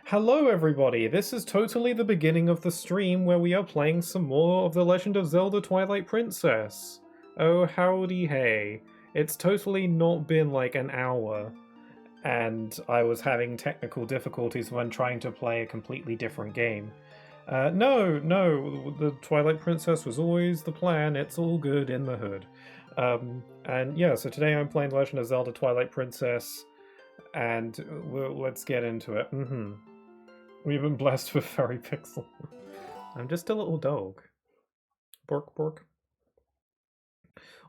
Hello everybody, this is totally the beginning of the stream where we are playing some more of The Legend of Zelda Twilight Princess. Oh howdy hey, it's totally not been like an hour, and I was having technical difficulties when trying to play a completely different game. No, the Twilight Princess was always the plan, it's all good in the hood. And yeah, so today I'm playing Legend of Zelda Twilight Princess, and let's get into it. We've been blessed with Fairy Pixel. I'm just a little dog. Bork, bork.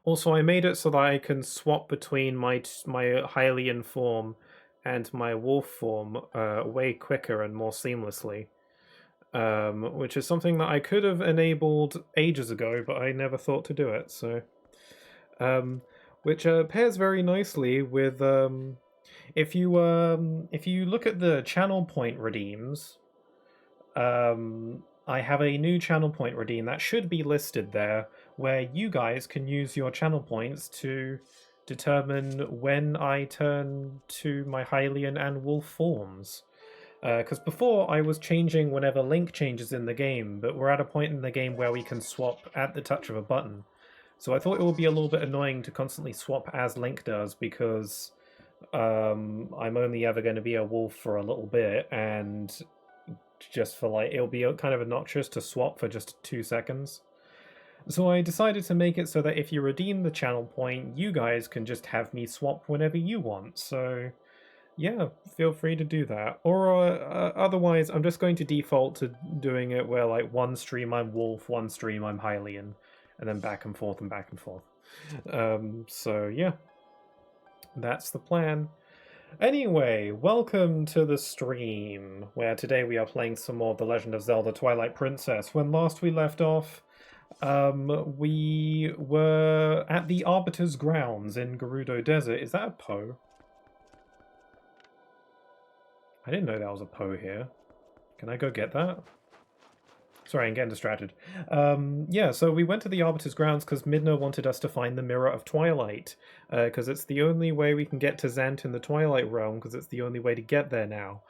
Also, I made it so that I can swap between my Hylian form and my wolf form way quicker and more seamlessly. Which is something that I could have enabled ages ago, but I never thought to do it, so... which pairs very nicely with... If you look at the channel point redeems, I have a new channel point redeem that should be listed there, where you guys can use your channel points to determine when I turn to my Hylian and Wolf forms. Because before I was changing whenever Link changes in the game, but we're at a point in the game where we can swap at the touch of a button. So I thought it would be a little bit annoying to constantly swap as Link does, because I'm only ever going to be a wolf for a little bit, and just for like, it'll be kind of obnoxious to swap for just 2 seconds. So I decided to make it so that if you redeem the channel point, you guys can just have me swap whenever you want. So yeah, feel free to do that. Or otherwise, I'm just going to default to doing it where like one stream I'm wolf, one stream I'm Hylian, and then back and forth and back and forth. So yeah, that's the plan. Anyway, welcome to the stream, where today we are playing some more of The Legend of Zelda Twilight Princess. When last we left off, we were at the Arbiter's Grounds in Gerudo Desert. Is that a Poe? I didn't know that was a Poe here. Can I go get that? Sorry, I'm getting distracted. Yeah, so we went to the Arbiter's Grounds because Midna wanted us to find the Mirror of Twilight, because it's the only way we can get to Zant in the Twilight Realm, because it's the only way to get there now.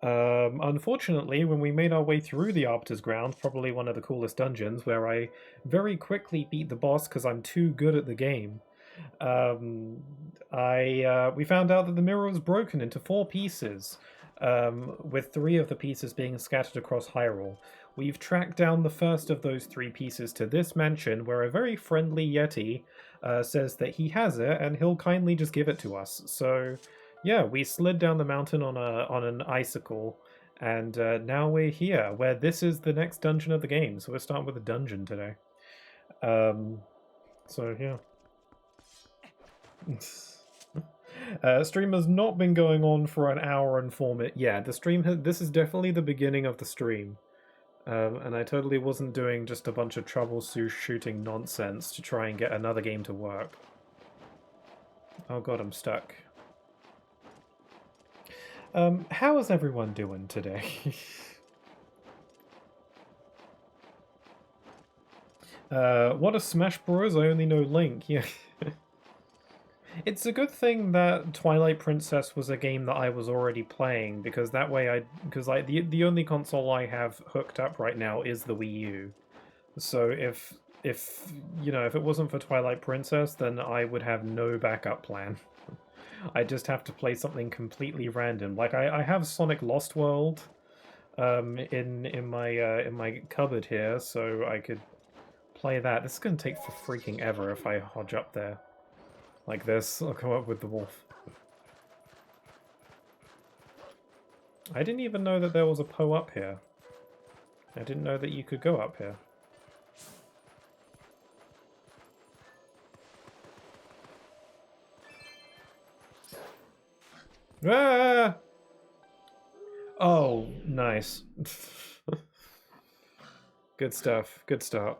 Unfortunately, when we made our way through the Arbiter's Grounds, probably one of the coolest dungeons, where I very quickly beat the boss because I'm too good at the game, we found out that the mirror was broken into 4 pieces, with 3 of the pieces being scattered across Hyrule. We've tracked down the first of those 3 pieces to this mansion, where a very friendly Yeti says that he has it and he'll kindly just give it to us. So yeah, we slid down the mountain on an icicle, and now we're here, where this is the next dungeon of the game. So we're starting with a dungeon today. So yeah. Stream has not been going on for an hour and 4 minutes. Yeah, the stream this is definitely the beginning of the stream. And I totally wasn't doing just a bunch of troubleshooting nonsense to try and get another game to work. Oh god, I'm stuck. How is everyone doing today? What a Smash Bros. I only know Link, yeah. It's a good thing that Twilight Princess was a game that I was already playing, because that way because like the only console I have hooked up right now is the Wii U. So if you know, if it wasn't for Twilight Princess, then I would have no backup plan. I just have to play something completely random. Like I have Sonic Lost World in my cupboard here, so I could play that. This is gonna take for freaking ever if I hodge up there. Like this, I'll come up with the wolf. I didn't even know that there was a Poe up here. I didn't know that you could go up here. Ah! Oh, nice. Good stuff. Good start.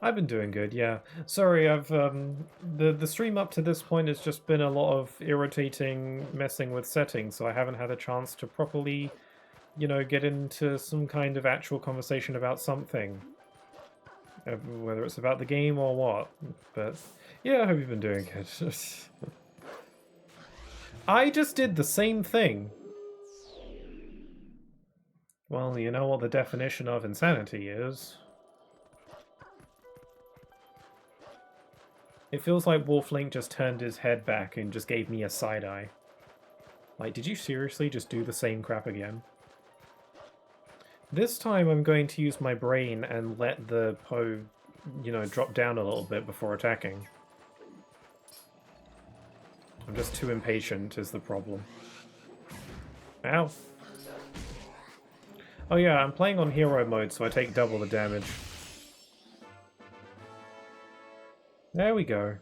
I've been doing good, yeah. Sorry, I've the stream up to this point has just been a lot of irritating messing with settings, so I haven't had a chance to properly, you know, get into some kind of actual conversation about something. Whether it's about the game or what. But yeah, I hope you've been doing good. I just did the same thing. Well, you know what the definition of insanity is. It feels like Wolflink just turned his head back and just gave me a side eye. Like, did you seriously just do the same crap again? This time I'm going to use my brain and let the Poe, you know, drop down a little bit before attacking. I'm just too impatient is the problem. Ow. Oh yeah, I'm playing on hero mode, so I take double the damage. There we go.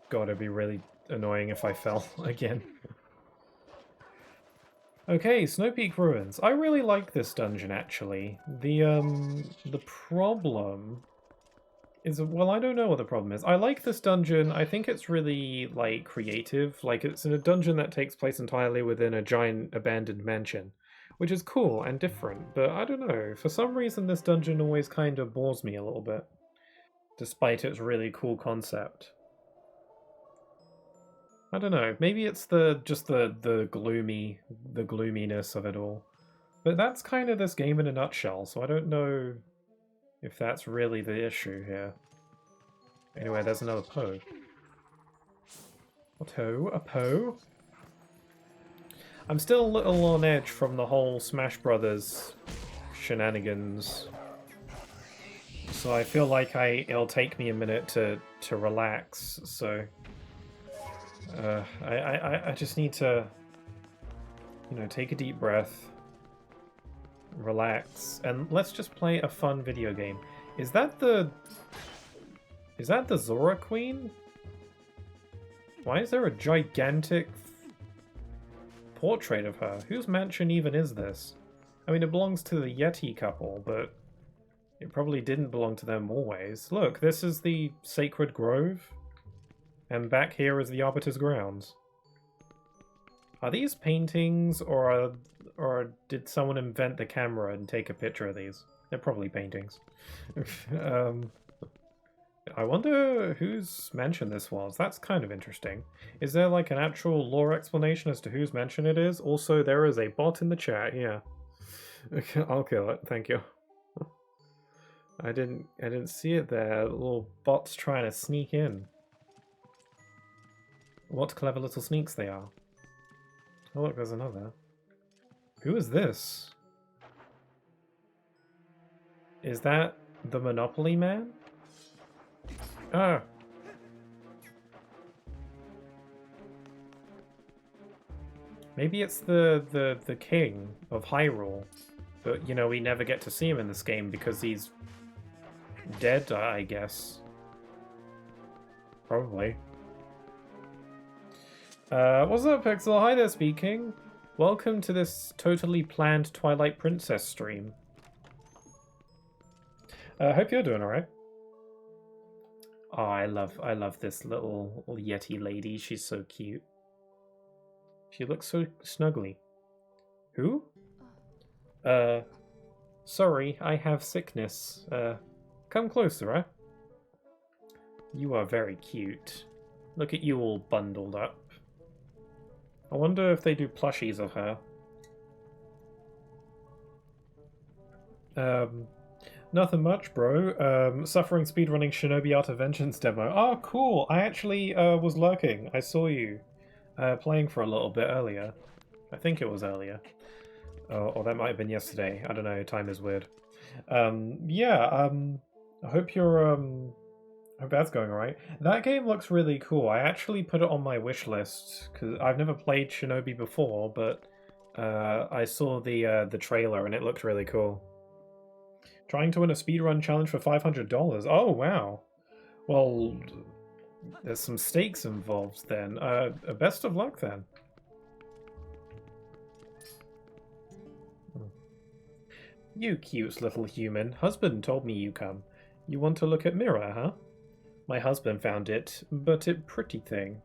God, it'd be really annoying if I fell again. Okay, Snow Peak Ruins. I really like this dungeon, actually. The problem is, well, I don't know what the problem is. I like this dungeon. I think it's really, like, creative. Like, it's in a dungeon that takes place entirely within a giant abandoned mansion, which is cool and different, but I don't know. For some reason, this dungeon always kind of bores me a little bit, despite its really cool concept. I don't know. Maybe it's just the gloominess of it all. But that's kind of this game in a nutshell, so I don't know if that's really the issue here. Anyway, there's another Poe. A Poe? I'm still a little on edge from the whole Smash Brothers shenanigans. So I feel like it'll take me a minute to relax, so I just need to, you know, take a deep breath, relax, and let's just play a fun video game. Is that the Zora Queen? Why is there a gigantic portrait of her? Whose mansion even is this? I mean, it belongs to the Yeti couple, but it probably didn't belong to them always. Look, this is the Sacred Grove, and back here is the Arbiter's Grounds. Are these paintings, or did someone invent the camera and take a picture of these? They're probably paintings. I wonder whose mansion this was. That's kind of interesting. Is there like an actual lore explanation as to whose mansion it is? Also, there is a bot in the chat, yeah. Okay, I'll kill it, thank you. I didn't see it there. The little bot's trying to sneak in. What clever little sneaks they are. Oh look, there's another. Who is this? Is that the Monopoly Man? Ah. Maybe it's the king of Hyrule. But, you know, we never get to see him in this game because he's dead, I guess. Probably. What's up, Pixel? Hi there, speaking. Welcome to this totally planned Twilight Princess stream. Hope you're doing alright. Oh, I love this little Yeti lady. She's so cute. She looks so snuggly. Who? Sorry, I have sickness. Come closer, eh? You are very cute. Look at you all bundled up. I wonder if they do plushies of her. Nothing much, bro. Suffering speedrunning Shinobi Art of Vengeance demo. Oh, cool! I actually was lurking. I saw you playing for a little bit earlier. I think it was earlier. Or that might have been yesterday. I don't know, time is weird. Yeah, I hope you're, I hope that's going alright. That game looks really cool. I actually put it on my wish list, because I've never played Shinobi before, but I saw the trailer and it looked really cool. Trying to win a speedrun challenge for $500. Oh, wow. Well, there's some stakes involved then. Best of luck then. You cute little human. Husband told me you come. You want to look at mirror, huh? My husband found it, but it pretty thing.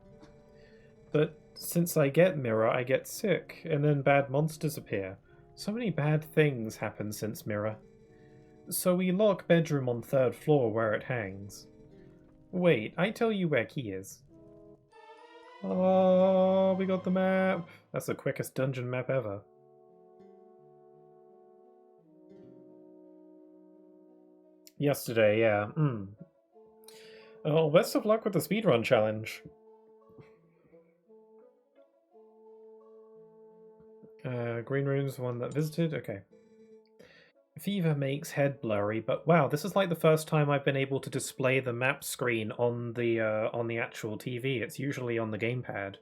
But since I get mirror, I get sick, and then bad monsters appear. So many bad things happen since mirror. So we lock bedroom on 3rd floor where it hangs. Wait, I tell you where key is. Oh, we got the map. That's the quickest dungeon map ever. Yesterday, yeah. Oh, best of luck with the speedrun challenge. Green Room's the one that visited? Okay. Fever makes head blurry, but wow, this is like the first time I've been able to display the map screen on the actual TV. It's usually on the gamepad.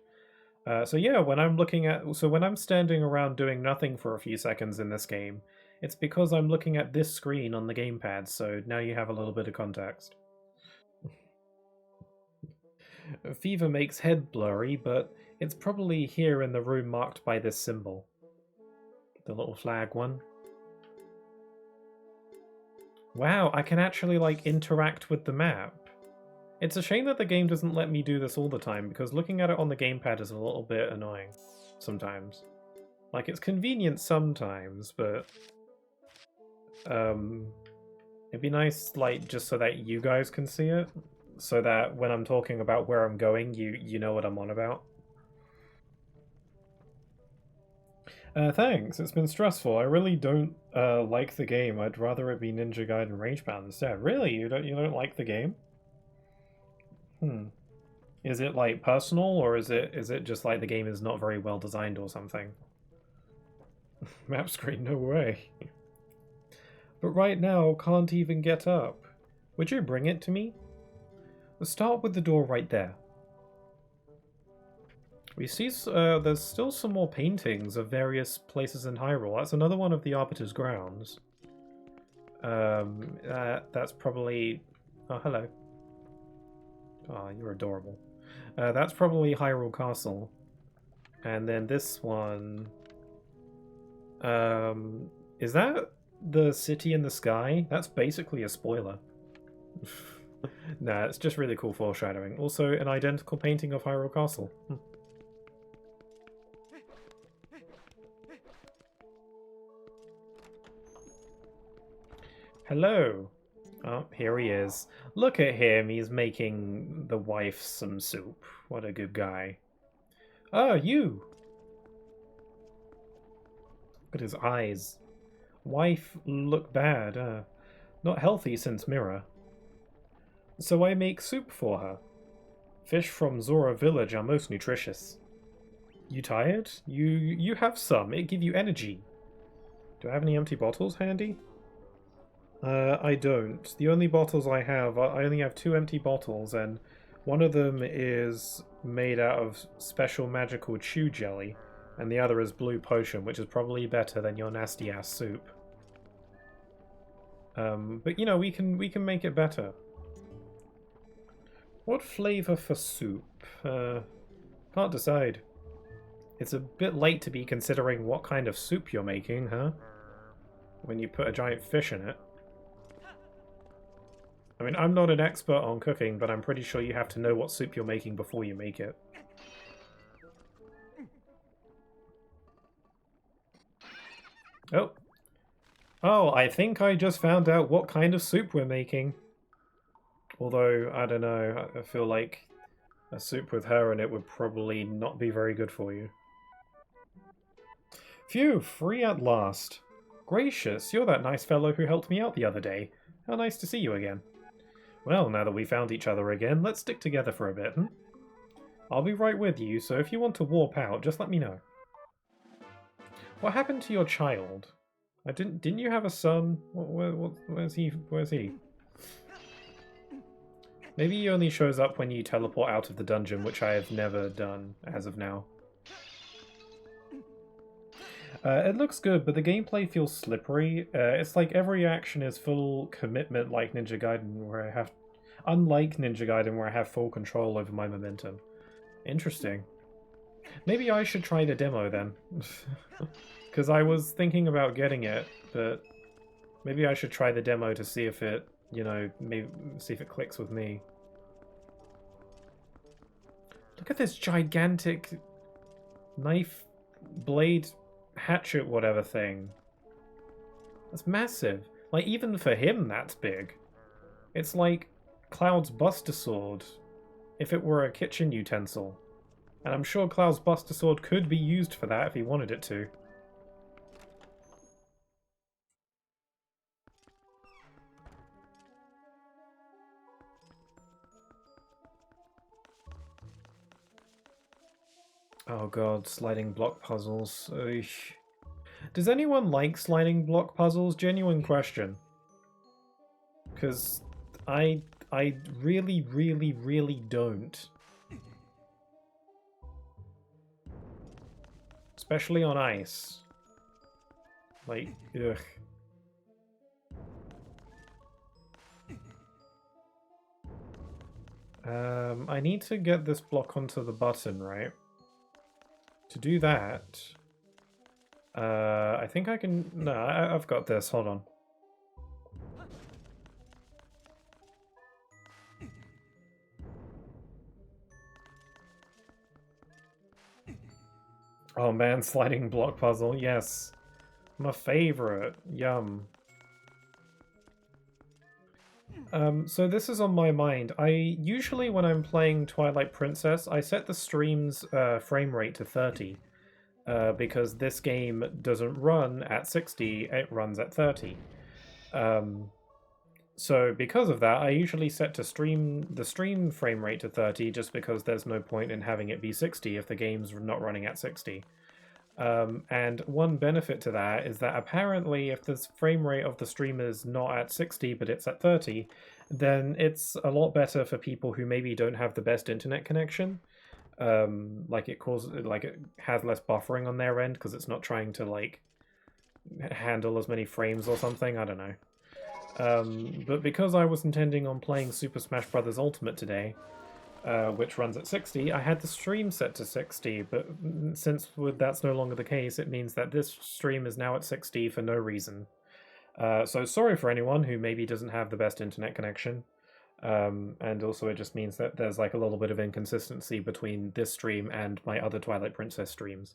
So yeah, when I'm standing around doing nothing for a few seconds in this game, it's because I'm looking at this screen on the gamepad. So now you have a little bit of context. Fever makes head blurry, but it's probably here in the room marked by this symbol, the little flag one. Wow, I can actually like interact with the map. It's a shame that the game doesn't let me do this all the time, because looking at it on the gamepad is a little bit annoying sometimes. Like, it's convenient sometimes, but it'd be nice, like, just so that you guys can see it, so that when I'm talking about where I'm going, you know what I'm on about. Thanks, it's been stressful. I really don't like the game. I'd rather it be Ninja Gaiden Rage Bound instead. Really? You don't like the game? Is it like personal, or is it just like the game is not very well designed or something? Map screen, no way. But right now, can't even get up. Would you bring it to me? Start with the door right there. We see there's still some more paintings of various places in Hyrule. That's another one of the Arbiter's grounds. That's probably... Oh, hello. Oh, you're adorable. That's probably Hyrule Castle. And then this one... is that the city in the sky? That's basically a spoiler. Nah, it's just really cool foreshadowing. Also, an identical painting of Hyrule Castle. Hello. Oh, here he is. Look at him, he's making the wife some soup. What a good guy. Oh, you! Look at his eyes. Wife look bad, not healthy since Mirror. So I make soup for her. Fish from Zora village are most nutritious. You tired? You have some, it give you energy. Do I have any empty bottles handy? I don't. The only bottles I only have 2 empty bottles, and one of them is made out of special magical chew jelly, and the other is blue potion, which is probably better than your nasty ass soup. But you know, we can make it better. What flavor for soup? Can't decide. It's a bit late to be considering what kind of soup you're making, huh? When you put a giant fish in it. I mean, I'm not an expert on cooking, but I'm pretty sure you have to know what soup you're making before you make it. Oh. Oh, I think I just found out what kind of soup we're making. Although, I don't know, I feel like a soup with her in it would probably not be very good for you. Phew, free at last. Gracious, you're that nice fellow who helped me out the other day. How nice to see you again. Well, now that we found each other again, let's stick together for a bit, hmm? I'll be right with you, so if you want to warp out, just let me know. What happened to your child? Didn't you have a son? Where's he? Where's he? Maybe he only shows up when you teleport out of the dungeon, which I have never done as of now. It looks good, but the gameplay feels slippery. It's like every action is full commitment, like Ninja Gaiden, where I have... Unlike Ninja Gaiden, where I have full control over my momentum. Interesting. Maybe I should try the demo, then. Because I was thinking about getting it, but... Maybe I should try the demo to see if it, you know, maybe see if it clicks with me. Look at this gigantic knife blade hatchet whatever thing. That's massive. Like, even for him, that's big. It's like Cloud's Buster Sword, if it were a kitchen utensil. And I'm sure Cloud's Buster Sword could be used for that if he wanted it to. Oh god, sliding block puzzles. Eesh. Does anyone like sliding block puzzles? Genuine question. Because I really, really, really don't. Especially on ice. Like, ugh. I need to get this block onto the button, right? To do that, I think I can... No, I've got this. Hold on. Oh man, sliding block puzzle. Yes. My favorite. Yum. So this is on my mind. I usually, when I'm playing Twilight Princess, I set the stream's frame rate to 30. Because this game doesn't run at 60, it runs at 30. So because of that, I usually set to the stream frame rate to 30 just because there's no point in having it be 60 if the game's not running at 60. And one benefit to that is that apparently if the frame rate of the stream is not at 60 but it's at 30, then it's a lot better for people who maybe don't have the best internet connection. Like it has less buffering on their end because it's not trying to like handle as many frames or something. I don't know. But because I was intending on playing Super Smash Bros. Ultimate today, which runs at 60, I had the stream set to 60, but since that's no longer the case, it means that this stream is now at 60 for no reason. So sorry for anyone who maybe doesn't have the best internet connection. And also it just means that there's like a little bit of inconsistency between this stream and my other Twilight Princess streams.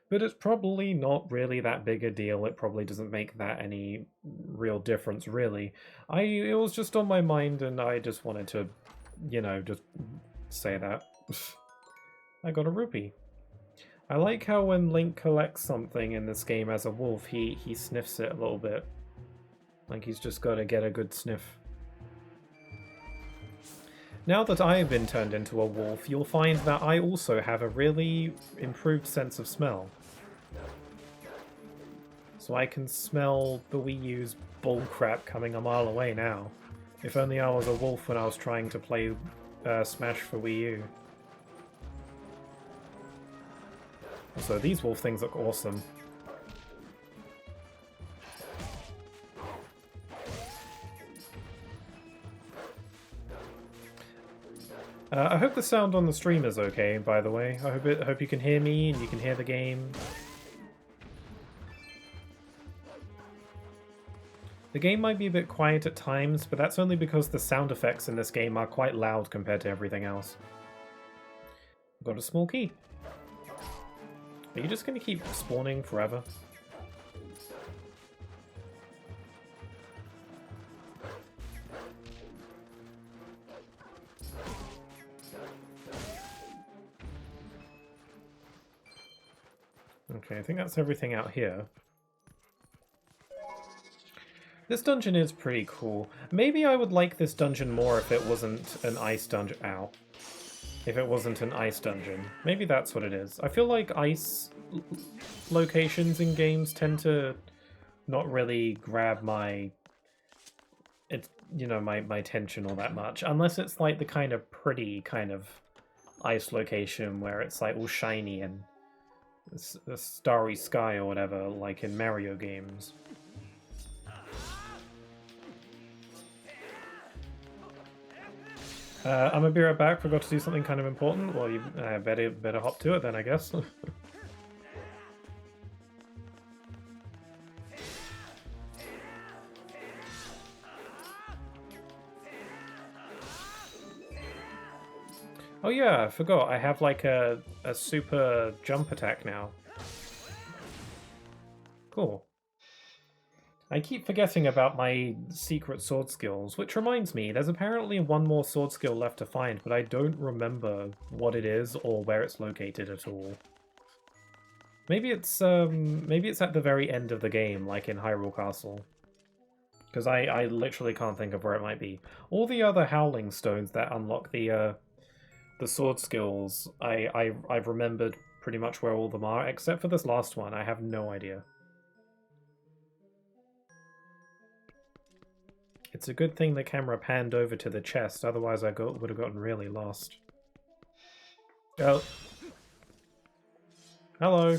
But it's probably not really that big a deal. It probably doesn't make that any real difference, really. It was just on my mind and I just wanted to, you know, just say that. I got a rupee. I like how when Link collects something in this game as a wolf, he sniffs it a little bit. Like he's just got to get a good sniff. Now that I have been turned into a wolf, you'll find that I also have a really improved sense of smell. So I can smell the Wii U's bullcrap coming a mile away now. If only I was a wolf when I was trying to play Smash for Wii U. Also, these wolf things look awesome. I hope the sound on the stream is okay, by the way. I hope you can hear me and you can hear the game. The game might be a bit quiet at times, but that's only because the sound effects in this game are quite loud compared to everything else. Got a small key. Are you just going to keep spawning forever? Okay, I think that's everything out here. This dungeon is pretty cool. Maybe I would like this dungeon more if it wasn't an ice dungeon. Ow. If it wasn't an ice dungeon. Maybe that's what it is. I feel like ice locations in games tend to not really grab my attention all that much. Unless it's like the kind of pretty kind of ice location where it's like all shiny and a starry sky or whatever, like in Mario games. I'm gonna be right back. Forgot to do something kind of important. Well, you better hop to it then, I guess. Oh yeah, I forgot. I have like a super jump attack now. Cool. I keep forgetting about my secret sword skills, which reminds me, there's apparently one more sword skill left to find, but I don't remember what it is or where it's located at all. Maybe it's at the very end of the game, like in Hyrule Castle. Because I literally can't think of where it might be. All the other Howling Stones that unlock the sword skills, I've remembered pretty much where all of them are, except for this last one. I have no idea. It's a good thing the camera panned over to the chest, otherwise I would have gotten really lost. Oh. Hello.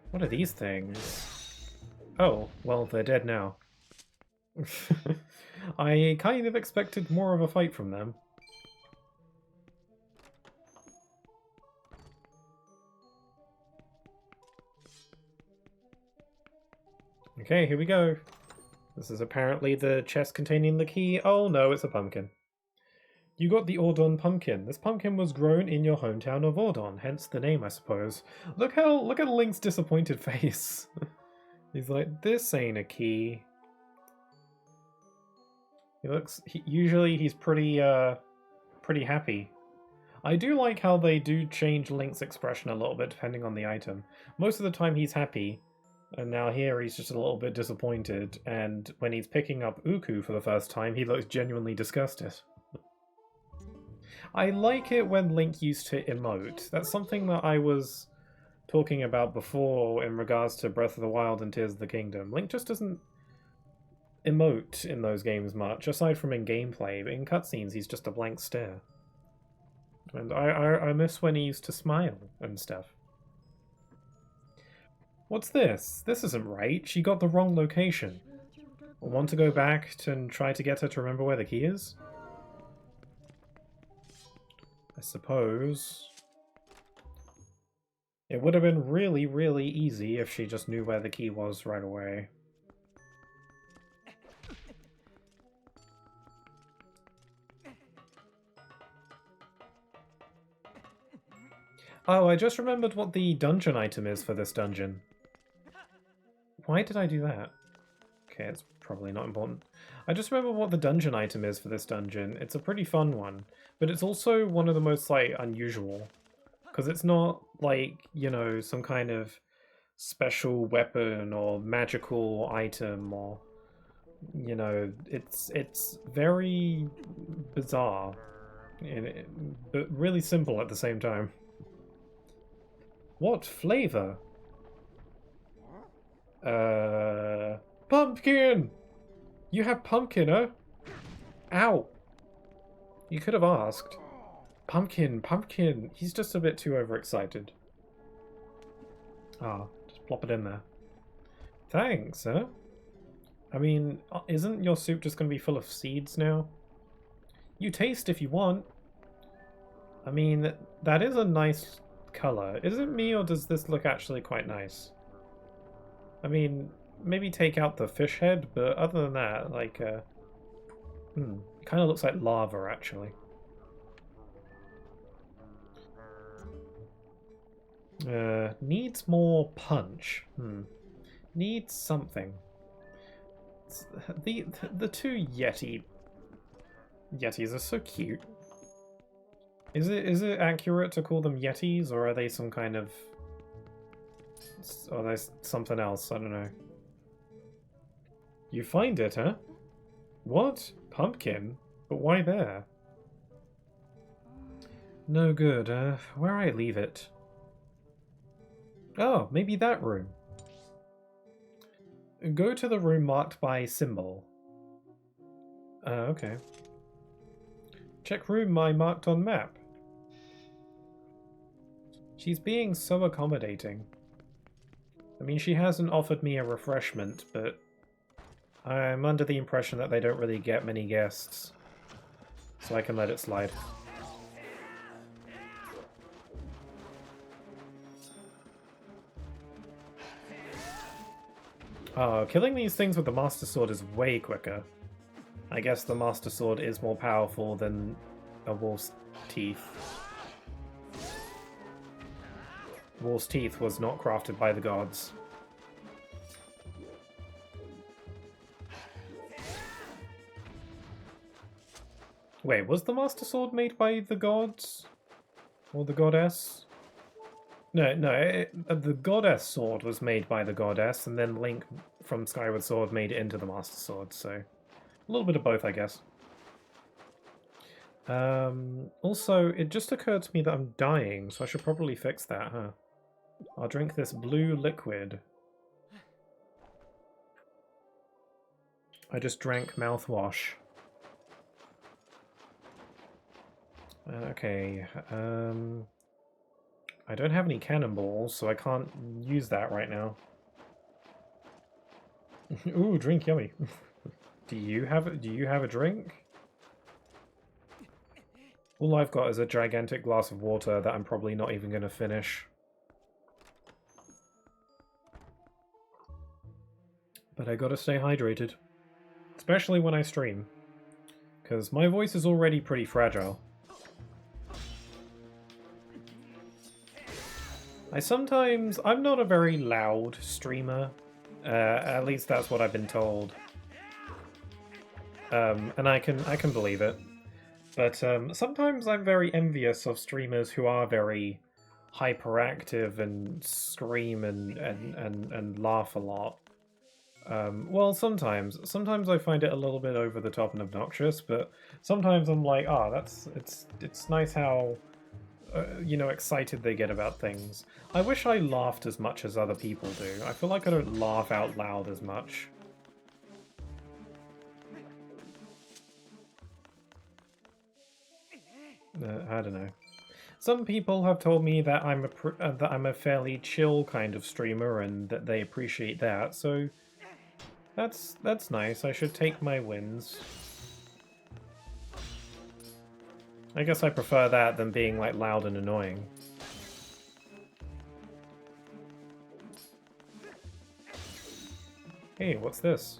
What are these things? Oh, well, they're dead now. I kind of expected more of a fight from them. Okay, here we go. This is apparently the chest containing the key. Oh no, it's a pumpkin. You got the Ordon pumpkin. This pumpkin was grown in your hometown of Ordon, hence the name, I suppose. Look at Link's disappointed face. He's like, this ain't a key. Usually he's pretty happy. I do like how they do change Link's expression a little bit depending on the item. Most of the time he's happy, and now here he's just a little bit disappointed, and when he's picking up Uku for the first time, he looks genuinely disgusted. I like it when Link used to emote. That's something that I was talking about before in regards to Breath of the Wild and Tears of the Kingdom. Link just doesn't emote in those games much, aside from in gameplay, but in cutscenes he's just a blank stare. And I miss when he used to smile and stuff. What's this? This isn't right. She got the wrong location. I want to go back and try to get her to remember where the key is? I suppose. It would have been really, really easy if she just knew where the key was right away. Oh, I just remembered what the dungeon item is for this dungeon. Why did I do that? Okay, it's probably not important. I just remember what the dungeon item is for this dungeon. It's a pretty fun one, but it's also one of the most, like, unusual. Because it's not, like, you know, some kind of special weapon or magical item or, you know, it's very bizarre, but really simple at the same time. What flavor? Pumpkin! You have pumpkin, huh? Ow! You could have asked. Pumpkin, pumpkin! He's just a bit too overexcited. Ah, just plop it in there. Thanks, huh? I mean, isn't your soup just going to be full of seeds now? You taste if you want. I mean, that is a nice color. Is it me, or does this look actually quite nice? I mean, maybe take out the fish head, but other than that, like, it kind of looks like lava, actually. Needs more punch. Needs something. The two Yetis are so cute. Is it accurate to call them Yetis, or are they some kind of... Or are they something else? I don't know. You find it, huh? What? Pumpkin? But why there? No good, where I leave it? Oh, maybe that room. Go to the room marked by symbol. Okay. Check room I marked on map. She's being so accommodating. I mean, she hasn't offered me a refreshment, but I'm under the impression that they don't really get many guests, so I can let it slide. Oh, killing these things with the Master Sword is way quicker. I guess the Master Sword is more powerful than a wolf's teeth. Wolf's teeth was not crafted by the gods. Wait, was the Master Sword made by the gods? Or the goddess? No, the goddess sword was made by the goddess, and then Link from Skyward Sword made it into the Master Sword, so a little bit of both, I guess. Also, it just occurred to me that I'm dying, so I should probably fix that, huh? I'll drink this blue liquid. I just drank mouthwash. Okay, I don't have any cannonballs, so I can't use that right now. Ooh, drink, yummy. Do you have a drink? All I've got is a gigantic glass of water that I'm probably not even going to finish. But I gotta stay hydrated. Especially when I stream. Because my voice is already pretty fragile. I'm not a very loud streamer. At least that's what I've been told. And I can believe it. But sometimes I'm very envious of streamers who are very hyperactive and scream and laugh a lot. Well, sometimes I find it a little bit over the top and obnoxious, but sometimes I'm like, it's nice how you know, excited they get about things. I wish I laughed as much as other people do. I feel like I don't laugh out loud as much. I don't know. Some people have told me that I'm a fairly chill kind of streamer and that they appreciate that. So that's nice. I should take my wins. I guess I prefer that than being like loud and annoying. Hey, what's this?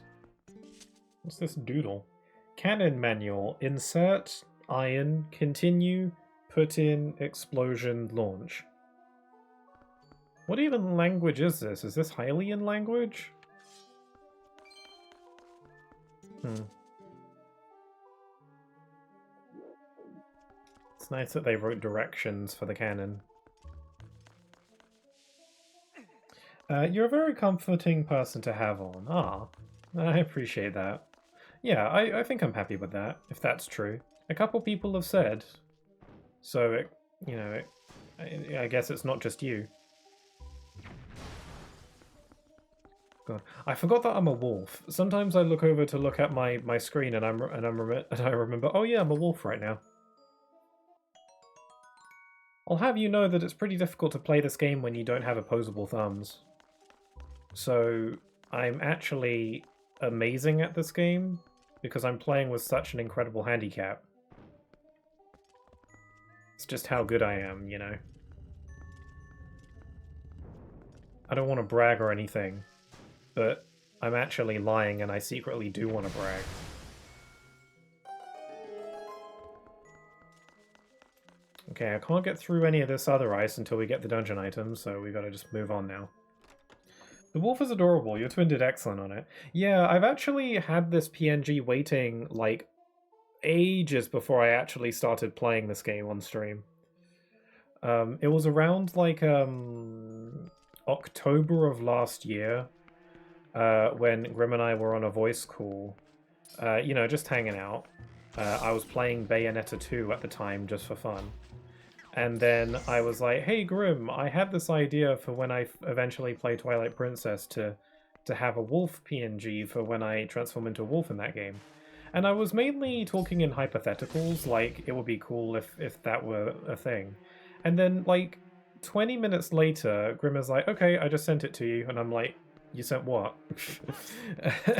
What's this doodle? Cannon manual. Insert, iron, continue, put in, explosion, launch. What even language is this? Is this Hylian language? It's nice that they wrote directions for the cannon. You're a very comforting person to have on. Ah, I appreciate that. Yeah, I think I'm happy with that, if that's true. A couple people have said. So, I guess it's not just you. God, I forgot that I'm a wolf. Sometimes I look over to look at my screen and I remember, oh yeah, I'm a wolf right now. I'll have you know that it's pretty difficult to play this game when you don't have opposable thumbs. So I'm actually amazing at this game because I'm playing with such an incredible handicap. It's just how good I am, you know. I don't want to brag or anything, but I'm actually lying and I secretly do want to brag. Okay, I can't get through any of this other ice until we get the dungeon items, so we gotta just move on now. The wolf is adorable. Your twin did excellent on it. Yeah, I've actually had this PNG waiting, like, ages before I actually started playing this game on stream. It was around, like, October of last year, when Grim and I were on a voice call. You know, just hanging out. I was playing Bayonetta 2 at the time, just for fun. And then I was like, hey Grim, I had this idea for when I eventually play Twilight Princess to have a wolf PNG for when I transform into a wolf in that game. And I was mainly talking in hypotheticals, like it would be cool if that were a thing. And then like 20 minutes later, Grim is like, okay, I just sent it to you. And I'm like, you sent what?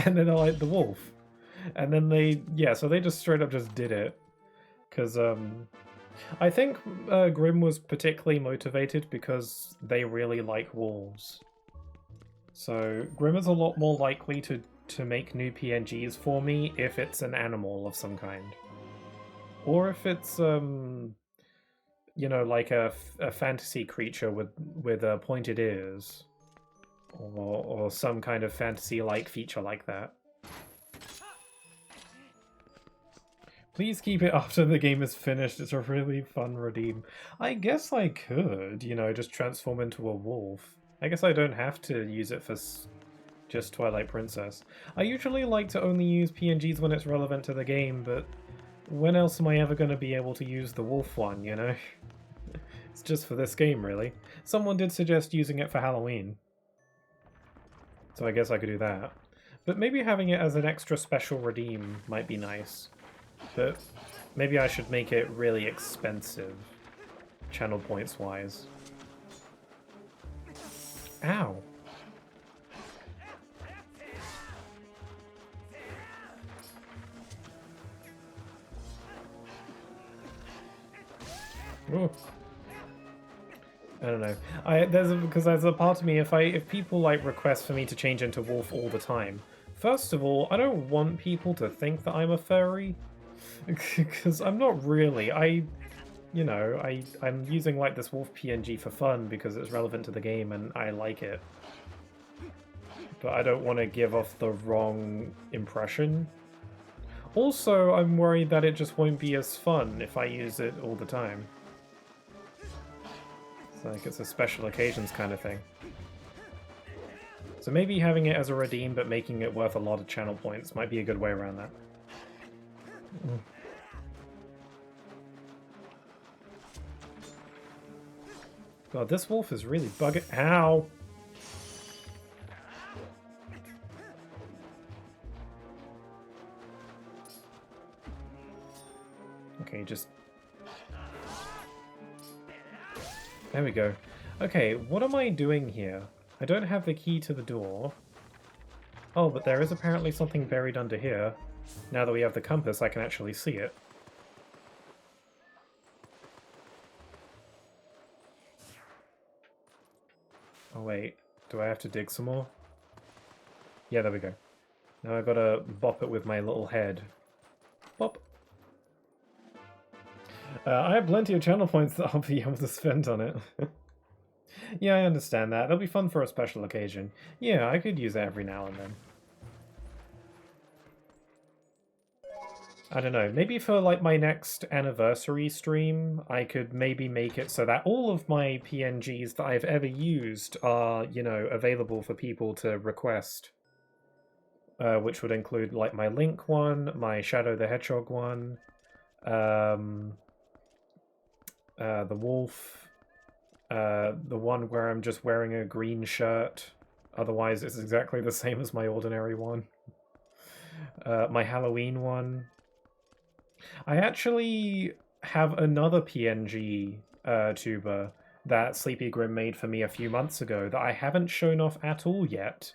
And then they're like, the wolf. And then so they just straight up just did it. Because, I think Grim was particularly motivated because they really like wolves. So Grim is a lot more likely to make new PNGs for me if it's an animal of some kind. Or if it's, you know, like a fantasy creature with pointed ears. Or some kind of fantasy-like feature like that. Please keep it after the game is finished. It's a really fun redeem. I guess I could, you know, just transform into a wolf. I guess I don't have to use it for just Twilight Princess. I usually like to only use PNGs when it's relevant to the game, but when else am I ever going to be able to use the wolf one, you know? It's just for this game, really. Someone did suggest using it for Halloween, so I guess I could do that. But maybe having it as an extra special redeem might be nice. But maybe I should make it really expensive, channel points wise. Ow! Ooh. I don't know. Because there's a part of me, if people like request for me to change into wolf all the time, first of all, I don't want people to think that I'm a furry, because I'm not really. You know, I'm using like this wolf PNG for fun because it's relevant to the game and I like it. But I don't want to give off the wrong impression. Also, I'm worried that it just won't be as fun if I use it all the time. It's like it's a special occasions kind of thing. So maybe having it as a redeem but making it worth a lot of channel points might be a good way around that. God, this wolf is really bugging. Ow! Okay, just... There we go. Okay, what am I doing here? I don't have the key to the door. Oh, but there is apparently something buried under here. Now that we have the compass, I can actually see it. Oh wait, do I have to dig some more? Yeah, there we go. Now I gotta bop it with my little head. Bop! I have plenty of channel points that I'll be able to spend on it. Yeah, I understand that. That'll be fun for a special occasion. Yeah, I could use that every now and then. I don't know, maybe for like my next anniversary stream, I could maybe make it so that all of my PNGs that I've ever used are, you know, available for people to request. Which would include like my Link one, my Shadow the Hedgehog one, the wolf, the one where I'm just wearing a green shirt, otherwise it's exactly the same as my ordinary one, my Halloween one. I actually have another PNG tuber that Sleepy Grim made for me a few months ago that I haven't shown off at all yet,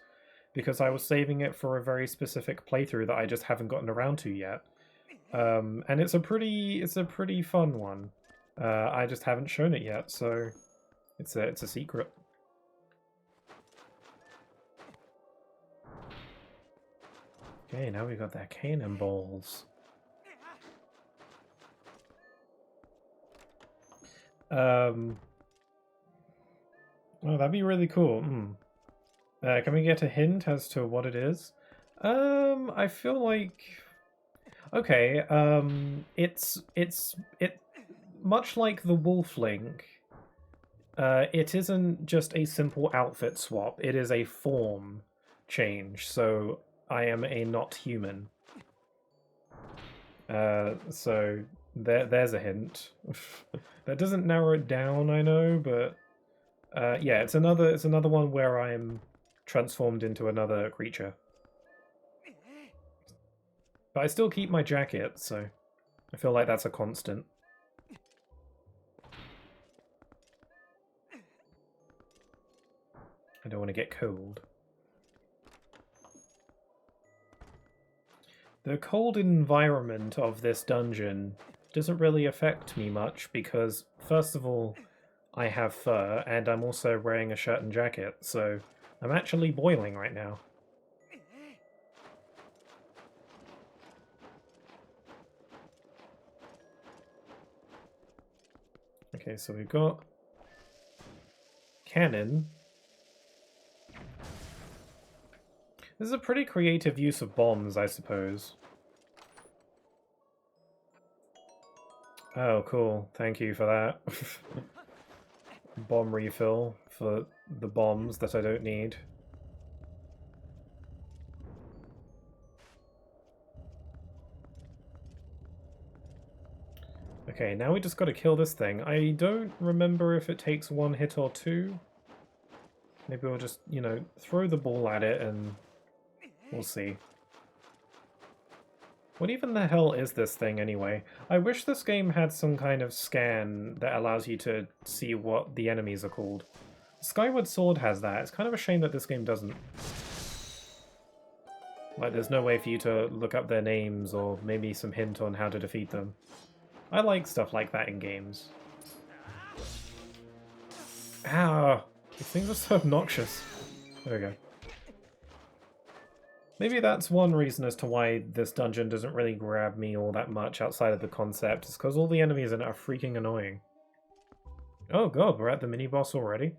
because I was saving it for a very specific playthrough that I just haven't gotten around to yet. And it's a pretty fun one. I just haven't shown it yet, so it's a secret. Okay, now we got that cannonballs. Oh, that'd be really cool. Can we get a hint as to what it is? I feel like... Okay, it's much like the Wolf Link. It isn't just a simple outfit swap, it is a form change, so I am a not human. So there's a hint. That doesn't narrow it down, I know, but yeah, it's another one where I'm transformed into another creature. But I still keep my jacket, so I feel like that's a constant. I don't want to get cold. The cold environment of this dungeon doesn't really affect me much because, first of all, I have fur and I'm also wearing a shirt and jacket, so I'm actually boiling right now. Okay, so we've got cannon. This is a pretty creative use of bombs, I suppose. Oh, cool. Thank you for that. Bomb refill for the bombs that I don't need. Okay, now we just gotta kill this thing. I don't remember if it takes one hit or two. Maybe we'll just, you know, throw the ball at it and we'll see. What even the hell is this thing anyway? I wish this game had some kind of scan that allows you to see what the enemies are called. Skyward Sword has that. It's kind of a shame that this game doesn't. Like, there's no way for you to look up their names or maybe some hint on how to defeat them. I like stuff like that in games. Ah, these things are so obnoxious. There we go. Maybe that's one reason as to why this dungeon doesn't really grab me all that much outside of the concept, is because all the enemies in it are freaking annoying. Oh god, we're at the mini-boss already?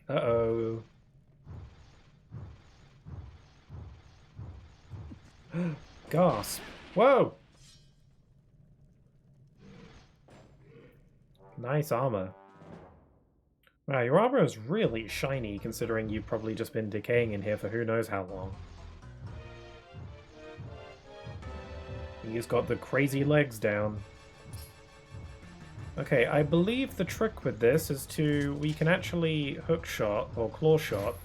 Uh-oh. Gasp. Whoa! Nice armor. Wow, your armor is really shiny, considering you've probably just been decaying in here for who knows how long. He's got the crazy legs down. Okay, I believe the trick with this is to... we can actually hook shot, or claw shot.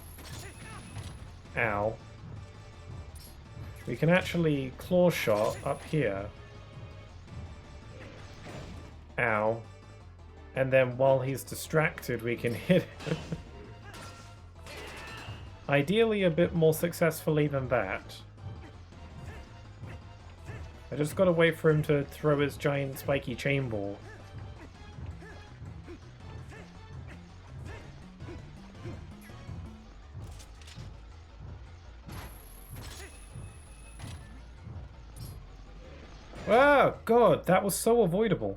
Ow. We can actually claw shot up here. Ow. And then while he's distracted, we can hit him. Ideally a bit more successfully than that. I just gotta wait for him to throw his giant spiky chain ball. Oh god, that was so avoidable.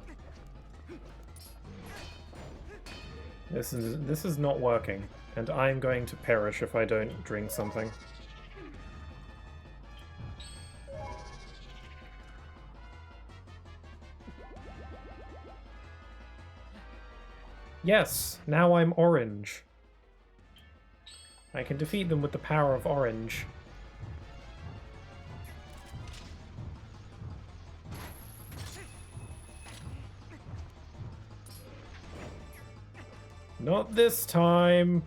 This is not working, and I'm going to perish if I don't drink something. Yes, now I'm orange. I can defeat them with the power of orange. Not this time!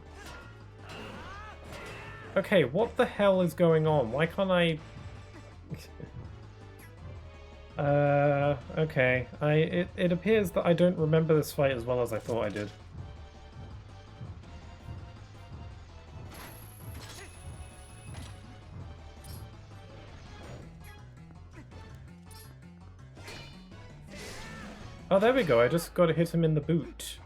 Okay, what the hell is going on? Why can't I... okay. It appears that I don't remember this fight as well as I thought I did. Oh, there we go. I just got to hit him in the boot.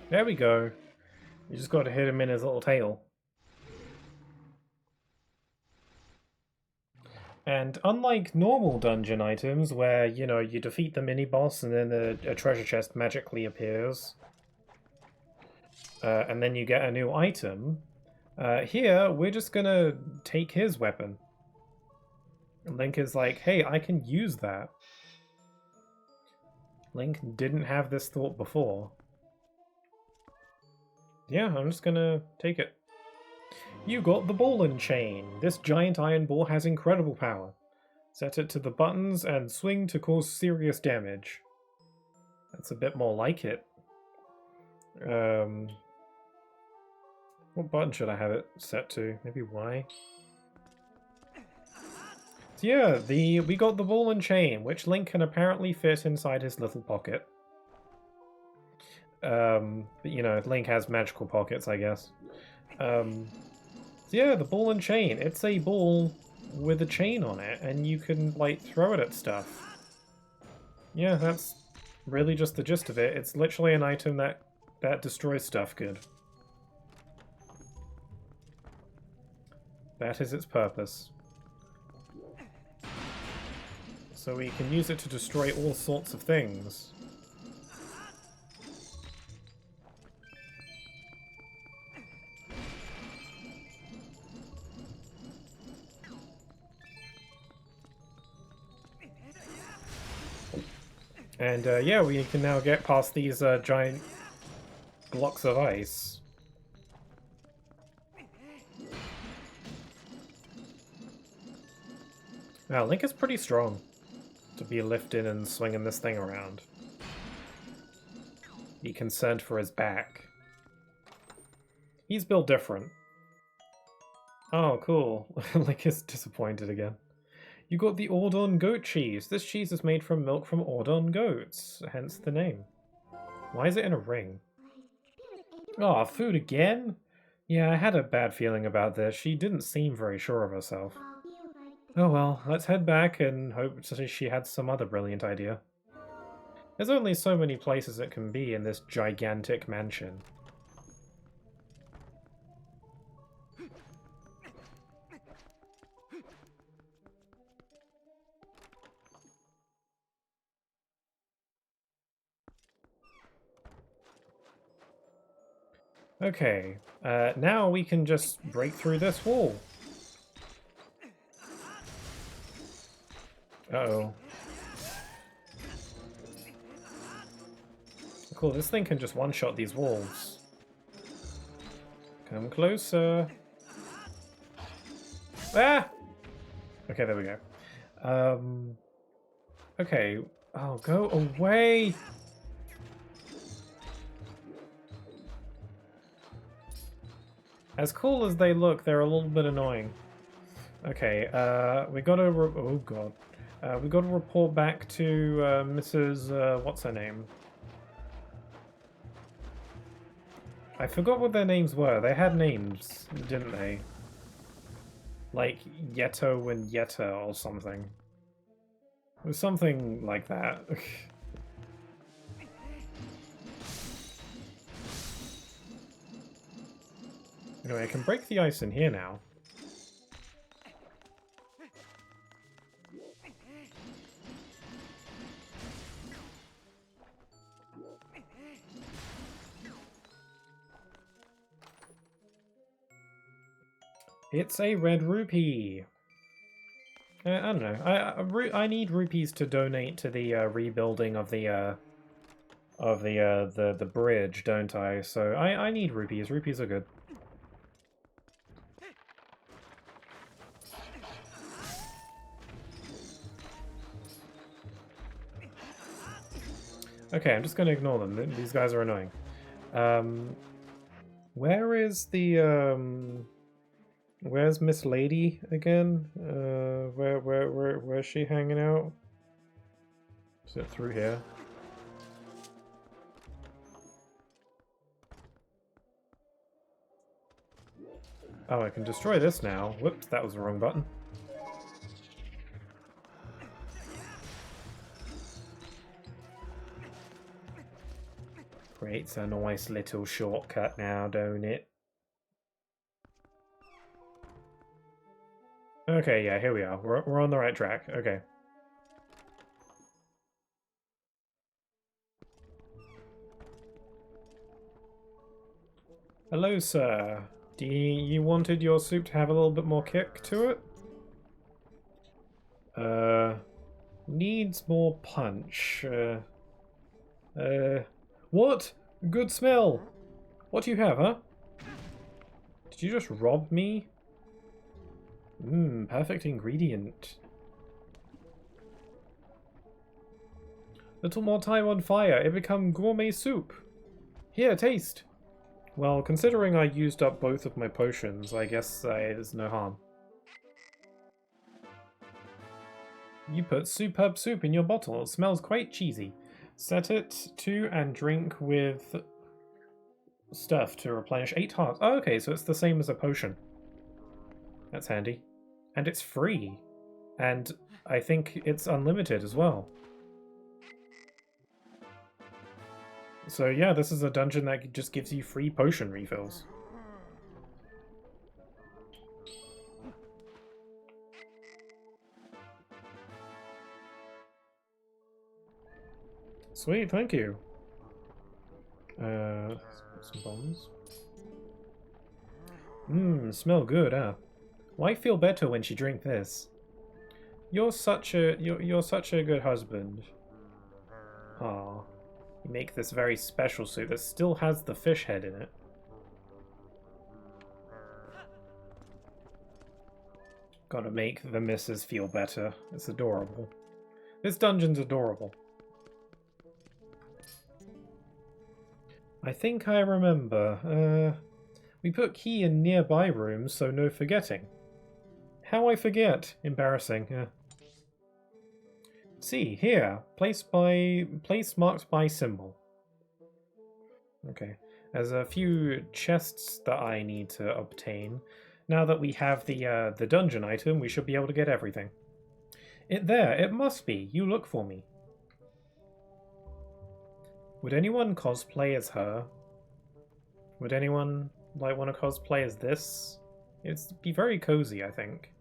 There we go. You just got to hit him in his little tail. And unlike normal dungeon items, where, you know, you defeat the mini-boss and then a treasure chest magically appears, and then you get a new item, here, we're just gonna take his weapon. Link is like, hey, I can use that. Link didn't have this thought before. Yeah, I'm just gonna take it. You got the ball and chain. This giant iron ball has incredible power. Set it to the buttons and swing to cause serious damage. That's a bit more like it. What button should I have it set to? Maybe Y? So yeah, we got the ball and chain, which Link can apparently fit inside his little pocket. But you know, Link has magical pockets, I guess. So yeah, the ball and chain. It's a ball with a chain on it, and you can, like, throw it at stuff. Yeah, that's really just the gist of it. It's literally an item that That destroys stuff, good. That is its purpose. So we can use it to destroy all sorts of things. And yeah, we can now get past these giant blocks of ice. Now, Link is pretty strong to be lifting and swinging this thing around. Be concerned for his back. He's built different. Oh, cool. Link is disappointed again. You got the Ordon goat cheese. This cheese is made from milk from Ordon goats, hence the name. Why is it in a ring? Oh, food again? Yeah, I had a bad feeling about this. She didn't seem very sure of herself. Oh well, let's head back and hope she had some other brilliant idea. There's only so many places it can be in this gigantic mansion. Okay, now we can just break through this wall. Uh-oh. Cool, this thing can just one-shot these walls. Come closer. Ah! Okay, there we go. Okay. Oh, go away! As cool as they look, they're a little bit annoying. Okay, we gotta oh god. We gotta report back to Mrs. What's her name? I forgot what their names were. They had names, didn't they? Like Yeto and Yetta or something. It was something like that. Anyway, I can break the ice in here now. It's a red rupee. I don't know. I need rupees to donate to the rebuilding of the bridge, don't I? So I need rupees. Rupees are good. Okay, I'm just going to ignore them. These guys are annoying. Where is the where's Miss Lady again? Where's she hanging out? Is it through here? Oh, I can destroy this now. Whoops, that was the wrong button. Creates a nice little shortcut now, don't it? Okay, yeah, here we are. We're on the right track. Okay. Hello, sir. You wanted your soup to have a little bit more kick to it? Needs more punch. What? Good smell! What do you have, huh? Did you just rob me? Mmm, perfect ingredient. Little more time on fire, it become gourmet soup. Here, taste. Well, considering I used up both of my potions, I guess there's no harm. You put superb soup in your bottle. It smells quite cheesy. Set it to and drink with stuff to replenish 8 hearts. Oh, okay, so it's the same as a potion. That's handy. And it's free. And I think it's unlimited as well. So yeah, this is a dungeon that just gives you free potion refills. Sweet, thank you. Some bombs. Smell good, huh? Why feel better when she drink this? You're such a good husband. Ah, you make this very special soup that still has the fish head in it. Gotta make the missus feel better. It's adorable. This dungeon's adorable. I think I remember. We put key in nearby rooms, so no forgetting. How I forget? Embarrassing. See, here. Place marked by symbol. Okay. There's a few chests that I need to obtain. Now that we have the dungeon item, we should be able to get everything. It must be. You look for me. Would anyone cosplay as her? Would anyone like want to cosplay as this? It'd be very cozy, I think.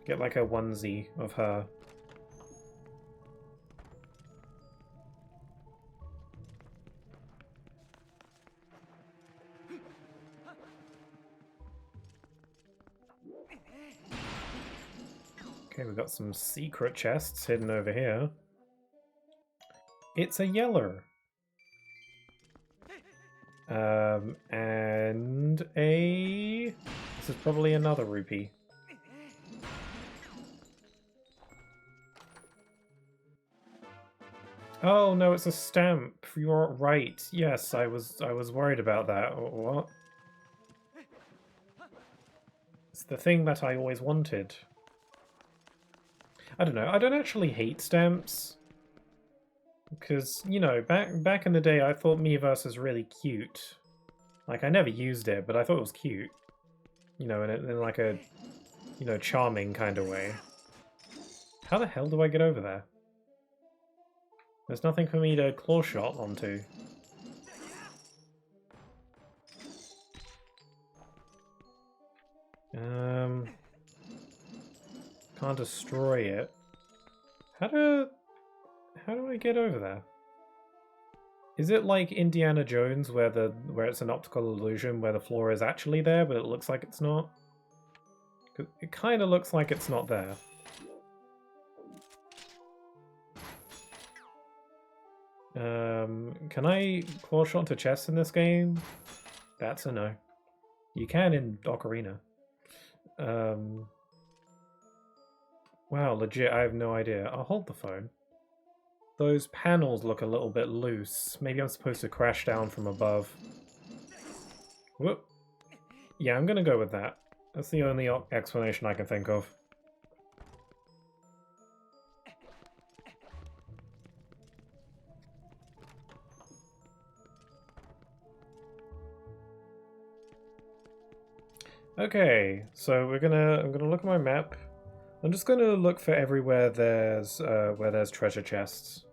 Get like a onesie of her. Okay, we've got some secret chests hidden over here. It's a yeller. And a... This is probably another rupee. Oh no, it's a stamp. You're right. Yes, I was worried about that. What? It's the thing that I always wanted. I don't know. I don't actually hate stamps. Because, you know, back in the day, I thought Miiverse was really cute. Like, I never used it, but I thought it was cute. You know, in like a, you know, charming kind of way. How the hell do I get over there? There's nothing for me to claw shot onto. Can't destroy it. How do I get over there? Is it like Indiana Jones where it's an optical illusion where the floor is actually there but it looks like it's not? It kind of looks like it's not there. Can I claw shot to chests in this game? That's a no. You can in Ocarina. Wow, legit, I have no idea. I'll hold the phone. Those panels look a little bit loose. Maybe I'm supposed to crash down from above. Whoop. Yeah, I'm gonna go with that. That's the only explanation I can think of. Okay, so I'm gonna look at my map. I'm just gonna look for everywhere there's where there's treasure chests.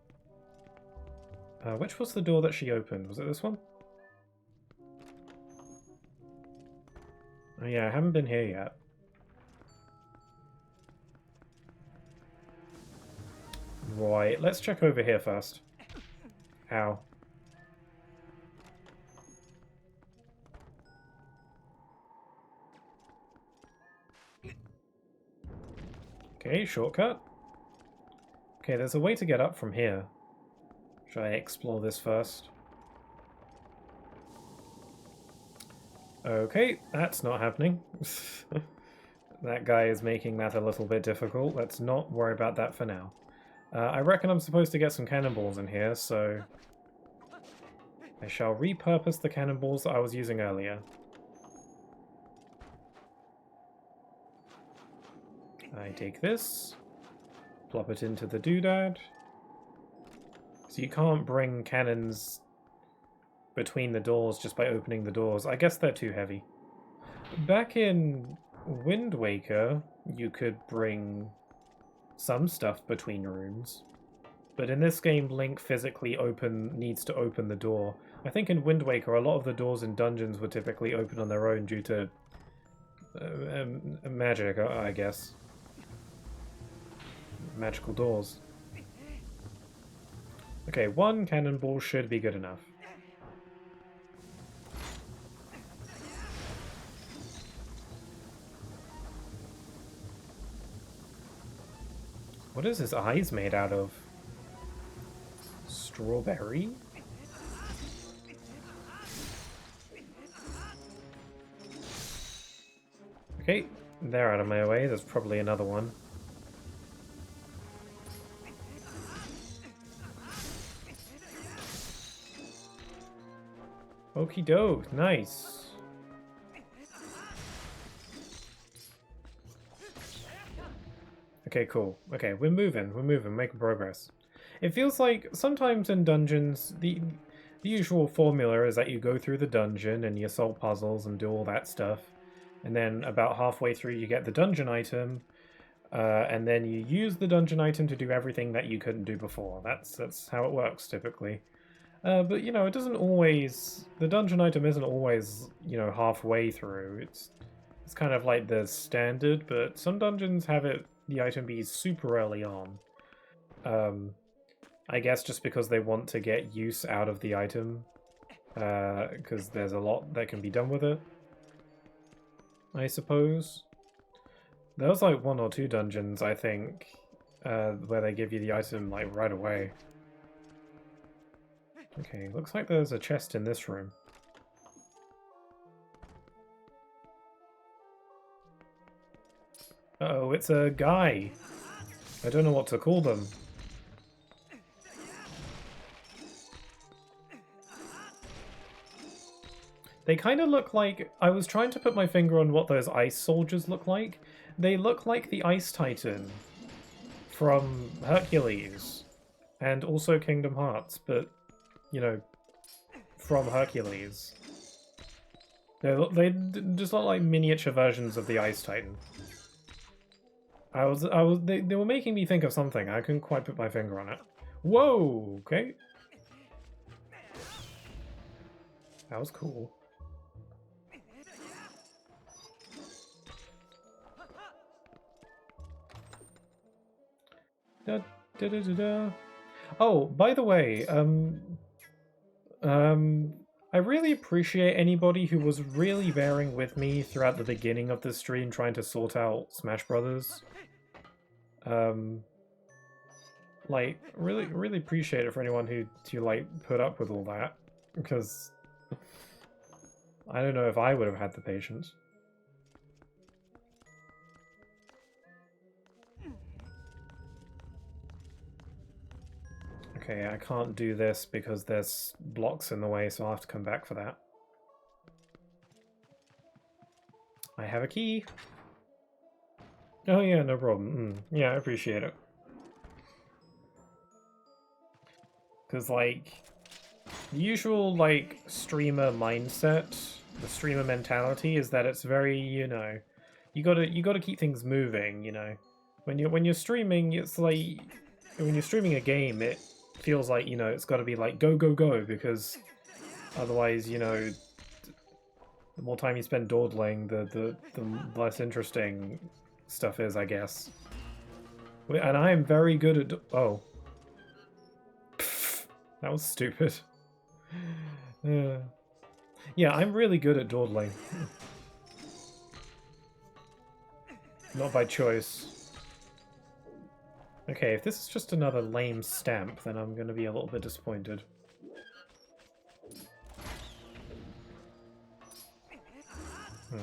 Which was the door that she opened? Was it this one? Oh yeah, I haven't been here yet. Right, let's check over here first. Ow. Okay, shortcut. Okay, there's a way to get up from here. Should I explore this first? Okay, that's not happening. That guy is making that a little bit difficult. Let's not worry about that for now. I reckon I'm supposed to get some cannonballs in here, so I shall repurpose the cannonballs that I was using earlier. I take this, plop it into the doodad. So you can't bring cannons between the doors just by opening the doors. I guess they're too heavy. Back in Wind Waker, you could bring some stuff between rooms. But in this game, Link physically needs to open the door. I think in Wind Waker, a lot of the doors in dungeons were typically open on their own due to magic, I guess. Magical doors. Okay, one cannonball should be good enough. What is his eyes made out of? Strawberry? Okay, they're out of my way. There's probably another one. Okie doke, nice. Okay, cool. Okay, we're moving, making progress. It feels like sometimes in dungeons, the usual formula is that you go through the dungeon and you solve puzzles and do all that stuff. And then about halfway through you get the dungeon item, and then you use the dungeon item to do everything that you couldn't do before. That's how it works, typically. But, you know, it doesn't always... The dungeon item isn't always, you know, halfway through. It's kind of like the standard, but some dungeons have the item be super early on. I guess just because they want to get use out of the item, because there's a lot that can be done with it, I suppose. There was like 1 or 2 dungeons, I think, where they give you the item like right away. Okay, looks like there's a chest in this room. Uh-oh, it's a guy. I don't know what to call them. They kind of look like... I was trying to put my finger on what those ice soldiers look like. They look like the Ice Titan from Hercules and also Kingdom Hearts, but, you know, from Hercules. They just look like miniature versions of the Ice Titan. They were making me think of something. I couldn't quite put my finger on it. Whoa, okay. That was cool. Da, da, da, da, da. Oh, by the way, I really appreciate anybody who was really bearing with me throughout the beginning of the stream trying to sort out Smash Brothers. Like, really appreciate it for anyone who like put up with all that, because I don't know if I would have had the patience. Okay, I can't do this because there's blocks in the way, so I'll have to come back for that. I have a key. Oh yeah, no problem. Yeah, I appreciate it. Because, like, the usual, like, streamer mindset, the streamer mentality is that it's very, you know, you gotta keep things moving, you know. When you're streaming, it's like, when you're streaming a game, it feels like, you know, it's got to be like go, go, go, because otherwise, you know, the more time you spend dawdling, the less interesting stuff is, I guess. And I am very good at... Oh. Pfft, that was stupid. Yeah, I'm really good at dawdling. Not by choice. Okay, if this is just another lame stamp, then I'm going to be a little bit disappointed.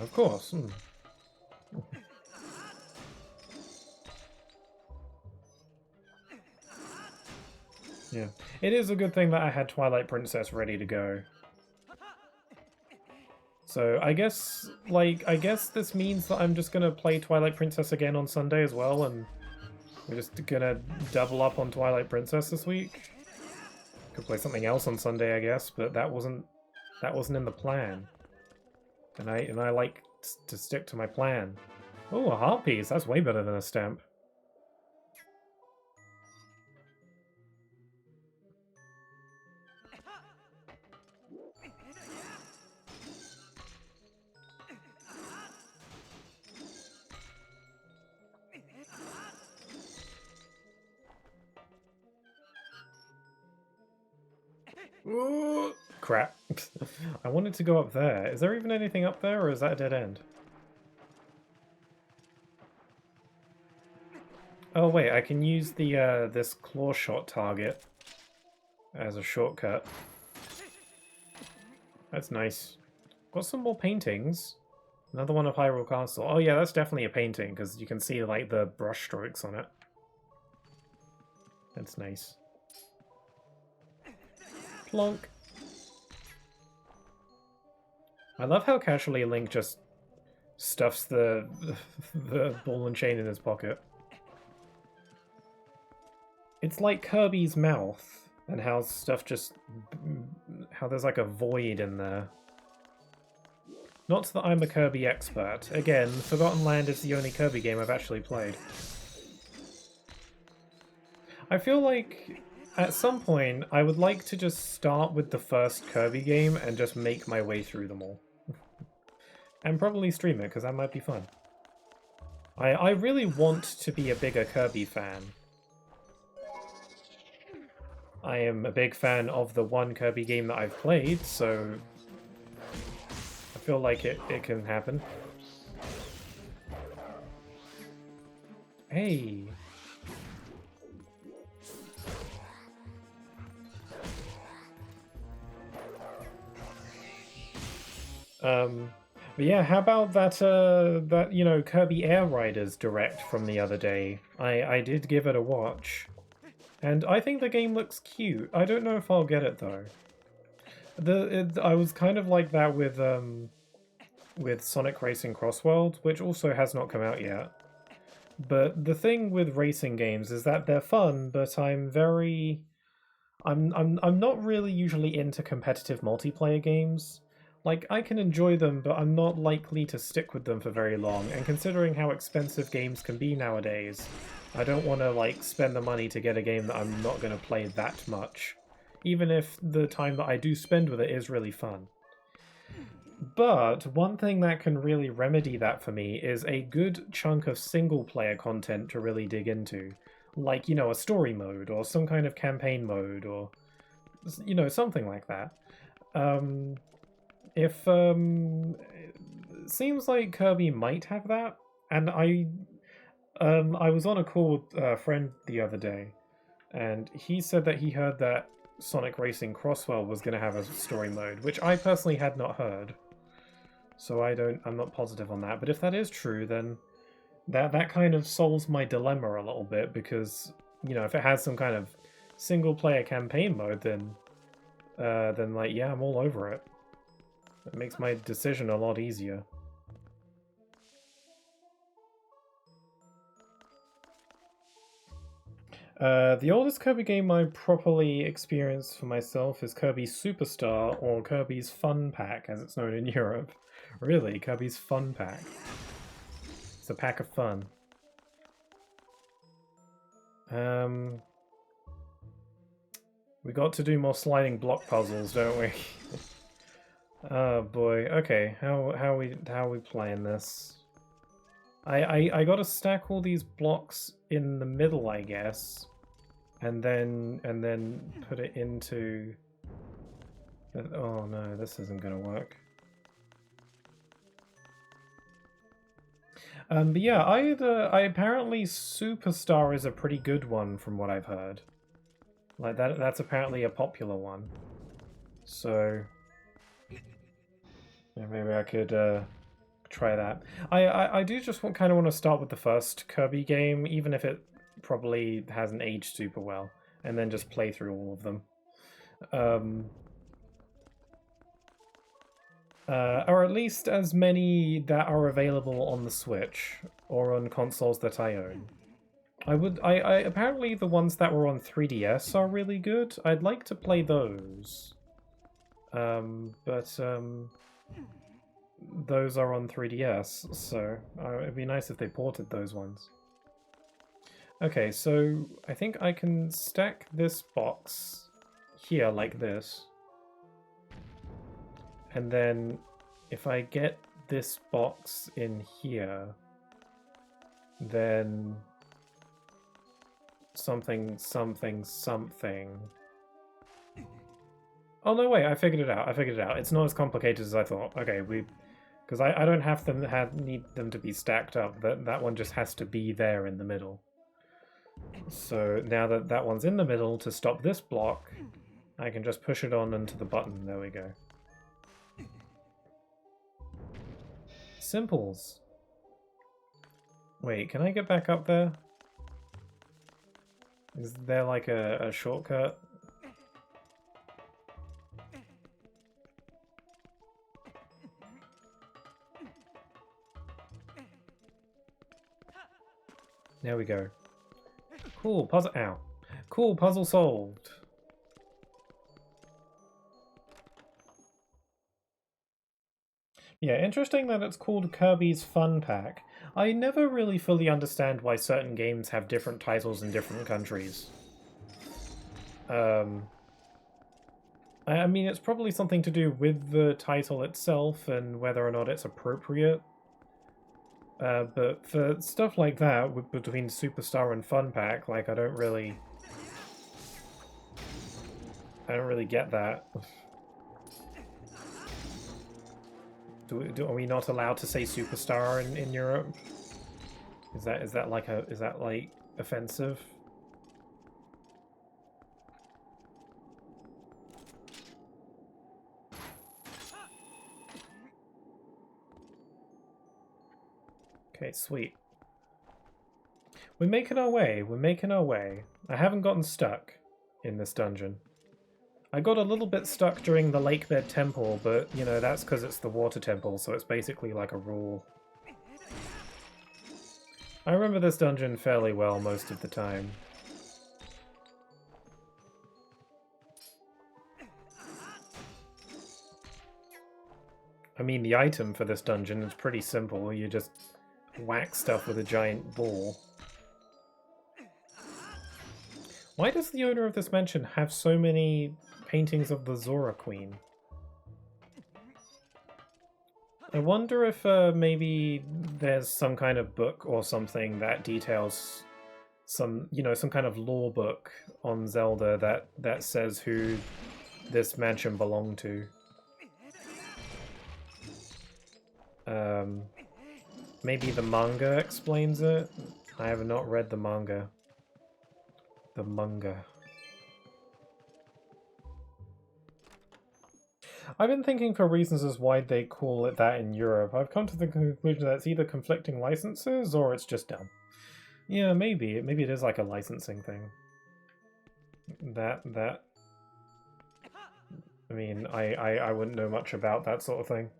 Of course. Yeah. It is a good thing that I had Twilight Princess ready to go. So I guess, like, this means that I'm just going to play Twilight Princess again on Sunday as well, and we're just gonna double up on Twilight Princess this week. Could play something else on Sunday, I guess, but that wasn't in the plan. And I like to stick to my plan. Oh, a heart piece. That's way better than a stamp. Ooh, crap. I wanted to go up there. Is there even anything up there, or is that a dead end? Oh wait, I can use the this claw shot target as a shortcut. That's nice. Got some more paintings. Another one of Hyrule Castle. Oh yeah, that's definitely a painting, because you can see like the brush strokes on it. That's nice. Plonk. I love how casually Link just stuffs the the ball and chain in his pocket. It's like Kirby's mouth, and how stuff just... how there's like a void in there. Not that I'm a Kirby expert. Again, Forgotten Land is the only Kirby game I've actually played. I feel like at some point I would like to just start with the first Kirby game and just make my way through them all. And probably stream it, because that might be fun. I really want to be a bigger Kirby fan. I am a big fan of the one Kirby game that I've played, so I feel like it can happen. Hey! But yeah, how about that, that, you know, Kirby Air Riders Direct from the other day? I did give it a watch. And I think the game looks cute. I don't know if I'll get it, though. I was kind of like that with Sonic Racing Crossworld, which also has not come out yet. But the thing with racing games is that they're fun, but I'm not really usually into competitive multiplayer games. Like, I can enjoy them, but I'm not likely to stick with them for very long, and considering how expensive games can be nowadays, I don't want to, like, spend the money to get a game that I'm not going to play that much, even if the time that I do spend with it is really fun. But one thing that can really remedy that for me is a good chunk of single-player content to really dig into. Like, you know, a story mode, or some kind of campaign mode, or, you know, something like that. It seems like Kirby might have that, and I was on a call with a friend the other day, and he said that he heard that Sonic Racing Crossworld was going to have a story mode, which I personally had not heard. So I'm not positive on that, but if that is true, then that kind of solves my dilemma a little bit, because, you know, if it has some kind of single player campaign mode, then like, yeah, I'm all over it. It makes my decision a lot easier. The oldest Kirby game I properly experienced for myself is Kirby's Superstar, or Kirby's Fun Pack, as it's known in Europe. Really, Kirby's Fun Pack. It's a pack of fun. We got to do more sliding block puzzles, don't we? Oh boy. Okay, how we playing this? I gotta stack all these blocks in the middle, I guess, and then put it into. Oh no, this isn't gonna work. But yeah, I apparently Superstar is a pretty good one from what I've heard. Like that's apparently a popular one. So yeah, maybe I could try that. I do just kind of want to start with the first Kirby game, even if it probably hasn't aged super well, and then just play through all of them. Or at least as many that are available on the Switch or on consoles that I own. I apparently the ones that were on 3DS are really good. I'd like to play those. But those are on 3DS, so it'd be nice if they ported those ones. Okay, so I think I can stack this box here like this. And then if I get this box in here, then something. Oh no, wait! I figured it out. I figured it out. It's not as complicated as I thought. Okay, because I don't have them need them to be stacked up. That one just has to be there in the middle. So now that that one's in the middle, to stop this block, I can just push it on into the button. There we go. Simples. Wait, can I get back up there? Is there like a shortcut? There we go. Cool, puzzle. Ow. Cool, puzzle solved. Yeah, interesting that it's called Kirby's Fun Pack. I never really fully understand why certain games have different titles in different countries. I mean, it's probably something to do with the title itself and whether or not it's appropriate. But for stuff like that, between Superstar and Fun Pack, like, I don't really get that. Are we not allowed to say Superstar in Europe? Is that like offensive? Okay, sweet. We're making our way. We're making our way. I haven't gotten stuck in this dungeon. I got a little bit stuck during the Lakebed Temple, but, you know, that's because it's the Water Temple, so it's basically like a rule. I remember this dungeon fairly well most of the time. I mean, the item for this dungeon is pretty simple. You just whack stuff with a giant ball. Why does the owner of this mansion have so many paintings of the Zora Queen? I wonder if maybe there's some kind of book or something that details some kind of lore book on Zelda that says who this mansion belonged to. Maybe the manga explains it? I have not read the manga. The manga. I've been thinking for reasons as why they call it that in Europe. I've come to the conclusion that it's either conflicting licenses or it's just dumb. Yeah, maybe. Maybe it is like a licensing thing. That... I mean, I wouldn't know much about that sort of thing.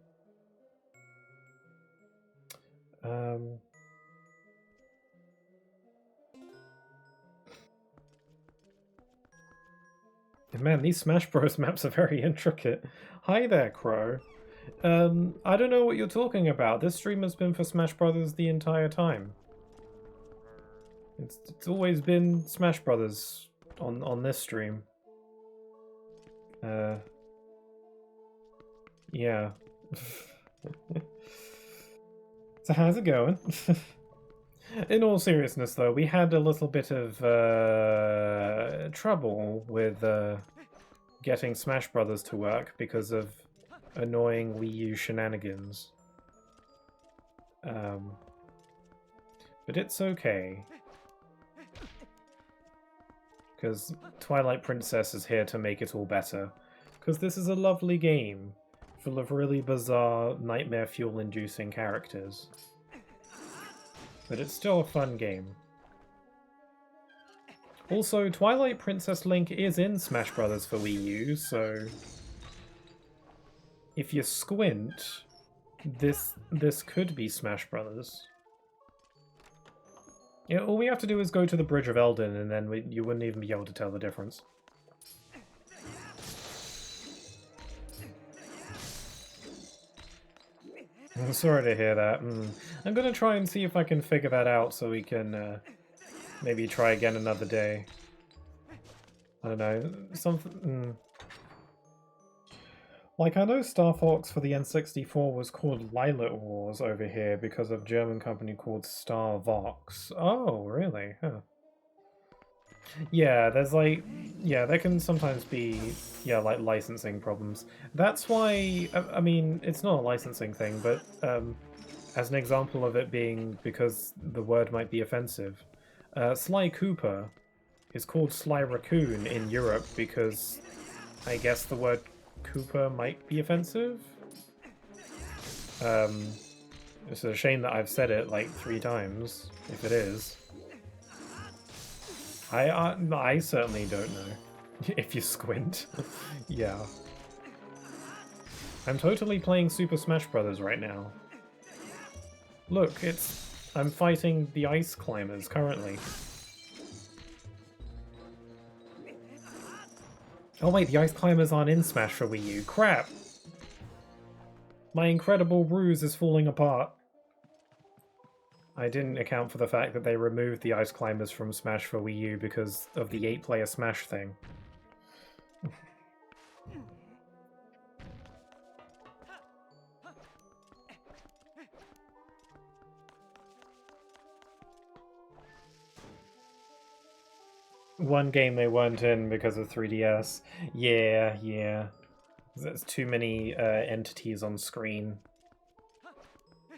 Man, these Smash Bros. Maps are very intricate. Hi there, Crow. I don't know what you're talking about. This stream has been for Smash Brothers the entire time. It's always been Smash Brothers on this stream. Yeah. So how's it going? In all seriousness, though, we had a little bit of trouble with getting Smash Brothers to work because of annoying Wii U shenanigans. But it's okay. Because Twilight Princess is here to make it all better. Because this is a lovely game, full of really bizarre, nightmare fuel-inducing characters. But it's still a fun game. Also, Twilight Princess Link is in Smash Bros. For Wii U, so if you squint, this could be Smash Bros. Yeah, all we have to do is go to the Bridge of Eldin, and then you wouldn't even be able to tell the difference. I'm sorry to hear that. I'm gonna try and see if I can figure that out so we can maybe try again another day. I don't know, something... Like, I know Star Fox for the N64 was called Lilac Wars over here because of a German company called Star Vox. Oh, really? Huh. Yeah, there's like Yeah, there can sometimes be, yeah, like licensing problems. That's why, I mean, it's not a licensing thing, but as an example of it being because the word might be offensive, Sly Cooper is called Sly Raccoon in Europe because I guess the word Cooper might be offensive. It's a shame that I've said it like 3 times, if it is. I certainly don't know. If you squint. Yeah. I'm totally playing Super Smash Bros. Right now. Look, I'm fighting the ice climbers currently. Oh wait, the ice climbers aren't in Smash for Wii U. Crap! My incredible ruse is falling apart. I didn't account for the fact that they removed the ice climbers from Smash for Wii U because of the 8-player Smash thing. One game they weren't in because of 3DS. Yeah, yeah. There's too many entities on screen.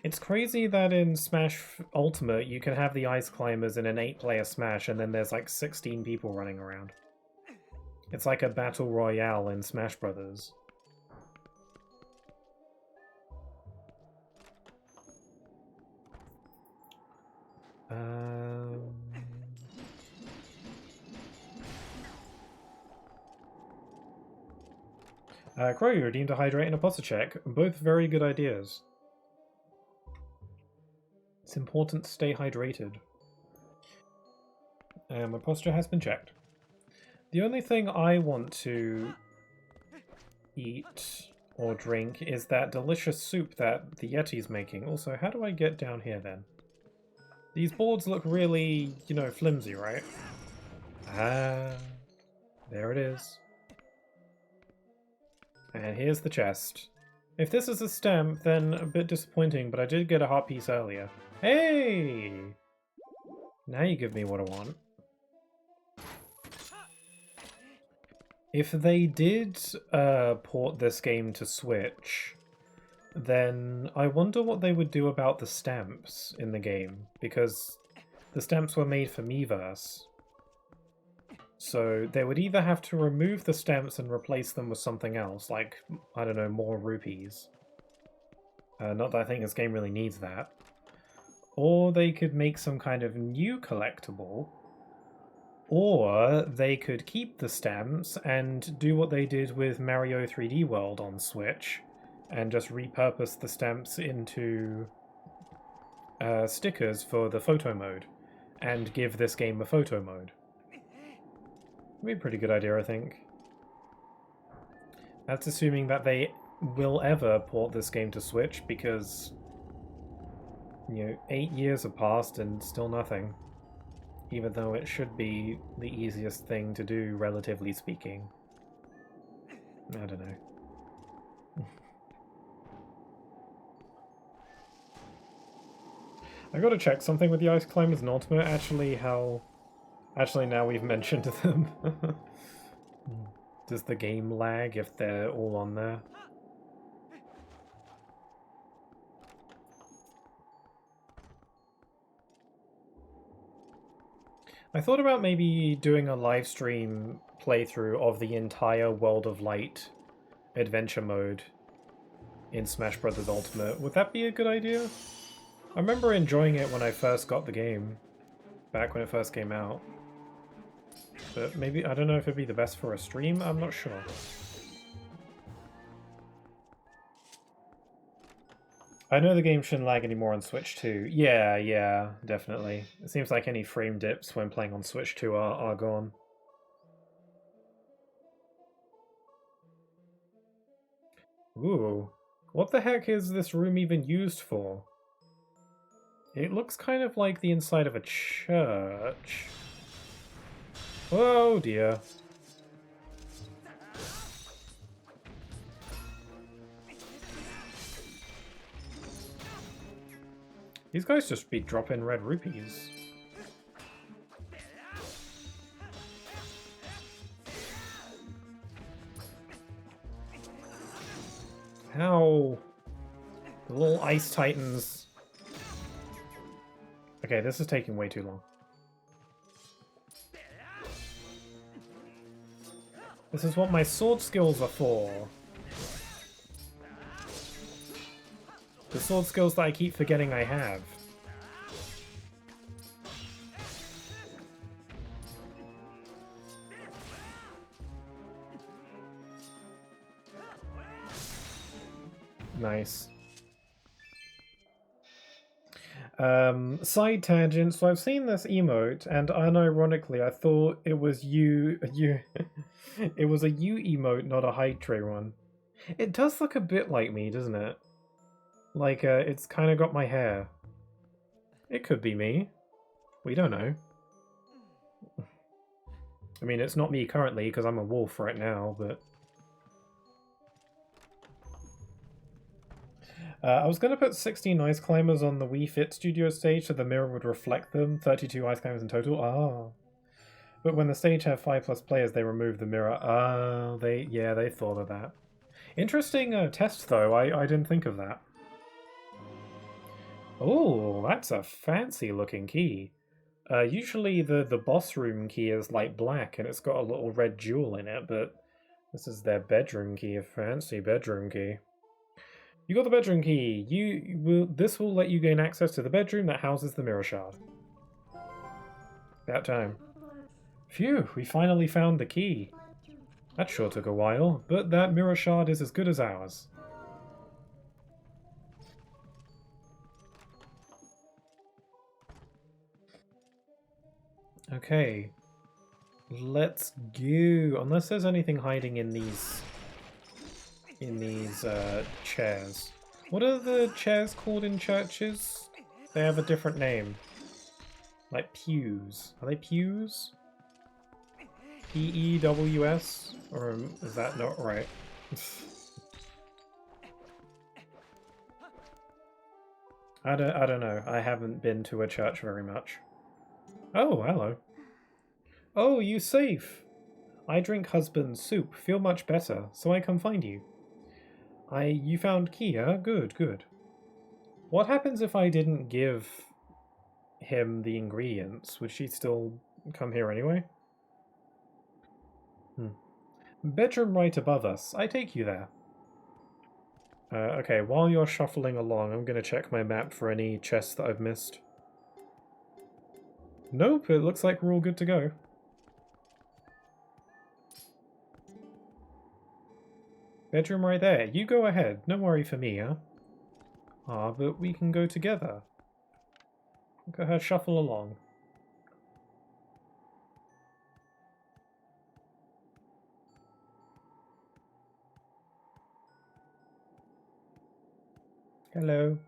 It's crazy that in Smash Ultimate you can have the ice climbers in an 8-player Smash and then there's like 16 people running around. It's like a battle royale in Smash Brothers. Crow, you redeemed a Hydrate and a posture check. Both very good ideas. It's important to stay hydrated. My posture has been checked. The only thing I want to eat or drink is that delicious soup that the Yeti's making. Also, how do I get down here then? These boards look really, you know, flimsy, right? Ah, there it is. And here's the chest. If this is a stamp, then a bit disappointing, but I did get a heart piece earlier. Hey! Now you give me what I want. If they did port this game to Switch, then I wonder what they would do about the stamps in the game, because the stamps were made for Miiverse. So they would either have to remove the stamps and replace them with something else, like, I don't know, more rupees. Not that I think this game really needs that. Or they could make some kind of new collectible, or they could keep the stamps and do what they did with Mario 3D World on Switch, and just repurpose the stamps into stickers for the photo mode, and give this game a photo mode. Would be a pretty good idea, I think. That's assuming that they will ever port this game to Switch, because, you know, 8 years have passed and still nothing. Even though it should be the easiest thing to do, relatively speaking. I don't know. I gotta check something with the Ice Climbers in Ultimate, actually now we've mentioned them. Does the game lag if they're all on there? I thought about maybe doing a live stream playthrough of the entire World of Light adventure mode in Smash Bros. Ultimate. Would that be a good idea? I remember enjoying it when I first got the game, back when it first came out. But maybe, I don't know if it'd be the best for a stream, I'm not sure. I know the game shouldn't lag anymore on Switch 2. Yeah, definitely. It seems like any frame dips when playing on Switch 2 are gone. Ooh. What the heck is this room even used for? It looks kind of like the inside of a church. Oh dear. These guys just be dropping red rupees. Ow! The little ice titans. Okay, this is taking way too long. This is what my sword skills are for. The sword skills that I keep forgetting I have. Nice. Side tangent. So I've seen this emote, and unironically, I thought it was you. It was a you emote, not a height tray one. It does look a bit like me, doesn't it? Like, it's kind of got my hair. It could be me. We don't know. I mean, it's not me currently because I'm a wolf right now, but I was going to put 16 ice climbers on the Wii Fit Studio stage so the mirror would reflect them. 32 ice climbers in total. Ah. But when the stage had 5+ players, they removed the mirror. Ah, they thought of that. Interesting test, though. I didn't think of that. Oh, that's a fancy looking key. Usually the boss room key is like black and it's got a little red jewel in it, but this is their bedroom key, a fancy bedroom key. You got the bedroom key. This will let you gain access to the bedroom that houses the mirror shard. About time. Phew, we finally found the key. That sure took a while, but that mirror shard is as good as ours. Okay. Let's go. Unless there's anything hiding in these chairs. What are the chairs called in churches? They have a different name. Like pews. Are they pews? P-E-W-S? Or is that not right? I don't know. I haven't been to a church very much. Oh, hello. Oh, you safe? I drink husband's soup, feel much better, so I come find you. You found Kia? Good, good. What happens if I didn't give him the ingredients? Would she still come here anyway? Hmm. Bedroom right above us. I take you there. Okay, while you're shuffling along, I'm gonna check my map for any chests that I've missed. Nope, it looks like we're all good to go. Bedroom right there. You go ahead. No worry for me, huh? Ah, but we can go together. Look at her shuffle along. Hello.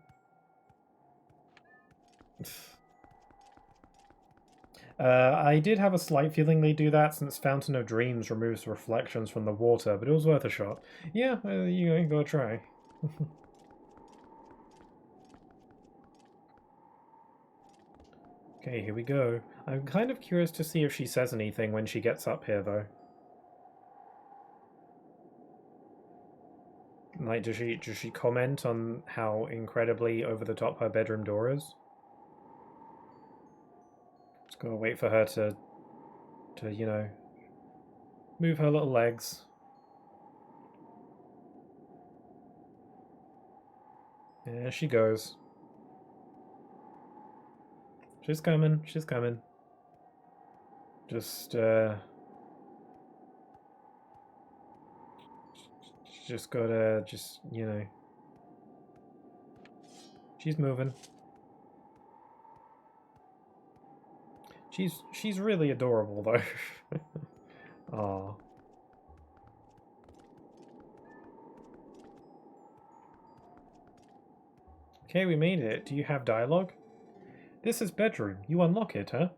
I did have a slight feeling they do that since Fountain of Dreams removes reflections from the water, but it was worth a shot. Yeah, you gotta try. Okay, here we go. I'm kind of curious to see if she says anything when she gets up here, though. Like, does she comment on how incredibly over the top her bedroom door is? Just gotta wait for her to move her little legs. There she goes. She's coming, she's coming. Just gotta, she's moving. She's really adorable, though. Aw. Okay, we made it. Do you have dialogue? This is bedroom. You unlock it, huh?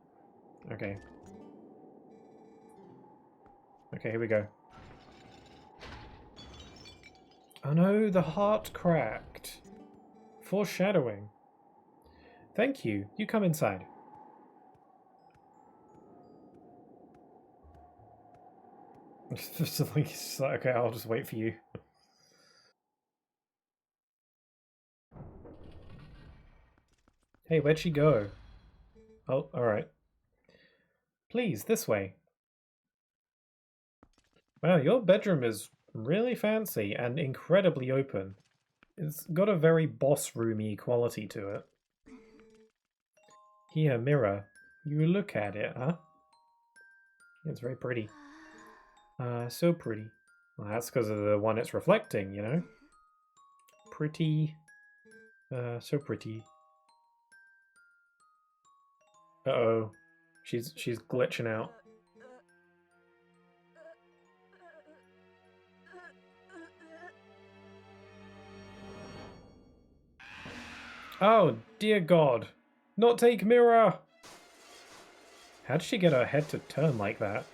Okay. Okay, here we go. Oh no, the heart cracked. Foreshadowing. Thank you. You come inside. Okay, I'll just wait for you. Hey, where'd she go? Oh, alright. Please, this way. Wow, your bedroom is really fancy and incredibly open. It's got a very boss roomy quality to it. Here, mirror. You look at it, huh? It's very pretty. So pretty. Well, that's because of the one it's reflecting, you know? Pretty. So pretty. Uh-oh. She's glitching out. Oh, dear God. Not take mirror! How'd she get her head to turn like that?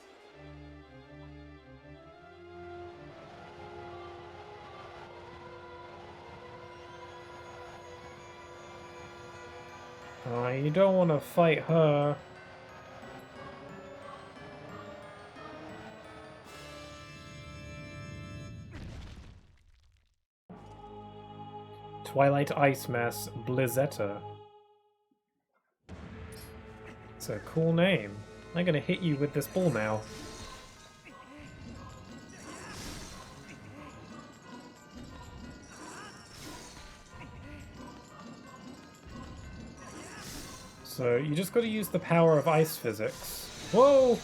Oh, you don't want to fight her. Twilight Ice Mass Blizzetta. It's a cool name. I'm gonna hit you with this ball now. So you just gotta use the power of ice physics. Whoa!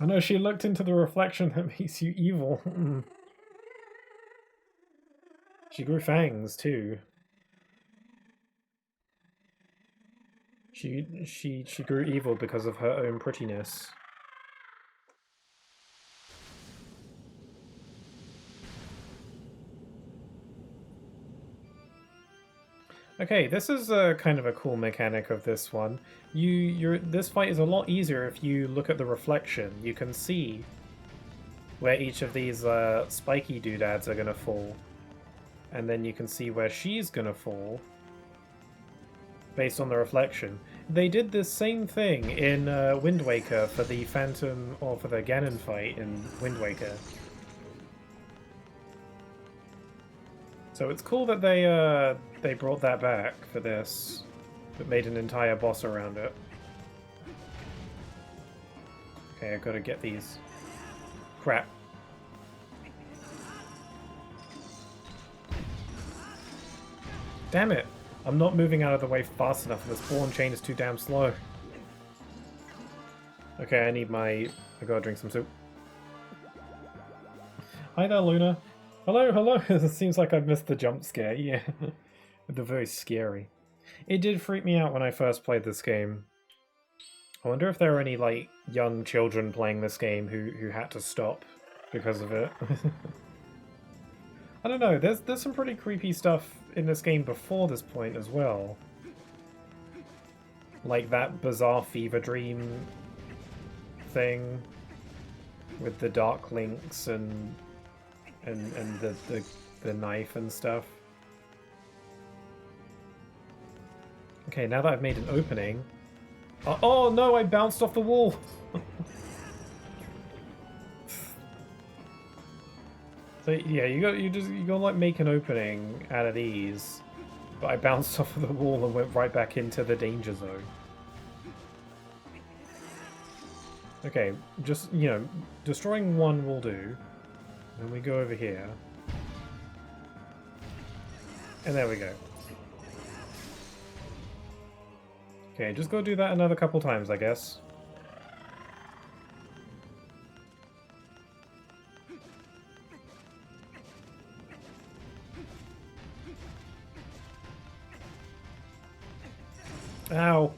I know she looked into the reflection that makes you evil. She grew fangs too. She grew evil because of her own prettiness. Okay, this is kind of a cool mechanic of this one. This fight is a lot easier if you look at the reflection. You can see where each of these spiky doodads are gonna fall, and then you can see where she's gonna fall based on the reflection. They did this same thing in Wind Waker for the Phantom, or for the Ganon fight in Wind Waker. So it's cool that they brought that back for this, but made an entire boss around it. Okay, I gotta get these. Crap. Damn it! I'm not moving out of the way fast enough, and this ball and chain is too damn slow. Okay, I gotta drink some soup. Hi there, Luna. Hello, hello! It seems like I've missed the jump scare, yeah. They're very scary. It did freak me out when I first played this game. I wonder if there are any, like, young children playing this game who had to stop because of it. I don't know, there's some pretty creepy stuff in this game before this point as well. Like that bizarre fever dream thing with the dark links and the knife and stuff. Okay, now that I've made an opening... oh no, I bounced off the wall! So yeah, you gotta like make an opening out of these. But I bounced off of the wall and went right back into the danger zone. Okay, just, you know, destroying one will do. Then we go over here. And there we go. Okay, just go do that another couple times, I guess. Ow.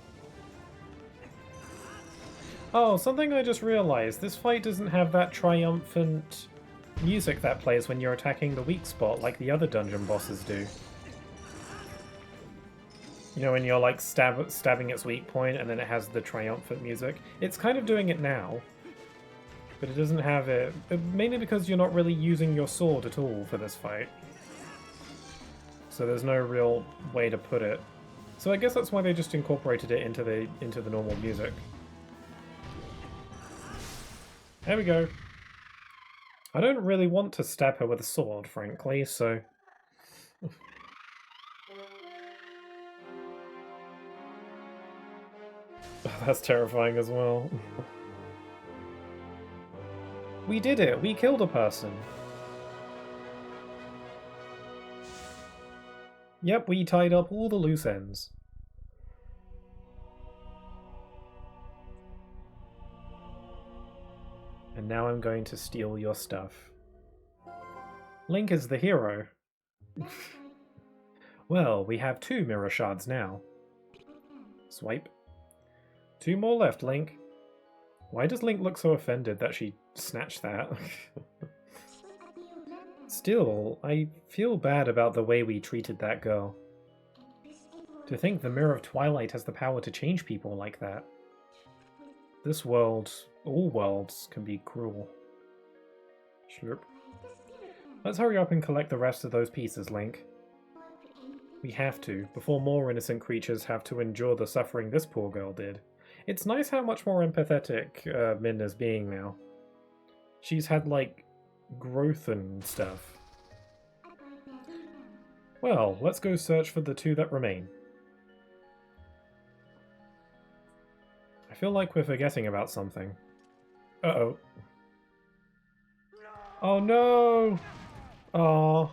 Oh, something I just realized. This fight doesn't have that triumphant music that plays when you're attacking the weak spot like the other dungeon bosses do. You know, when you're like stabbing its weak point and then it has the triumphant music. It's kind of doing it now, but it doesn't have it, mainly because you're not really using your sword at all for this fight. So there's no real way to put it. So I guess that's why they just incorporated it into the normal music. There we go. I don't really want to stab her with a sword, frankly, so... That's terrifying as well. We did it! We killed a person! Yep, we tied up all the loose ends. And now I'm going to steal your stuff. Link is the hero. Well, we have 2 mirror shards now. Swipe. 2 more left, Link. Why does Link look so offended that she snatched that? Still, I feel bad about the way we treated that girl. To think the Mirror of Twilight has the power to change people like that. This world, all worlds, can be cruel. Slurp. Let's hurry up and collect the rest of those pieces, Link. We have to, before more innocent creatures have to endure the suffering this poor girl did. It's nice how much more empathetic Midna's being now. She's had, like, growth and stuff. Well, let's go search for the 2 that remain. I feel like we're forgetting about something. Uh-oh. Oh no! Oh.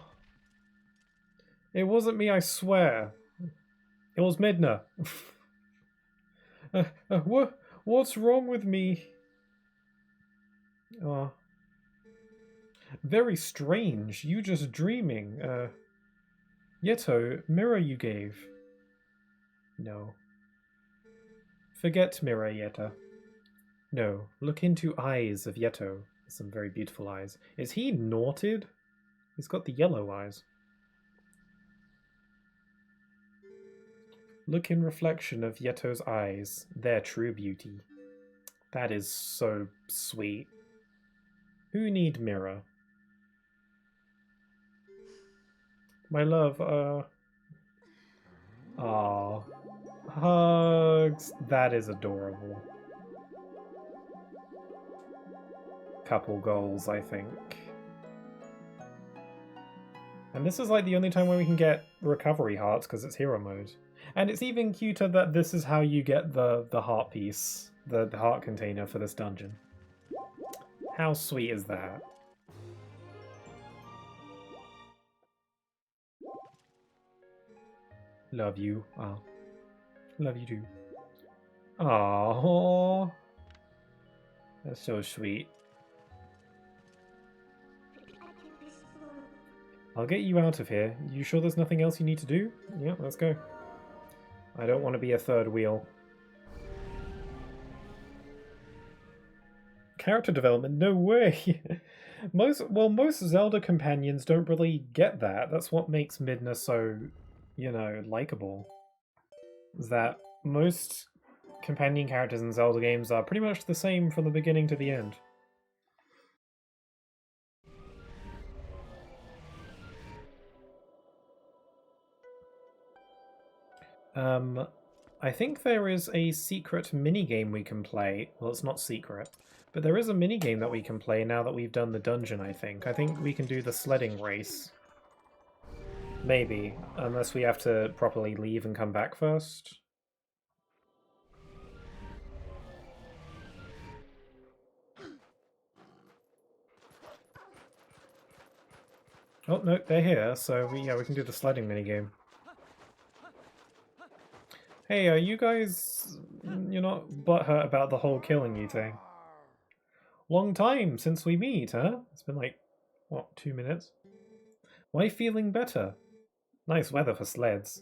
It wasn't me, I swear. It was Midna. What's wrong with me? Oh. Very strange. You just dreaming. Yeto, mirror you gave. No. Forget mirror, Yeta. No, look into eyes of Yeto. Some very beautiful eyes. Is he naughted? He's got the yellow eyes. Look in reflection of Yeto's eyes, their true beauty. That is so sweet. Who need mirror? My love, Aww. Hugs. That is adorable. Couple goals, I think. And this is like the only time where we can get recovery hearts because it's hero mode. And it's even cuter that this is how you get the heart piece, the heart container for this dungeon. How sweet is that? Love you. Oh. Love you too. Aww. That's so sweet. I'll get you out of here. You sure there's nothing else you need to do? Yeah, let's go. I don't want to be a third wheel. Character development? No way! Most Zelda companions don't really get that. That's what makes Midna so, you know, likable. Is that most companion characters in Zelda games are pretty much the same from the beginning to the end. I think there is a secret minigame we can play. Well, it's not secret, but there is a minigame that we can play now that we've done the dungeon, I think. I think we can do the sledding race. Maybe, unless we have to properly leave and come back first. Oh, no, they're here, so we can do the sledding minigame. Hey, are you guys... You're not butthurt about the whole killing you thing? Long time since we meet, huh? It's been like, what, 2 minutes? Why feeling better? Nice weather for sleds.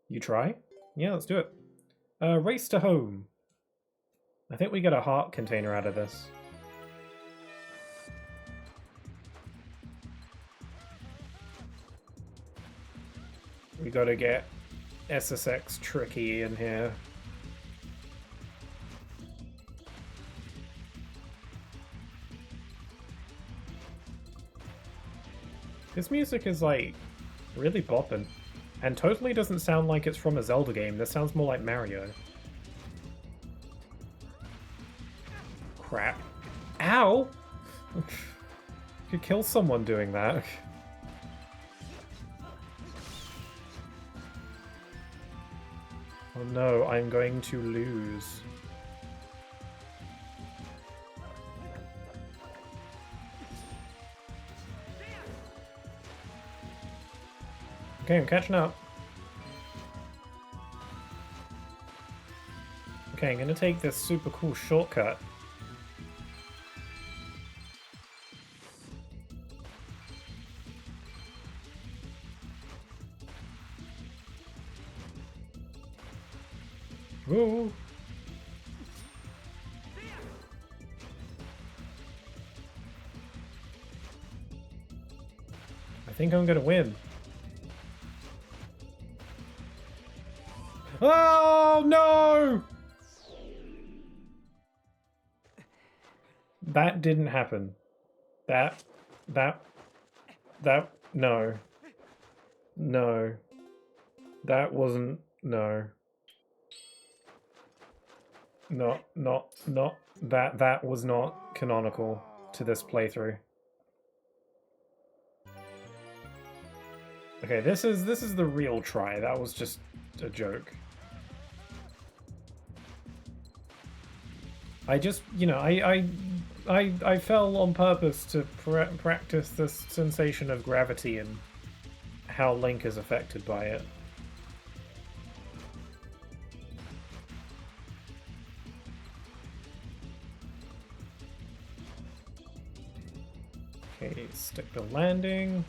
You try? Yeah, let's do it. Race to home. I think we get a heart container out of this. We gotta get SSX tricky in here. This music is like really bopping. And totally doesn't sound like it's from a Zelda game. This sounds more like Mario. Crap. Ow! Could kill someone doing that. Oh no, I'm going to lose. Okay, I'm catching up. Okay, I'm gonna take this super cool shortcut. Ooh. I think I'm gonna win. Oh no! That didn't happen. That, no. No. That wasn't, no. Not, that was not canonical to this playthrough. Okay, this is the real try. That was just a joke. I just, you know, I fell on purpose to practice the sensation of gravity and how Link is affected by it. Okay, stick the landing.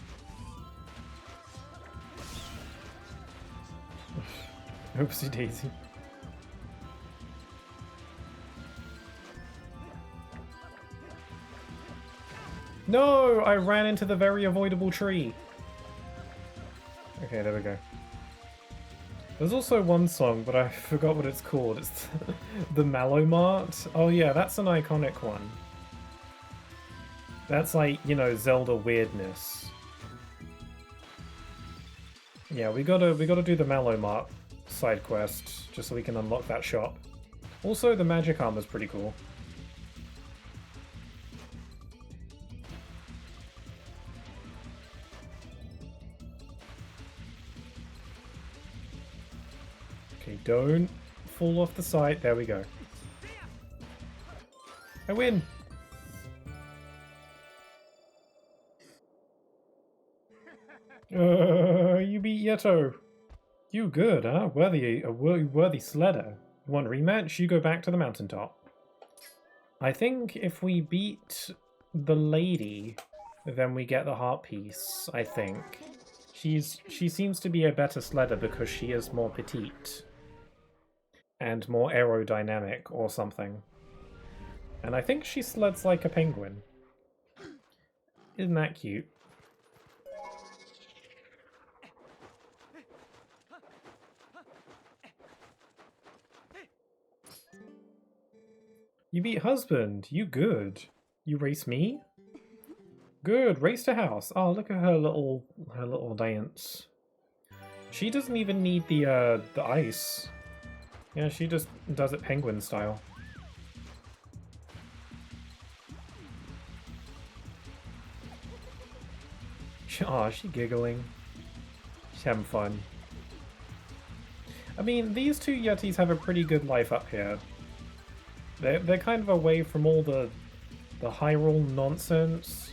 Oopsie daisy. No! I ran into the very avoidable tree. Okay, there we go. There's also one song, but I forgot what it's called. It's the Mallow Mart. Oh yeah, that's an iconic one. That's like, you know, Zelda weirdness. Yeah, we gotta do the Mallow Mart side quest just so we can unlock that shop. Also, the magic armor's pretty cool. Okay, don't fall off the side. There we go. I win! You beat Yeto. You good, huh? A worthy sledder. You want rematch? You go back to the mountaintop. I think if we beat the lady, then we get the heart piece, I think. She seems to be a better sledder because she is more petite. And more aerodynamic or something. And I think she sleds like a penguin. Isn't that cute? You beat husband. You good. You race me? Good. Race to house. Oh, look at her little dance. She doesn't even need the ice. Yeah, she just does it penguin style. Aw, she's giggling. She's having fun. I mean, these two Yetis have a pretty good life up here. They're kind of away from all the Hyrule nonsense.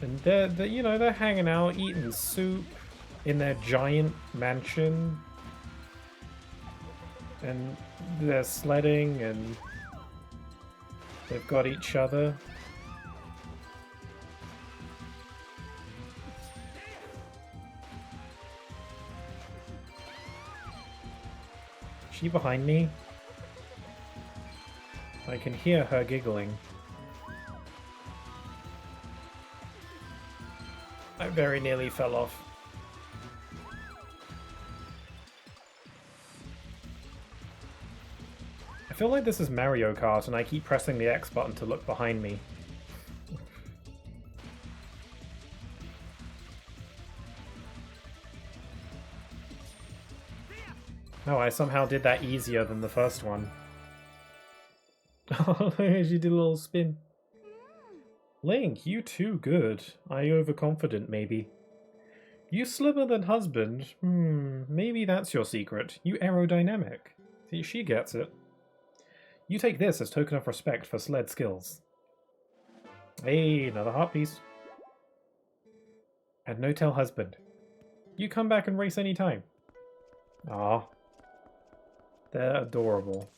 And they're you know, they're hanging out, eating soup in their giant mansion. And they're sledding and they've got each other. Is she behind me? I can hear her giggling. I very nearly fell off. I feel like this is Mario Kart and I keep pressing the X button to look behind me. Oh, I somehow did that easier than the first one. Oh, she did a little spin. Link, you too good. I overconfident, maybe. You slimmer than husband. Maybe that's your secret. You aerodynamic. See, she gets it. You take this as token of respect for sled skills. Hey, another heart piece. And no tell husband. You come back and race anytime. Ah, they're adorable.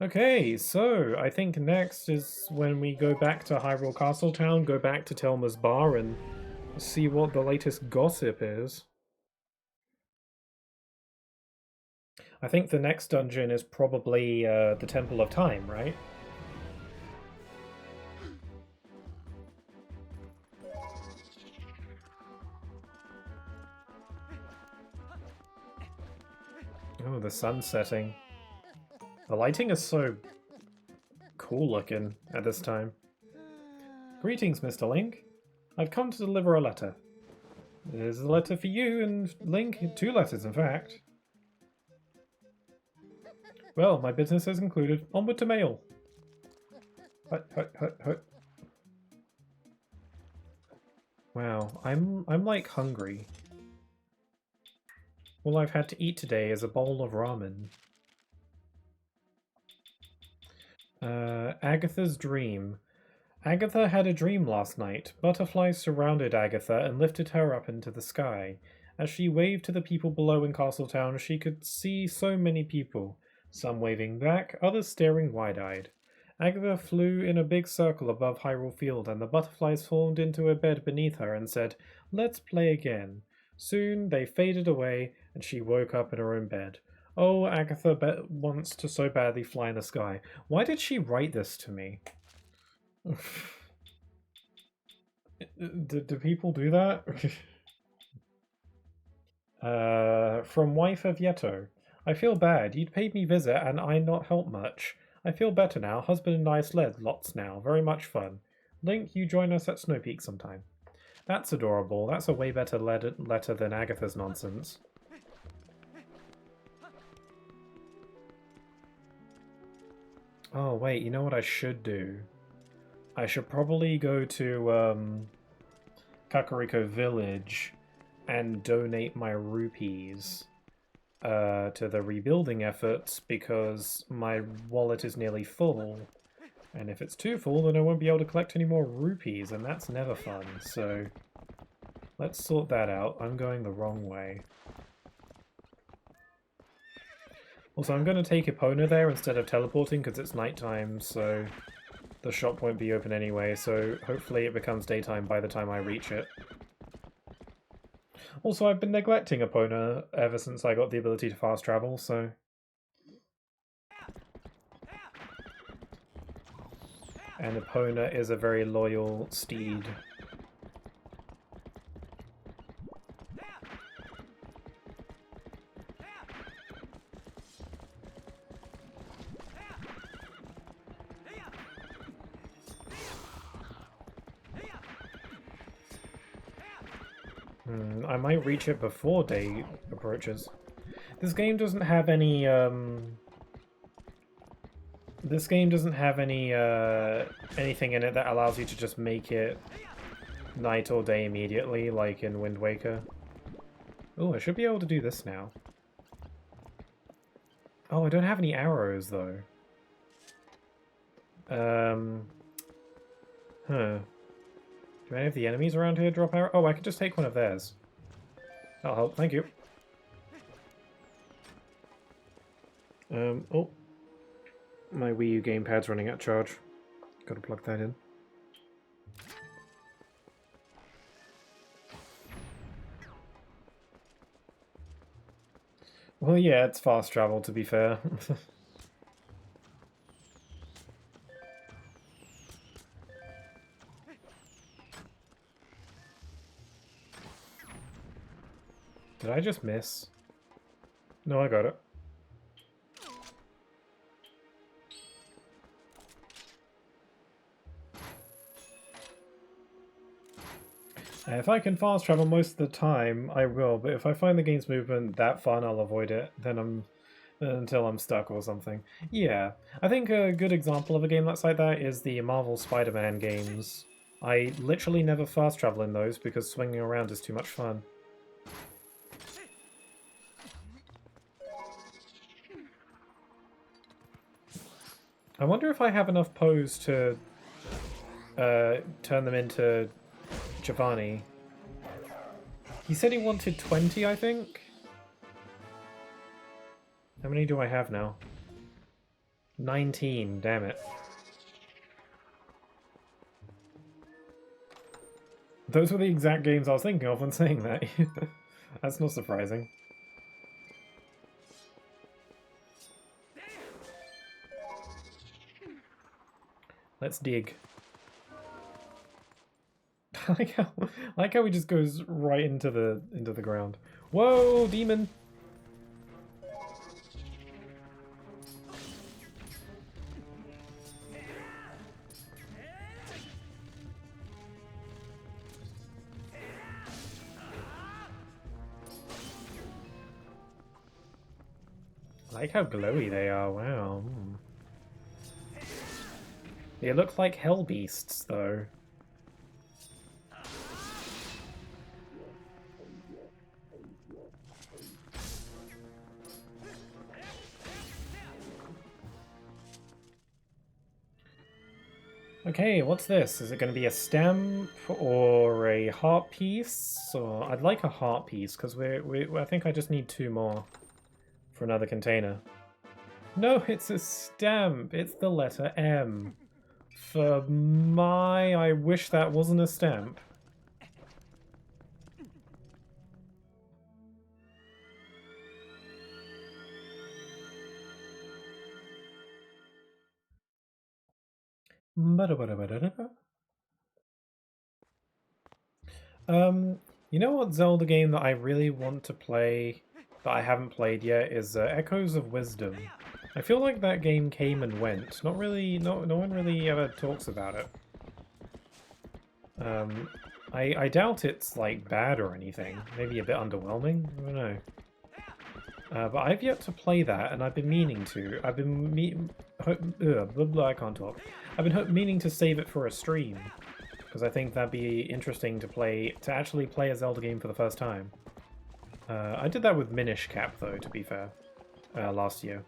Okay, so I think next is when we go back to Hyrule Castle Town, go back to Telma's Bar, and see what the latest gossip is. I think the next dungeon is probably the Temple of Time, right? Oh, the sun's setting. The lighting is so cool looking at this time. Greetings, Mr. Link. I've come to deliver a letter. There's a letter for you and Link, 2 letters in fact. Well, my business is concluded. Onward to mail. Hut, hut, hut, hut. Wow, I'm like hungry. All I've had to eat today is a bowl of ramen. Agatha's dream. Agatha had a dream last night. Butterflies surrounded Agatha and lifted her up into the sky. As she waved to the people below in Castletown, she could see so many people, some waving back, others staring wide-eyed. Agatha flew in a big circle above Hyrule Field, and the butterflies formed into a bed beneath her and said, "Let's play again." Soon they faded away, and she woke up in her own bed. Oh, Agatha wants to so badly fly in the sky. Why did she write this to me? Do people do that? From wife of Yeto. I feel bad. You'd paid me visit and I not help much. I feel better now. Husband and I sled lots now. Very much fun. Link, you join us at Snow Peak sometime. That's adorable. That's a way better letter than Agatha's nonsense. Oh, wait, you know what I should do? I should probably go to Kakariko Village and donate my rupees to the rebuilding efforts because my wallet is nearly full. And if it's too full, then I won't be able to collect any more rupees, and that's never fun. So let's sort that out. I'm going the wrong way. Also, I'm going to take Epona there instead of teleporting because it's nighttime, so the shop won't be open anyway, so hopefully it becomes daytime by the time I reach it. Also, I've been neglecting Epona ever since I got the ability to fast travel, so... And Epona is a very loyal steed. I might reach it before day approaches. This game doesn't have any, This game doesn't have any, anything in it that allows you to just make it night or day immediately, like in Wind Waker. Oh, I should be able to do this now. Oh, I don't have any arrows, though. Huh. Do any of the enemies around here drop arrows? Oh, I can just take one of theirs. That'll help, thank you. Oh. My Wii U gamepad's running out of charge. Gotta plug that in. Well, yeah, it's fast travel, to be fair. Did I just miss? No, I got it. If I can fast travel most of the time, I will, but if I find the game's movement that fun, I'll avoid it, then until I'm stuck or something. Yeah, I think a good example of a game that's like that is the Marvel Spider-Man games. I literally never fast travel in those because swinging around is too much fun. I wonder if I have enough pose to turn them into Giovanni. He said he wanted 20, I think? How many do I have now? 19, damn it. Those were the exact games I was thinking of when saying that. That's not surprising. Let's dig. like how he just goes right into the ground. Whoa, demon! I like how glowy they are, wow. They look like hell beasts, though. Okay, what's this? Is it going to be a stamp or a heart piece? Or I'd like a heart piece because I think I just need 2 more for another container. No, it's a stamp. It's the letter M. I wish that wasn't a stamp. You know what Zelda game that I really want to play that I haven't played yet is Echoes of Wisdom. I feel like that game came and went. Not really, no one really ever talks about it. I doubt it's like bad or anything. Maybe a bit underwhelming. I don't know. But I've yet to play that, and I've been meaning to. I've been I can't talk. I've been meaning to save it for a stream because I think that'd be interesting to actually play a Zelda game for the first time. I did that with Minish Cap though, to be fair, last year.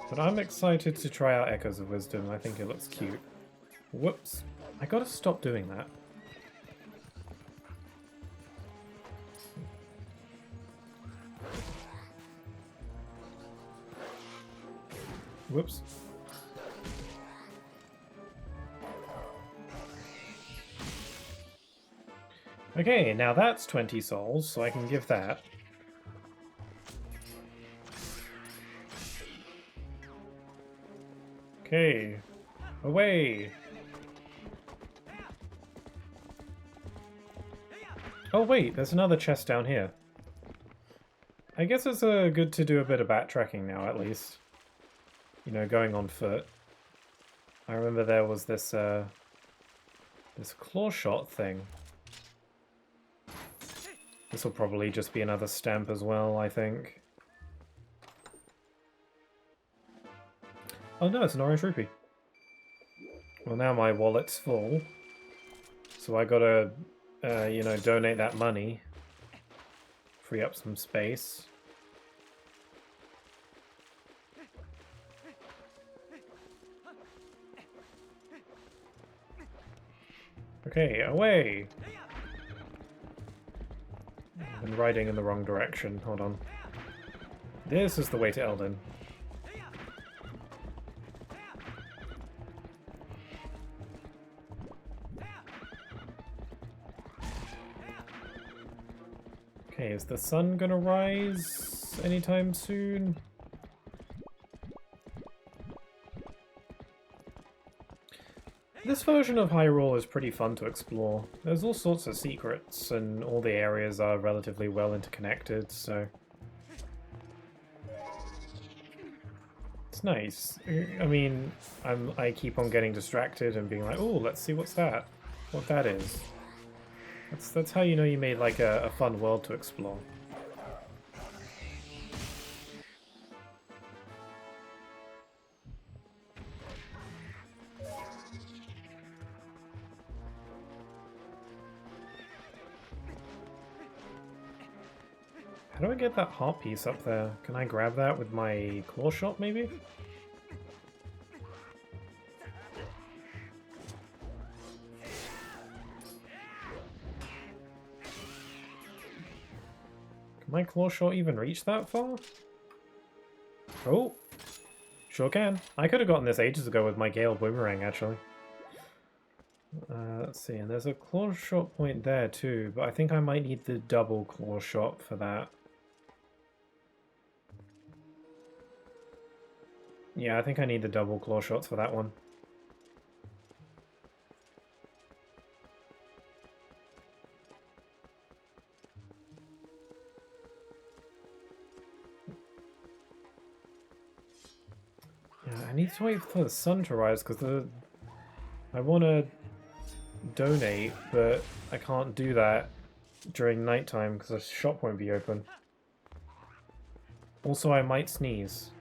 But I'm excited to try out Echoes of Wisdom. I think it looks cute. Whoops. I gotta stop doing that. Whoops. Okay, now that's 20 souls, so I can give that. Okay. Away! Oh wait, there's another chest down here. I guess it's good to do a bit of backtracking now, at least. You know, going on foot. I remember there was this claw shot thing. This will probably just be another stamp as well, I think. Oh no, it's an orange rupee. Well, now my wallet's full. So I gotta, you know, donate that money. Free up some space. Okay, away! I've been riding in the wrong direction. Hold on. This is the way to Eldin. Okay, is the sun gonna rise anytime soon? This version of Hyrule is pretty fun to explore. There's all sorts of secrets, and all the areas are relatively well interconnected, so... It's nice. I mean, I keep on getting distracted and being like, oh, let's see what's that. what that is. That's how you know you made like a fun world to explore. How do I get that heart piece up there? Can I grab that with my claw shot, maybe? Can my claw shot even reach that far? Oh, sure can. I could have gotten this ages ago with my Gale Boomerang, actually. Let's see, and there's a claw shot point there too, but I think I might need the double claw shot for that. Yeah, I think I need the double claw shots for that one. Yeah, I need to wait for the sun to rise because I want to donate, but I can't do that during nighttime because the shop won't be open. Also, I might sneeze.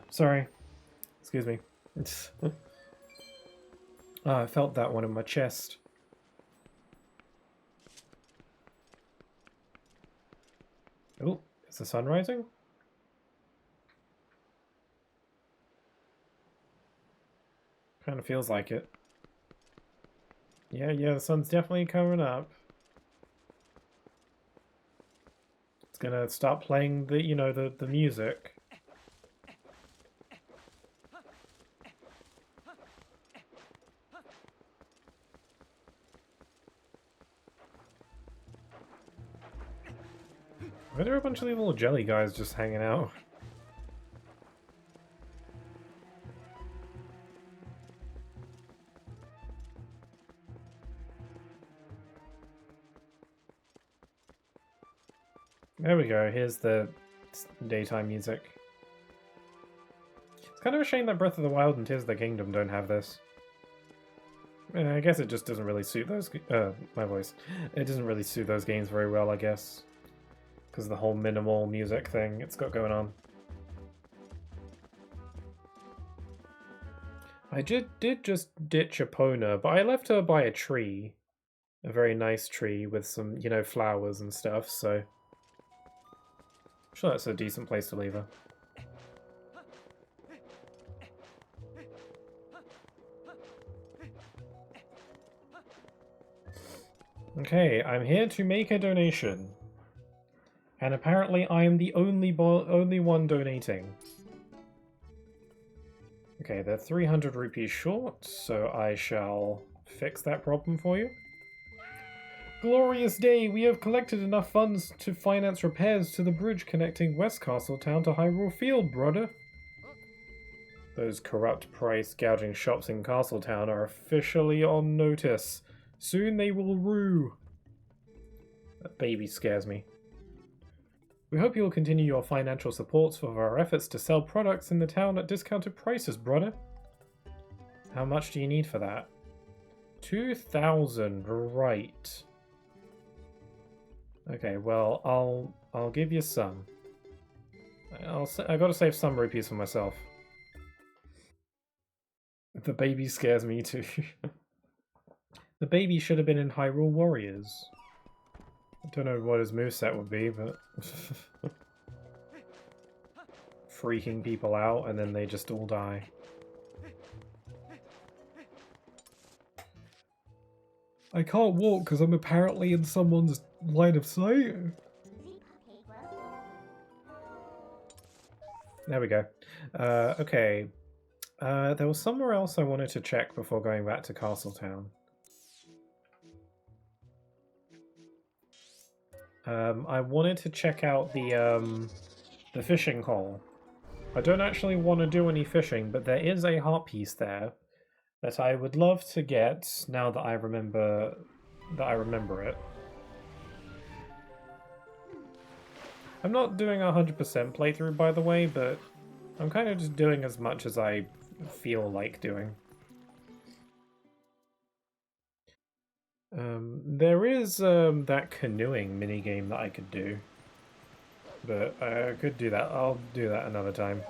Sorry. Excuse me. I felt that one in my chest. Oh, is the sun rising? Kind of feels like it. Yeah, the sun's definitely coming up. It's gonna start playing the, you know, the music. Why are there a bunch of these little jelly guys just hanging out? There we go, here's the daytime music. It's kind of a shame that Breath of the Wild and Tears of the Kingdom don't have this. I guess it just doesn't really suit those... my voice. It doesn't really suit those games very well, I guess. Because of the whole minimal music thing it's got going on. I did just ditch Epona, but I left her by a tree. A very nice tree with some, you know, flowers and stuff, so... I'm sure that's a decent place to leave her. Okay, I'm here to make a donation. And apparently I am the only one donating. Okay, they're 300 rupees short, so I shall fix that problem for you. Glorious day! We have collected enough funds to finance repairs to the bridge connecting West Castletown to Hyrule Field, brother. Those corrupt price gouging shops in Castletown are officially on notice. Soon they will rue. That baby scares me. We hope you will continue your financial support for our efforts to sell products in the town at discounted prices, brother. How much do you need for that? 2,000, right. Okay, well, I'll give you some. I gotta save some rupees for myself. The baby scares me too. The baby should have been in Hyrule Warriors. I don't know what his moveset would be, but... freaking people out and then they just all die. I can't walk because I'm apparently in someone's line of sight. There we go. Okay. There was somewhere else I wanted to check before going back to Castletown. I wanted to check out the fishing hole. I don't actually want to do any fishing, but there is a heart piece there that I would love to get now that I remember it. I'm not doing a 100% playthrough, by the way, but I'm kind of just doing as much as I feel like doing. There is that canoeing minigame that I could do, but I could do that. I'll do that another time.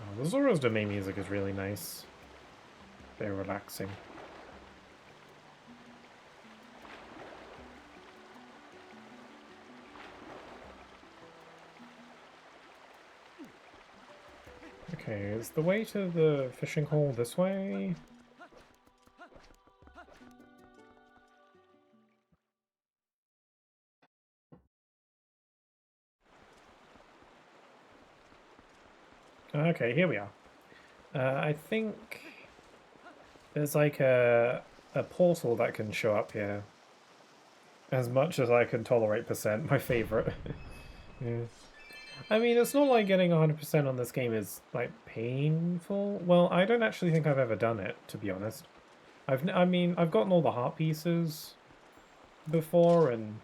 Oh, the Zoro's Domain music is really nice. Very relaxing. Okay, is the way to the fishing hole this way? Okay, here we are. I think there's like a portal that can show up here. As much as I can tolerate percent, my favorite. Yeah. I mean, it's not like getting 100% on this game is, like, painful. Well, I don't actually think I've ever done it, to be honest. I mean, I've gotten all the heart pieces before and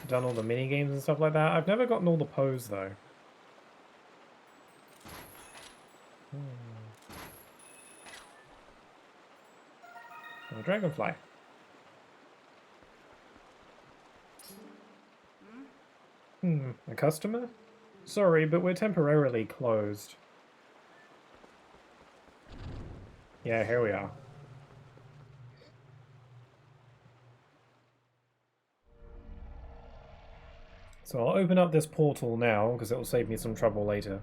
done all the mini games and stuff like that. I've never gotten all the pose, though. Oh, dragonfly. A customer? Sorry, but we're temporarily closed. Yeah, here we are. So I'll open up this portal now, because it will save me some trouble later.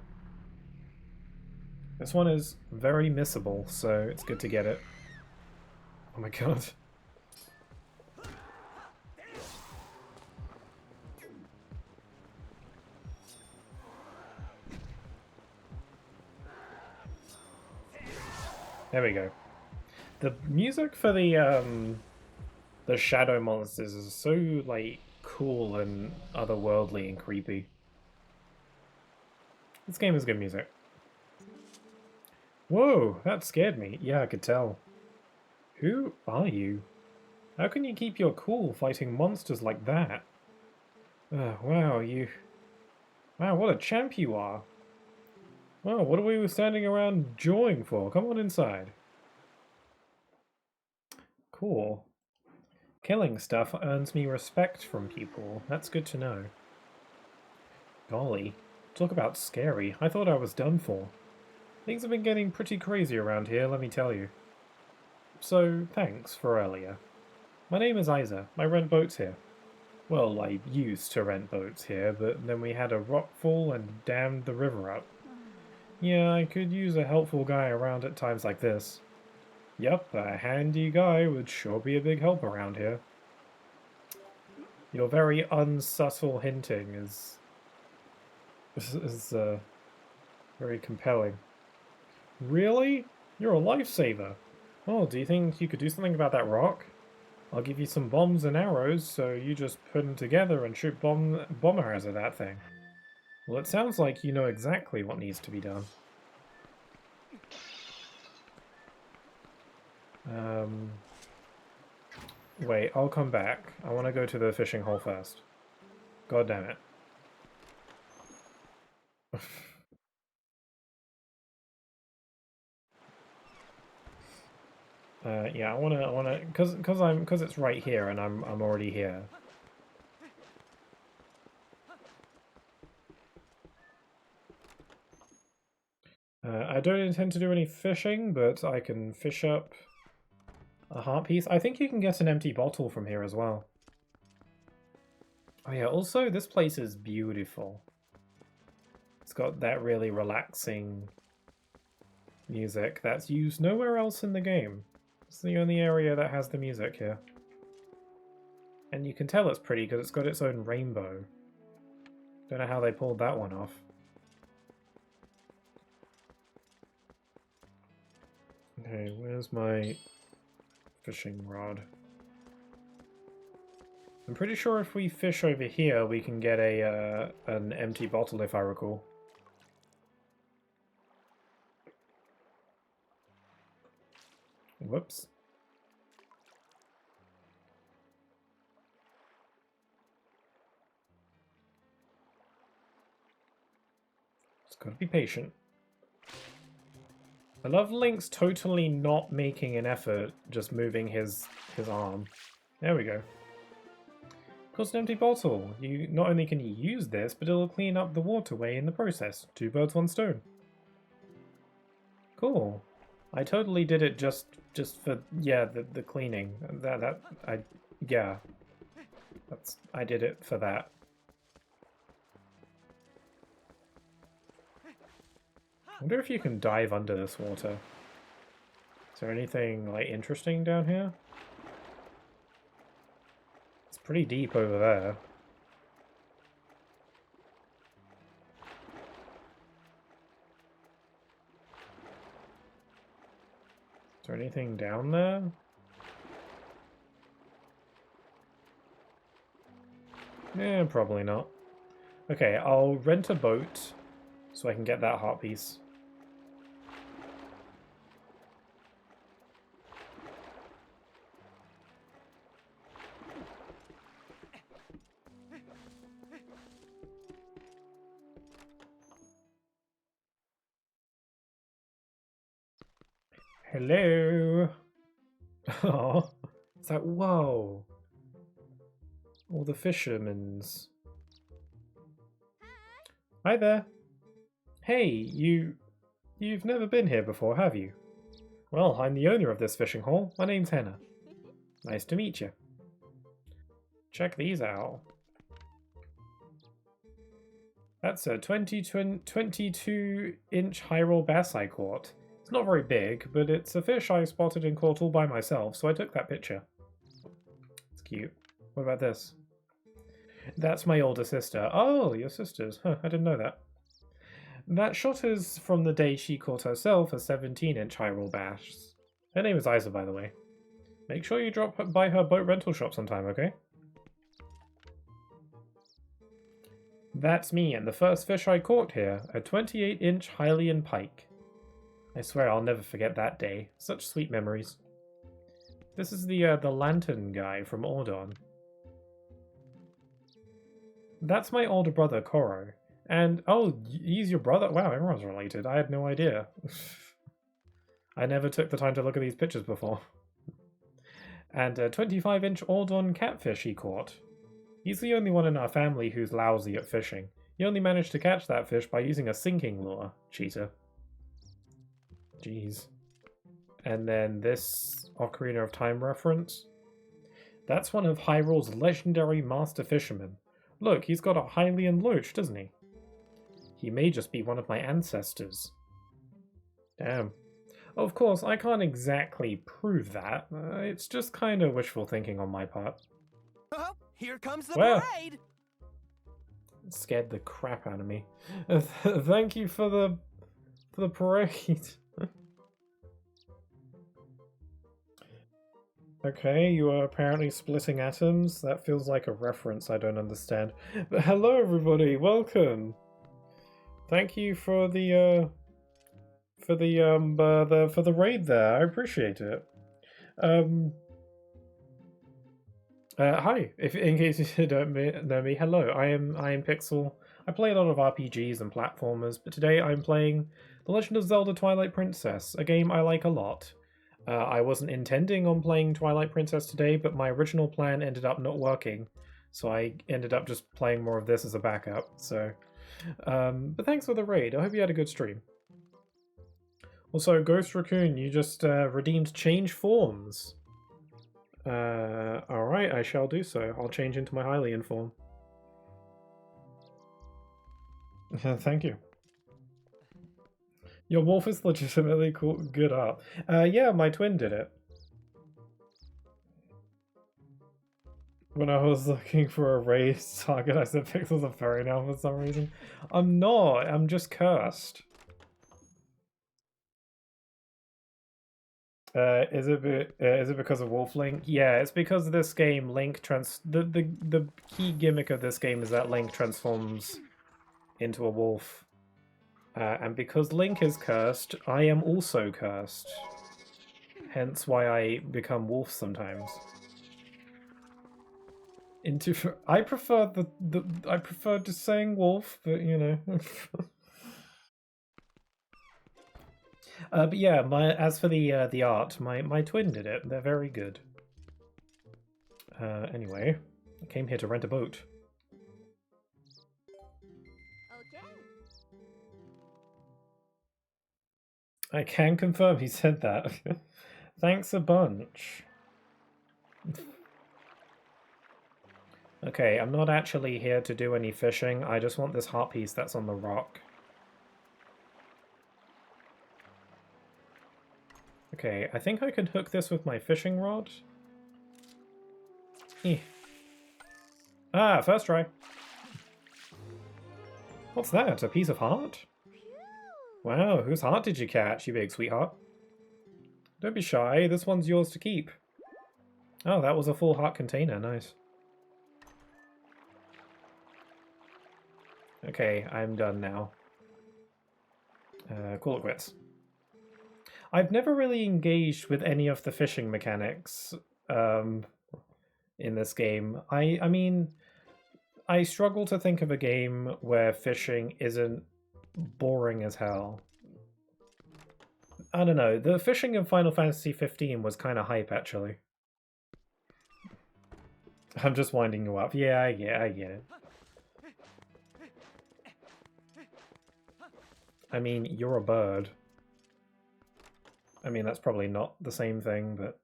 This one is very missable, so it's good to get it. Oh my god. There we go. The music for the shadow monsters is so, like, cool and otherworldly and creepy. This game is good music. Whoa, that scared me. Yeah, I could tell. Who are you? How can you keep your cool fighting monsters like that? Wow, you... Wow, what a champ you are. Wow, what are we standing around jawing for? Come on inside. Cool. Killing stuff earns me respect from people. That's good to know. Golly, talk about scary. I thought I was done for. Things have been getting pretty crazy around here, let me tell you. So, thanks for earlier. My name is Isa. I rent boats here. Well, I used to rent boats here, but then we had a rockfall and dammed the river up. Yeah, I could use a helpful guy around at times like this. Yup, a handy guy would sure be a big help around here. Your very unsubtle hinting is very compelling. Really? You're a lifesaver. Oh, do you think you could do something about that rock? I'll give you some bombs and arrows, so you just put them together and shoot bomb arrows at that thing. Well, it sounds like you know exactly what needs to be done. Wait, I'll come back. I want to go to the fishing hole first. God damn it. Yeah, I wanna, cause it's right here and I'm already here. I don't intend to do any fishing, but I can fish up a heart piece. I think you can get an empty bottle from here as well. Oh yeah, also this place is beautiful. It's got that really relaxing music that's used nowhere else in the game. It's the only area that has the music here. And you can tell it's pretty because it's got its own rainbow. Don't know how they pulled that one off. Okay, where's my fishing rod? I'm pretty sure if we fish over here, we can get a an empty bottle, if I recall. Whoops. Just gotta be patient. I love Link's totally not making an effort, just moving his arm. There we go. Of course, an empty bottle. You not only can you use this, but it'll clean up the waterway in the process. 2 birds, 1 stone. Cool. I totally did it just for the cleaning. I did it for that. I wonder if you can dive under this water. Is there anything like interesting down here? It's pretty deep over there. Is there anything down there? Yeah, probably not. Okay, I'll rent a boat so I can get that heart piece. Hello. Oh, it's like, whoa. All the fishermen's. Hi there. Hey, you've never been here before, have you? Well, I'm the owner of this fishing hole. My name's Hannah. Nice to meet you. Check these out. That's a 22-inch high roll bass I caught. It's not very big, but it's a fish I spotted and caught all by myself, so I took that picture. It's cute. What about this? That's my older sister. Oh, your sister's. Huh, I didn't know that. That shot is from the day she caught herself a 17-inch high roll bass. Her name is Isa, by the way. Make sure you drop by her boat rental shop sometime, okay? That's me, and the first fish I caught here, a 28-inch Hylian pike. I swear I'll never forget that day. Such sweet memories. This is the lantern guy from Ordon. That's my older brother, Koro. And, oh, he's your brother? Wow, everyone's related. I had no idea. I never took the time to look at these pictures before. And a 25-inch Ordon catfish he caught. He's the only one in our family who's lousy at fishing. He only managed to catch that fish by using a sinking lure. Cheater. Jeez. And then this Ocarina of Time reference. That's one of Hyrule's legendary master fishermen. Look, he's got a Hylian loach, doesn't he? He may just be one of my ancestors. Damn. Of course, I can't exactly prove that. It's just kind of wishful thinking on my part. Oh, here comes the parade! It scared the crap out of me. Thank you for the parade. Okay, you are apparently splitting atoms. That feels like a reference I don't understand. But hello, everybody. Welcome. Thank you for the raid there. I appreciate it. Hi. If in case you don't know me, hello. I am Pixel. I play a lot of RPGs and platformers, but today I'm playing The Legend of Zelda: Twilight Princess, a game I like a lot. I wasn't intending on playing Twilight Princess today, but my original plan ended up not working, so I ended up just playing more of this as a backup. So, but thanks for the raid. I hope you had a good stream. Also, Ghost Raccoon, you just redeemed change forms. Alright, I shall do so. I'll change into my Hylian form. Thank you. Your wolf is legitimately cool, good art. Yeah, my twin did it. When I was looking for a raised target, I said Pixel's a fairy now for some reason. I'm not, I'm just cursed. Is it because of Wolf Link? Yeah, it's because of this game. The key gimmick of this game is that Link transforms into a wolf, and because Link is cursed, I am also cursed. Hence why I become wolf sometimes. I prefer I prefer just saying wolf, but you know. But yeah, as for the art, my twin did it. They're very good. Anyway, I came here to rent a boat. I can confirm he said that. Thanks a bunch. Okay, I'm not actually here to do any fishing. I just want this heart piece that's on the rock. Okay, I think I can hook this with my fishing rod. Eh. Ah, first try. What's that? A piece of heart? Wow, whose heart did you catch, you big sweetheart? Don't be shy, this one's yours to keep. Oh, that was a full heart container, nice. Okay, I'm done now. Call it quits. I've never really engaged with any of the fishing mechanics in this game. I mean, I struggle to think of a game where fishing isn't boring as hell. I don't know, the fishing in Final Fantasy 15 was kind of hype, actually. I'm just winding you up. Yeah, I get it. I mean, you're a bird. I mean, that's probably not the same thing, but...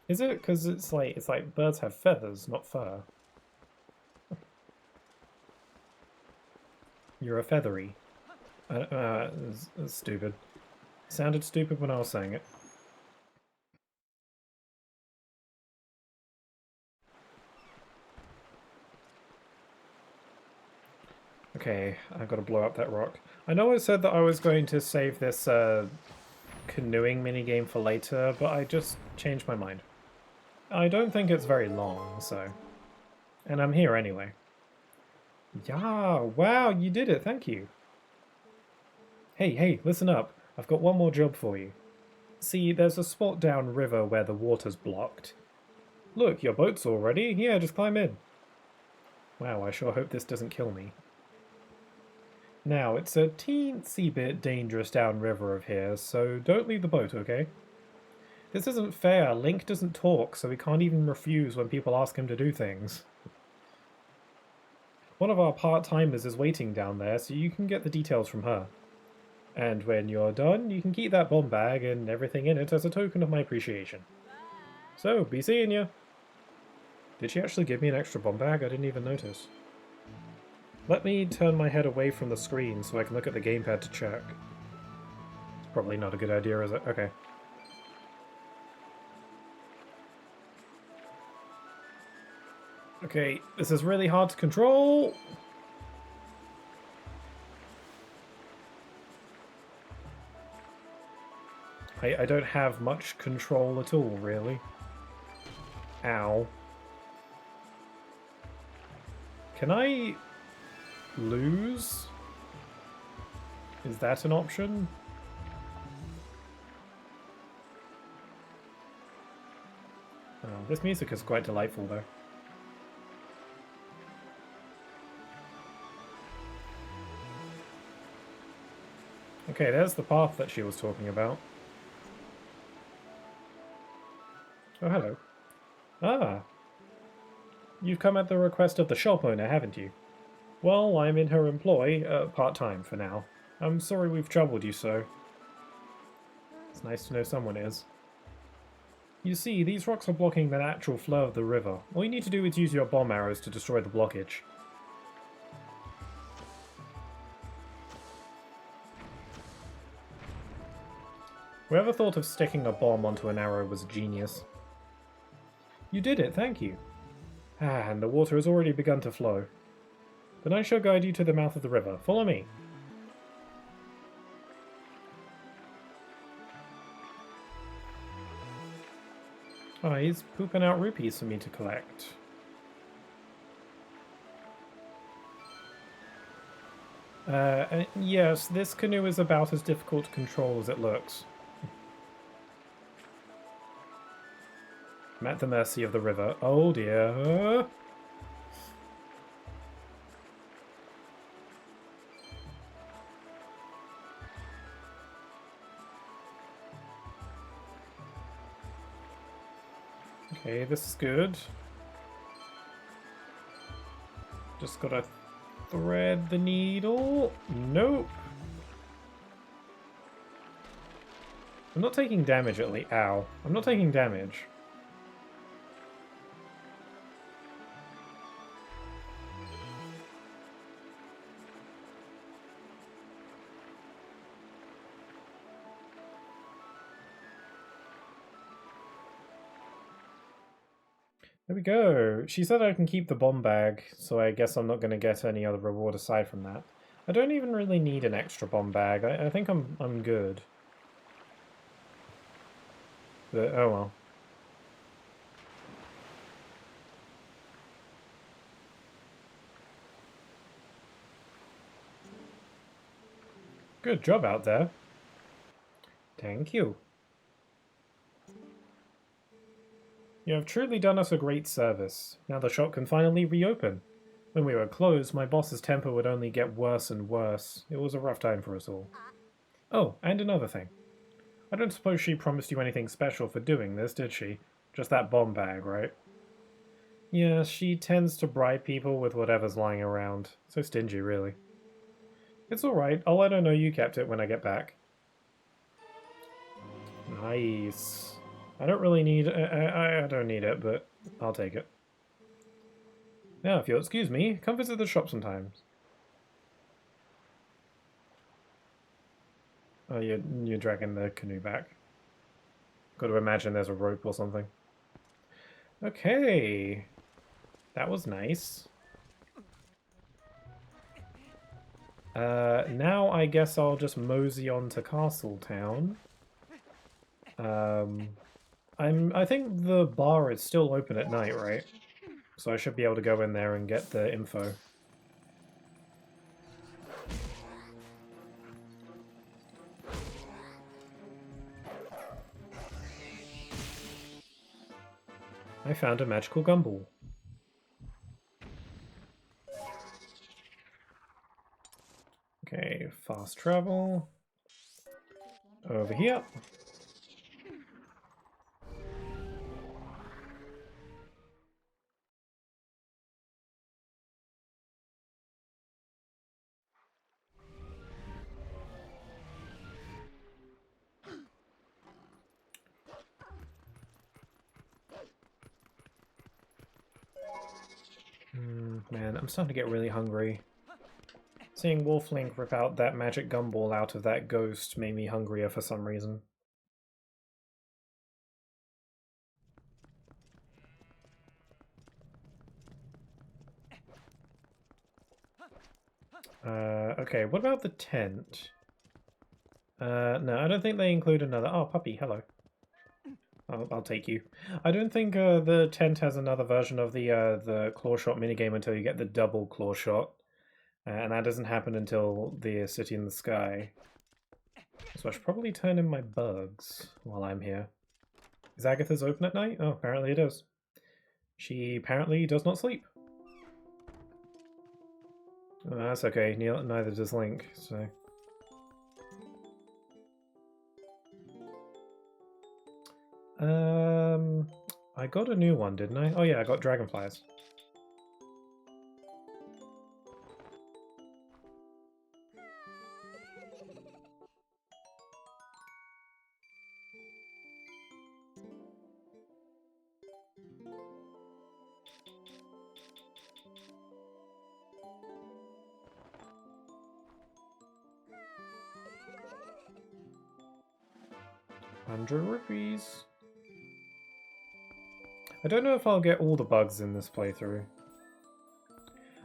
Is it? Because it's like birds have feathers, not fur. You're a feathery. It's stupid. Sounded stupid when I was saying it. Okay, I've got to blow up that rock. I know I said that I was going to save this canoeing minigame for later, but I just changed my mind. I don't think it's very long, so... And I'm here anyway. Yeah, wow, you did it, thank you. Hey, listen up. I've got one more job for you. See, there's a spot downriver where the water's blocked. Look, your boat's all ready. Yeah, just climb in. Wow, I sure hope this doesn't kill me. Now, it's a teensy bit dangerous downriver of here, so don't leave the boat, okay? This isn't fair. Link doesn't talk, so he can't even refuse when people ask him to do things. One of our part-timers is waiting down there, so you can get the details from her. And when you're done, you can keep that bomb bag and everything in it as a token of my appreciation. So, be seeing ya! Did she actually give me an extra bomb bag? I didn't even notice. Let me turn my head away from the screen so I can look at the gamepad to check. It's probably not a good idea, is it? Okay. Okay, this is really hard to control! I don't have much control at all, really. Ow. Can I lose? Is that an option? Oh, this music is quite delightful, though. Okay, there's the path that she was talking about. Oh, hello. Ah. You've come at the request of the shop owner, haven't you? Well, I'm in her employ, part-time for now. I'm sorry we've troubled you so. It's nice to know someone is. You see, these rocks are blocking the natural flow of the river. All you need to do is use your bomb arrows to destroy the blockage. Whoever thought of sticking a bomb onto an arrow was a genius. You did it, thank you. Ah, and the water has already begun to flow. Then I shall guide you to the mouth of the river. Follow me. Oh, he's pooping out rupees for me to collect. Yes, this canoe is about as difficult to control as it looks. I'm at the mercy of the river. Oh dear. Okay, this is good. Just gotta thread the needle. Nope. I'm not taking damage at least. Ow. I'm not taking damage. There we go. She said I can keep the bomb bag, so I guess I'm not going to get any other reward aside from that. I don't even really need an extra bomb bag. I think I'm good. But, oh well. Good job out there. Thank you. You have truly done us a great service. Now the shop can finally reopen. When we were closed, my boss's temper would only get worse and worse. It was a rough time for us all. Oh, and another thing. I don't suppose she promised you anything special for doing this, did she? Just that bomb bag, right? Yeah, she tends to bribe people with whatever's lying around. So stingy, really. It's alright, I'll let her know you kept it when I get back. Nice. I don't really need... I don't need it, but I'll take it. Now, if you'll excuse me, come visit the shop sometimes. Oh, you're dragging the canoe back. Got to imagine there's a rope or something. Okay. That was nice. Now I guess I'll just mosey on to Castletown. I think the bar is still open at night, right? So I should be able to go in there and get the info. I found a magical gumball. Okay, fast travel. Over here. Man, I'm starting to get really hungry. Seeing Wolflink rip out that magic gumball out of that ghost made me hungrier for some reason. Okay, what about the tent? No, I don't think they include another... Oh, puppy, hello. I'll take you. I don't think the tent has another version of the claw shot minigame until you get the double claw shot. And that doesn't happen until the City in the Sky. So I should probably turn in my bugs while I'm here. Is Agatha's open at night? Oh, apparently it is. She apparently does not sleep. Oh, that's okay, neither does Link, so... I got a new one, didn't I? Oh yeah, I got dragonflies. ₹100. I don't know if I'll get all the bugs in this playthrough.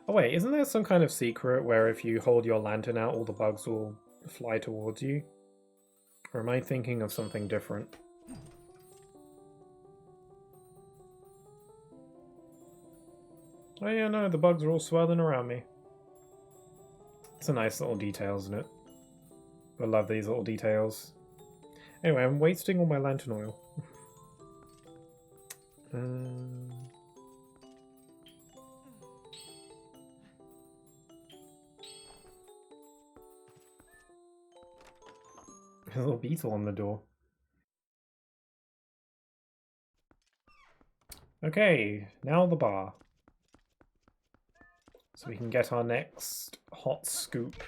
Oh wait, isn't there some kind of secret where if you hold your lantern out, all the bugs will fly towards you? Or am I thinking of something different? Oh yeah, no, the bugs are all swirling around me. It's a nice little detail, isn't it? I love these little details. Anyway, I'm wasting all my lantern oil. There's a little beetle on the door. Okay, now the bar. So we can get our next hot scoop.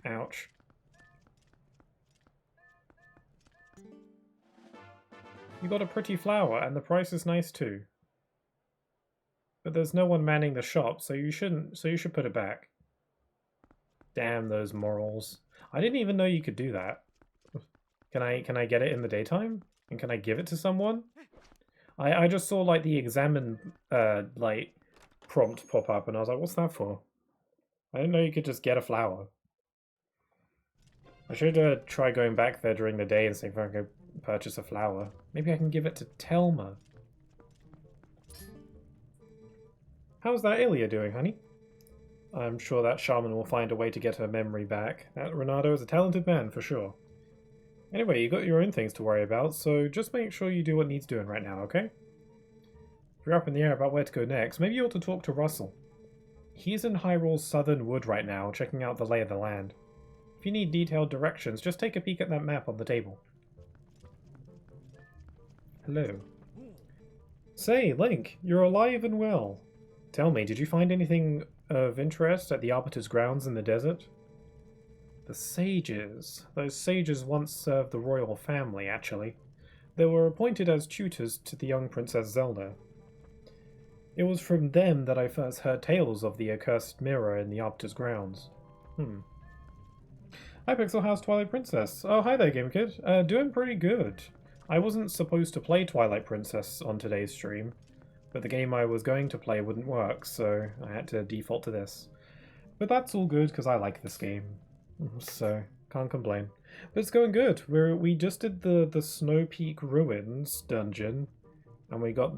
Ouch. You got a pretty flower, and the price is nice too. But there's no one manning the shop, so you should put it back. Damn those morals. I didn't even know you could do that. Can I get it in the daytime? And can I give it to someone? I just saw like the examine like prompt pop up and I was like, what's that for? I didn't know you could just get a flower. I should try going back there during the day and see if I can purchase a flower. Maybe I can give it to Telma. How's that Ilya doing, honey? I'm sure that shaman will find a way to get her memory back. That Renato is a talented man, for sure. Anyway, you got your own things to worry about, so just make sure you do what needs doing right now, okay? If you're up in the air about where to go next, maybe you ought to talk to Russell. He's in Hyrule's southern wood right now, checking out the lay of the land. If you need detailed directions, just take a peek at that map on the table. Hello. Say, Link, you're alive and well. Tell me, did you find anything of interest at the Arbiter's grounds in the desert? The sages. Those sages once served the royal family, actually. They were appointed as tutors to the young Princess Zelda. It was from them that I first heard tales of the accursed mirror in the Arbiter's grounds. Hi Pixel, how's Twilight Princess? Oh, hi there, GameKid. Doing pretty good. I wasn't supposed to play Twilight Princess on today's stream, but the game I was going to play wouldn't work, so I had to default to this. But that's all good, because I like this game. So, can't complain. But it's going good. We just did the Snow Peak Ruins dungeon, and we got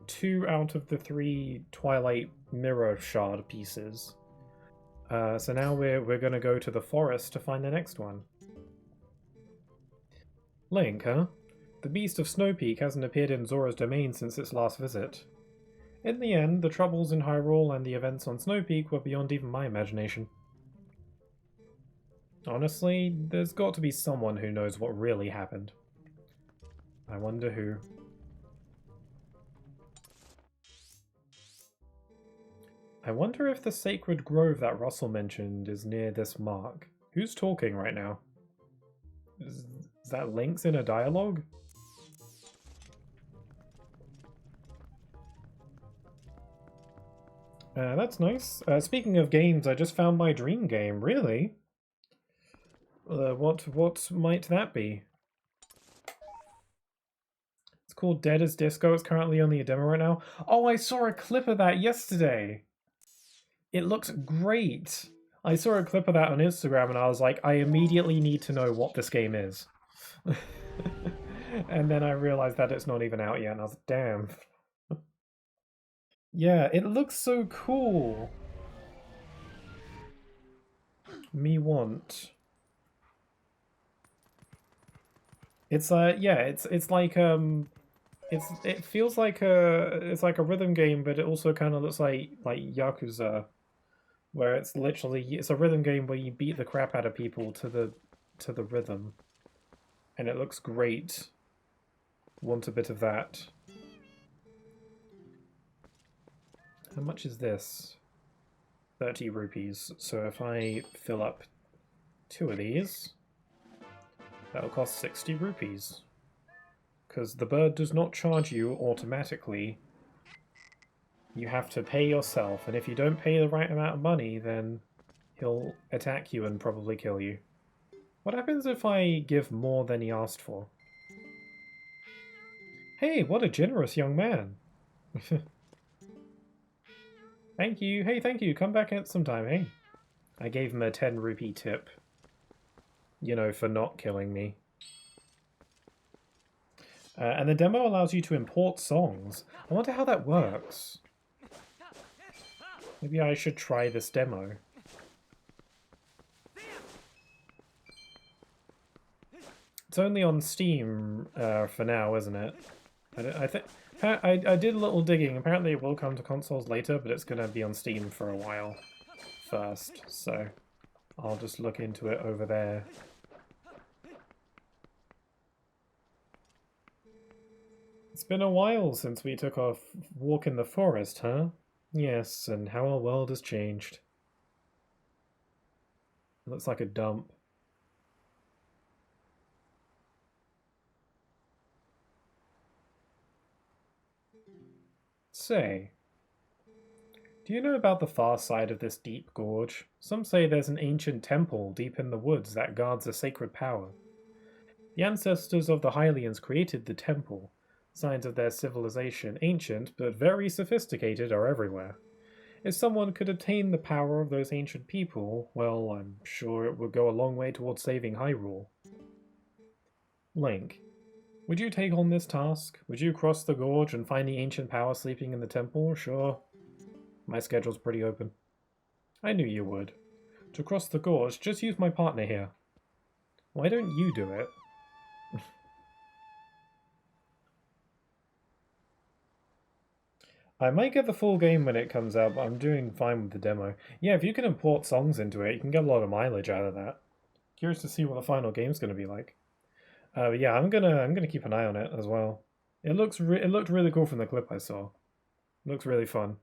2 out of the 3 Twilight Mirror Shard pieces. So now we're going to go to the forest to find the next one. Link, huh? The Beast of Snow Peak hasn't appeared in Zora's domain since its last visit. In the end, the troubles in Hyrule and the events on Snow Peak were beyond even my imagination. Honestly, there's got to be someone who knows what really happened. I wonder who. I wonder if the sacred grove that Russell mentioned is near this mark. Who's talking right now? Is that Link's in a dialogue? That's nice. Speaking of games, I just found my dream game. Really? What might that be? It's called Dead as Disco. It's currently only a demo right now. Oh, I saw a clip of that yesterday. It looks great. I saw a clip of that on Instagram and I was like, I immediately need to know what this game is. And then I realized that it's not even out yet and I was like, damn. Yeah, it looks so cool. Me want. It's yeah, it's like it feels like it's like a rhythm game, but it also kind of looks like Yakuza, where it's a rhythm game where you beat the crap out of people to the rhythm, and it looks great. Want a bit of that? How much is this? 30 rupees. So if I fill up 2 of these, that'll cost 60 rupees. Because the bird does not charge you automatically. You have to pay yourself, and if you don't pay the right amount of money, then he'll attack you and probably kill you. What happens if I give more than he asked for? Hey, what a generous young man. Thank you. Hey, thank you. Come back at some time, hey? I gave him a 10 rupee tip. You know, for not killing me. And the demo allows you to import songs. I wonder how that works. Maybe I should try this demo. It's only on Steam for now, isn't it? I think I did a little digging. Apparently it will come to consoles later, but it's going to be on Steam for a while first. So I'll just look into it over there. It's been a while since we took our walk in the forest, huh? Yes, and how our world has changed. It looks like a dump. Say, do you know about the far side of this deep gorge? Some say there's an ancient temple deep in the woods that guards a sacred power. The ancestors of the Hylians created the temple. Signs of their civilization, ancient but very sophisticated, are everywhere. If someone could obtain the power of those ancient people, well, I'm sure it would go a long way towards saving Hyrule. Link, would you take on this task? Would you cross the gorge and find the ancient power sleeping in the temple? Sure. My schedule's pretty open. I knew you would. To cross the gorge, just use my partner here. Why don't you do it? I might get the full game when it comes out, but I'm doing fine with the demo. Yeah, if you can import songs into it, you can get a lot of mileage out of that. Curious to see what the final game's going to be like. Yeah, I'm gonna keep an eye on it as well. It looked really cool from the clip I saw. It looks really fun.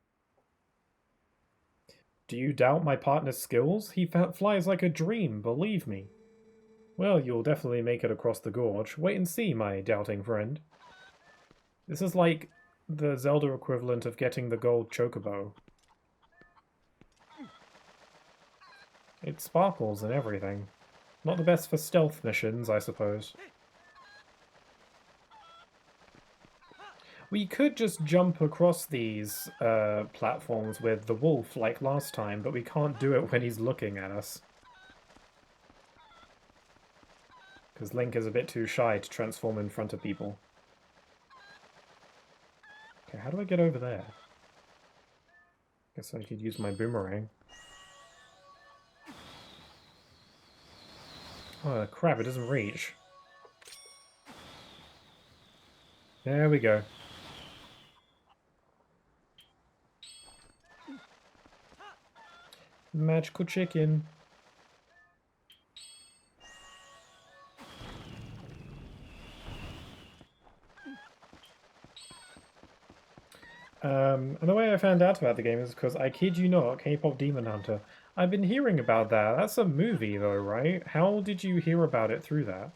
Do you doubt my partner's skills? He flies like a dream, believe me. Well, you'll definitely make it across the gorge. Wait and see, my doubting friend. This is like the Zelda equivalent of getting the gold chocobo. It sparkles and everything. Not the best for stealth missions, I suppose. We could just jump across these platforms with the wolf like last time, but we can't do it when he's looking at us. Because Link is a bit too shy to transform in front of people. Okay, how do I get over there? Guess I could use my boomerang. Oh crap, it doesn't reach. There we go. Magical chicken. And the way I found out about the game is because, I kid you not, K-pop Demon Hunter. I've been hearing about that. That's a movie though, right? How did you hear about it through that?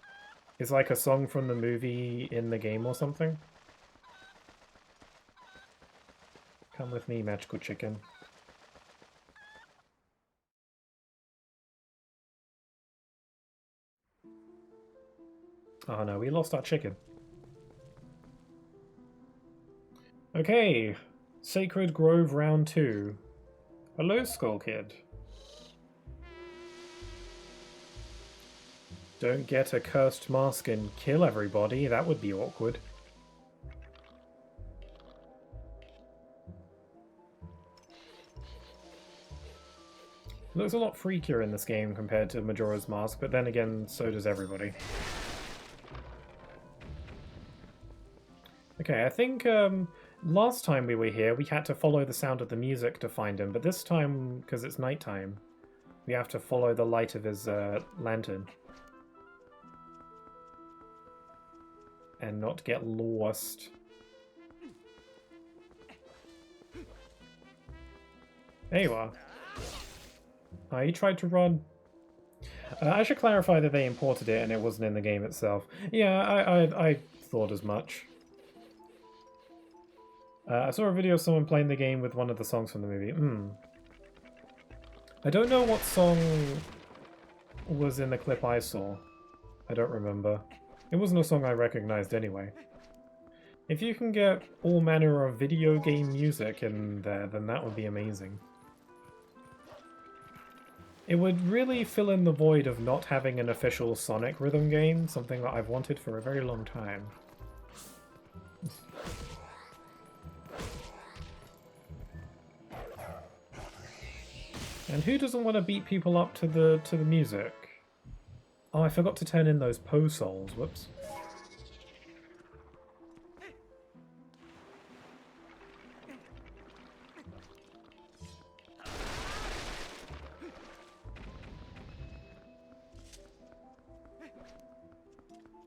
Is like a song from the movie in the game or something? Come with me, magical chicken. Oh no, we lost our chicken. Okay, Sacred Grove Round 2. Hello, Skull Kid. Don't get a cursed mask and kill everybody, that would be awkward. It looks a lot freakier in this game compared to Majora's Mask, but then again, so does everybody. Okay, I think last time we were here, we had to follow the sound of the music to find him, but this time, because it's nighttime, we have to follow the light of his lantern. And not get lost. There you are. Oh, you tried to run. I should clarify that they imported it and it wasn't in the game itself. Yeah, I thought as much. I saw a video of someone playing the game with one of the songs from the movie. I don't know what song was in the clip I saw. I don't remember. It wasn't a song I recognized anyway. If you can get all manner of video game music in there, then that would be amazing. It would really fill in the void of not having an official Sonic rhythm game, something that I've wanted for a very long time. And who doesn't want to beat people up to the music? Oh, I forgot to turn in those Poe souls. Whoops.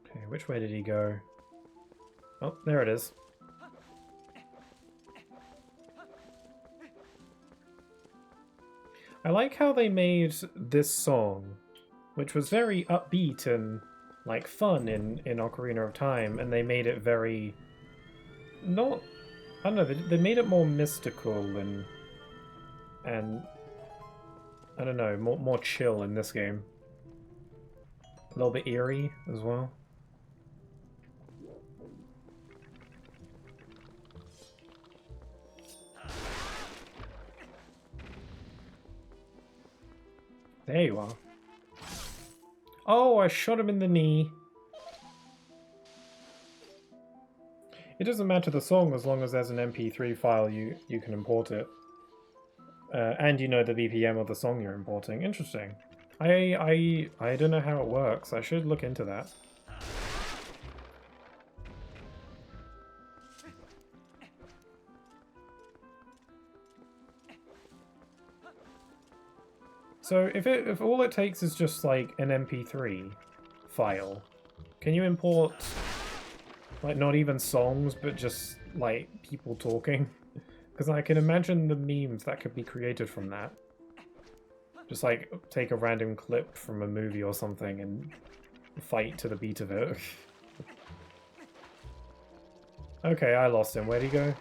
Okay, which way did he go? Oh, there it is. I like how they made this song, which was very upbeat and like fun in Ocarina of Time, and they made it very not. I don't know. They made it more mystical and I don't know, more chill in this game. A little bit eerie as well. There you are. Oh, I shot him in the knee. It doesn't matter the song as long as there's an MP3 file you can import it. And you know the BPM of the song you're importing. Interesting. I don't know how it works. I should look into that. So if all it takes is just like an MP3 file, can you import like not even songs but just like people talking? Because I can imagine the memes that could be created from that. Just like take a random clip from a movie or something and fight to the beat of it. Okay, I lost him. Where'd he go?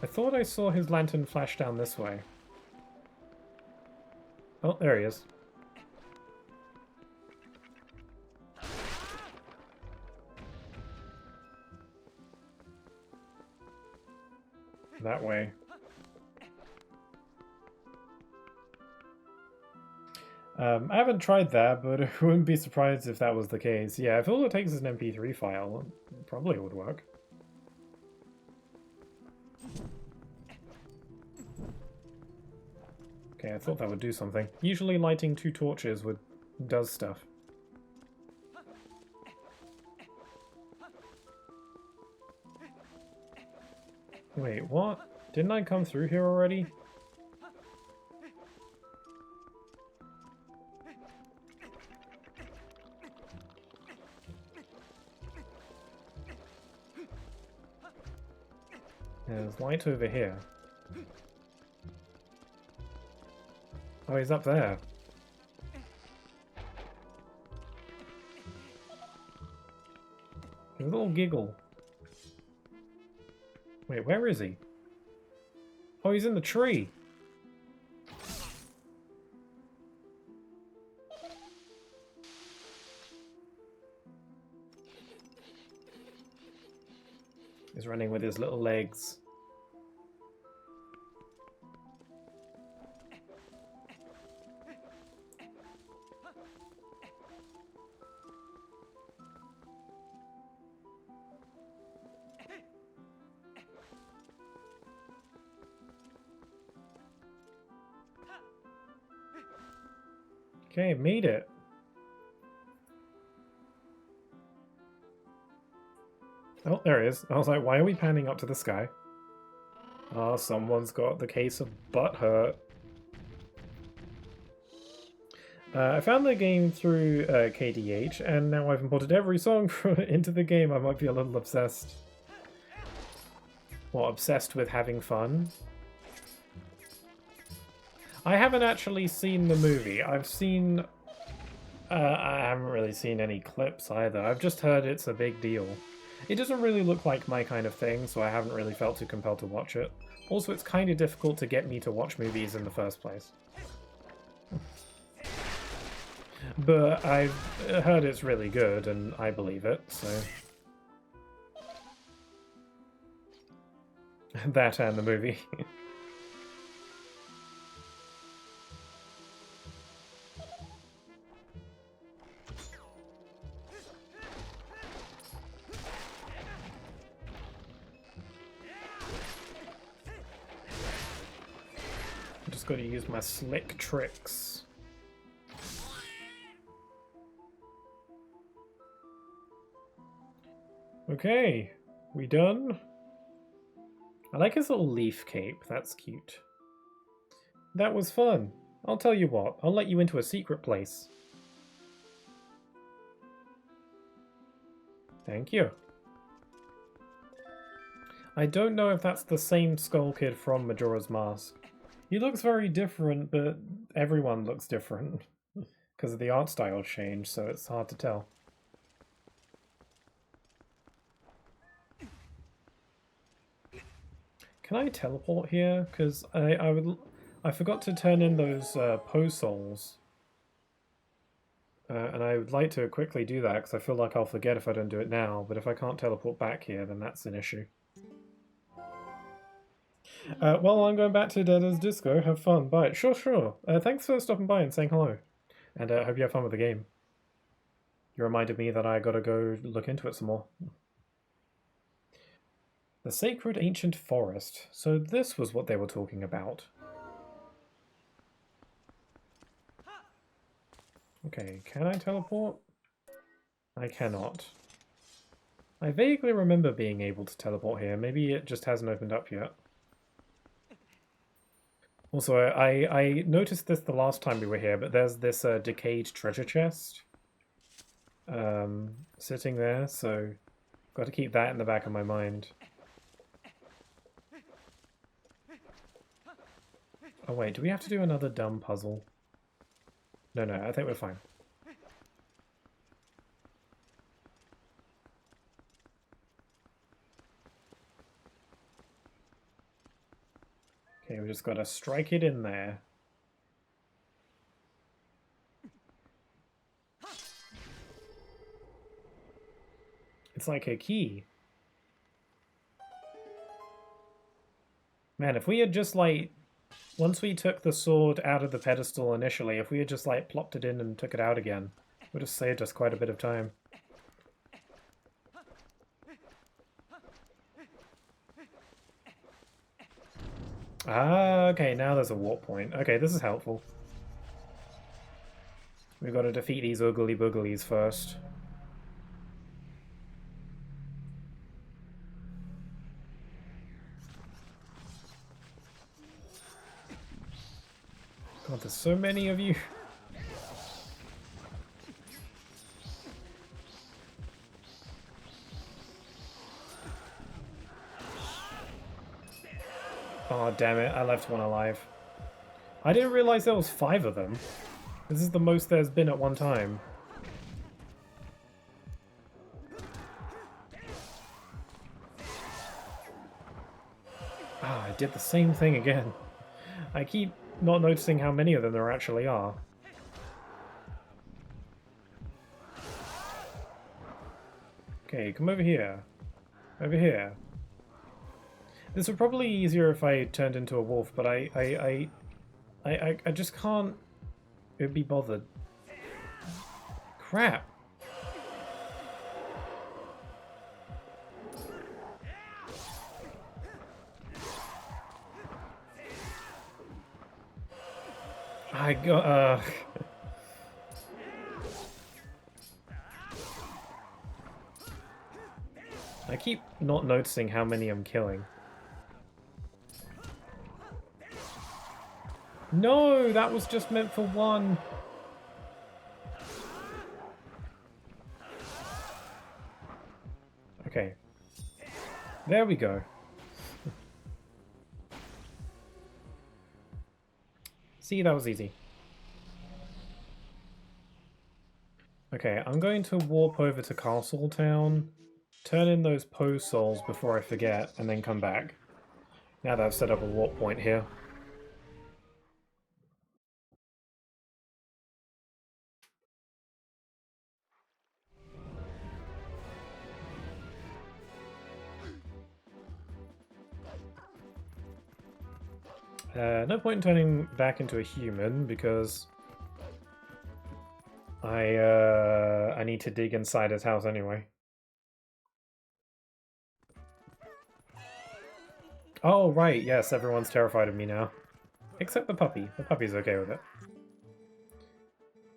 I thought I saw his lantern flash down this way. Oh, there he is. That way. I haven't tried that, but I wouldn't be surprised if that was the case. Yeah, if all it takes is an MP3 file, it probably would work. Okay, I thought that would do something. Usually lighting 2 torches does stuff. Wait, what? Didn't I come through here already? There's light over here. Oh, he's up there. There's a little giggle. Wait, where is he? Oh, he's in the tree. He's running with his little legs. Okay, made it. Oh, there he is. I was like, why are we panning up to the sky? Oh, someone's got the case of butt hurt. I found the game through KDH, and now I've imported every song into the game. I might be a little obsessed. Well, obsessed with having fun. I haven't actually seen the movie. I've seen... I haven't really seen any clips either. I've just heard it's a big deal. It doesn't really look like my kind of thing, so I haven't really felt too compelled to watch it. Also, it's kind of difficult to get me to watch movies in the first place. But I've heard it's really good, and I believe it, so... That and the movie. Just got to use my slick tricks. Okay, we done? I like his little leaf cape, that's cute. That was fun. I'll tell you what, I'll let you into a secret place. Thank you. I don't know if that's the same Skull Kid from Majora's Mask. He looks very different, but everyone looks different. Because of the art style change, so it's hard to tell. Can I teleport here? Because I forgot to turn in those pose souls. And I would like to quickly do that, because I feel like I'll forget if I don't do it now, but if I can't teleport back here, then that's an issue. Well, I'm going back to Deda's Disco. Have fun. Bye. Sure, sure. Thanks for stopping by and saying hello. And I hope you have fun with the game. You reminded me that I gotta go look into it some more. The Sacred Ancient Forest. So this was what they were talking about. Okay, can I teleport? I cannot. I vaguely remember being able to teleport here. Maybe it just hasn't opened up yet. Also, I noticed this the last time we were here, but there's this decayed treasure chest sitting there, so got to keep that in the back of my mind. Oh wait, do we have to do another dumb puzzle? No, I think we're fine. Okay, we just gotta strike it in there. It's like a key. Man, if we had just like... Once we took the sword out of the pedestal initially, if we had just like plopped it in and took it out again, it would have saved us quite a bit of time. Ah, okay, now there's a warp point. Okay, this is helpful. We've got to defeat these oogly booglies first. God, there's so many of you. Oh, damn it, I left one alive. I didn't realize there was 5 of them. This is the most there's been at one time. Ah, I did the same thing again. I keep not noticing how many of them there actually are. Okay, come over here. Over here. This would probably be easier if I turned into a wolf, but I just can't be bothered. Crap. I got I keep not noticing how many I'm killing. No, that was just meant for one. Okay. There we go. See, that was easy. Okay, I'm going to warp over to Castle Town, turn in those pose souls before I forget, and then come back. Now that I've set up a warp point here. No point in turning back into a human, because I need to dig inside his house anyway. Oh, right, yes, everyone's terrified of me now. Except the puppy. The puppy's okay with it.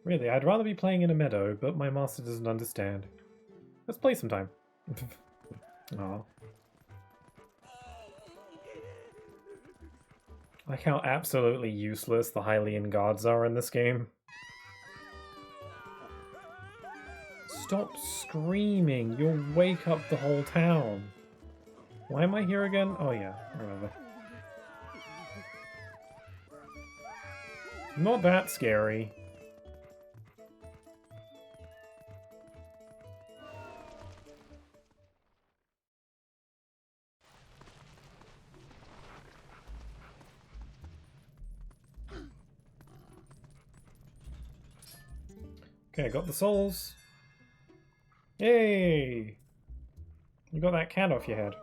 Really, I'd rather be playing in a meadow, but my master doesn't understand. Let's play sometime. Aw. Like how absolutely useless the Hylian guards are in this game. stop screaming. You'll wake up the whole town. Why am I here again? Oh yeah, I remember. Not that scary. Okay, I got the souls. Yay! You got that cat off your head.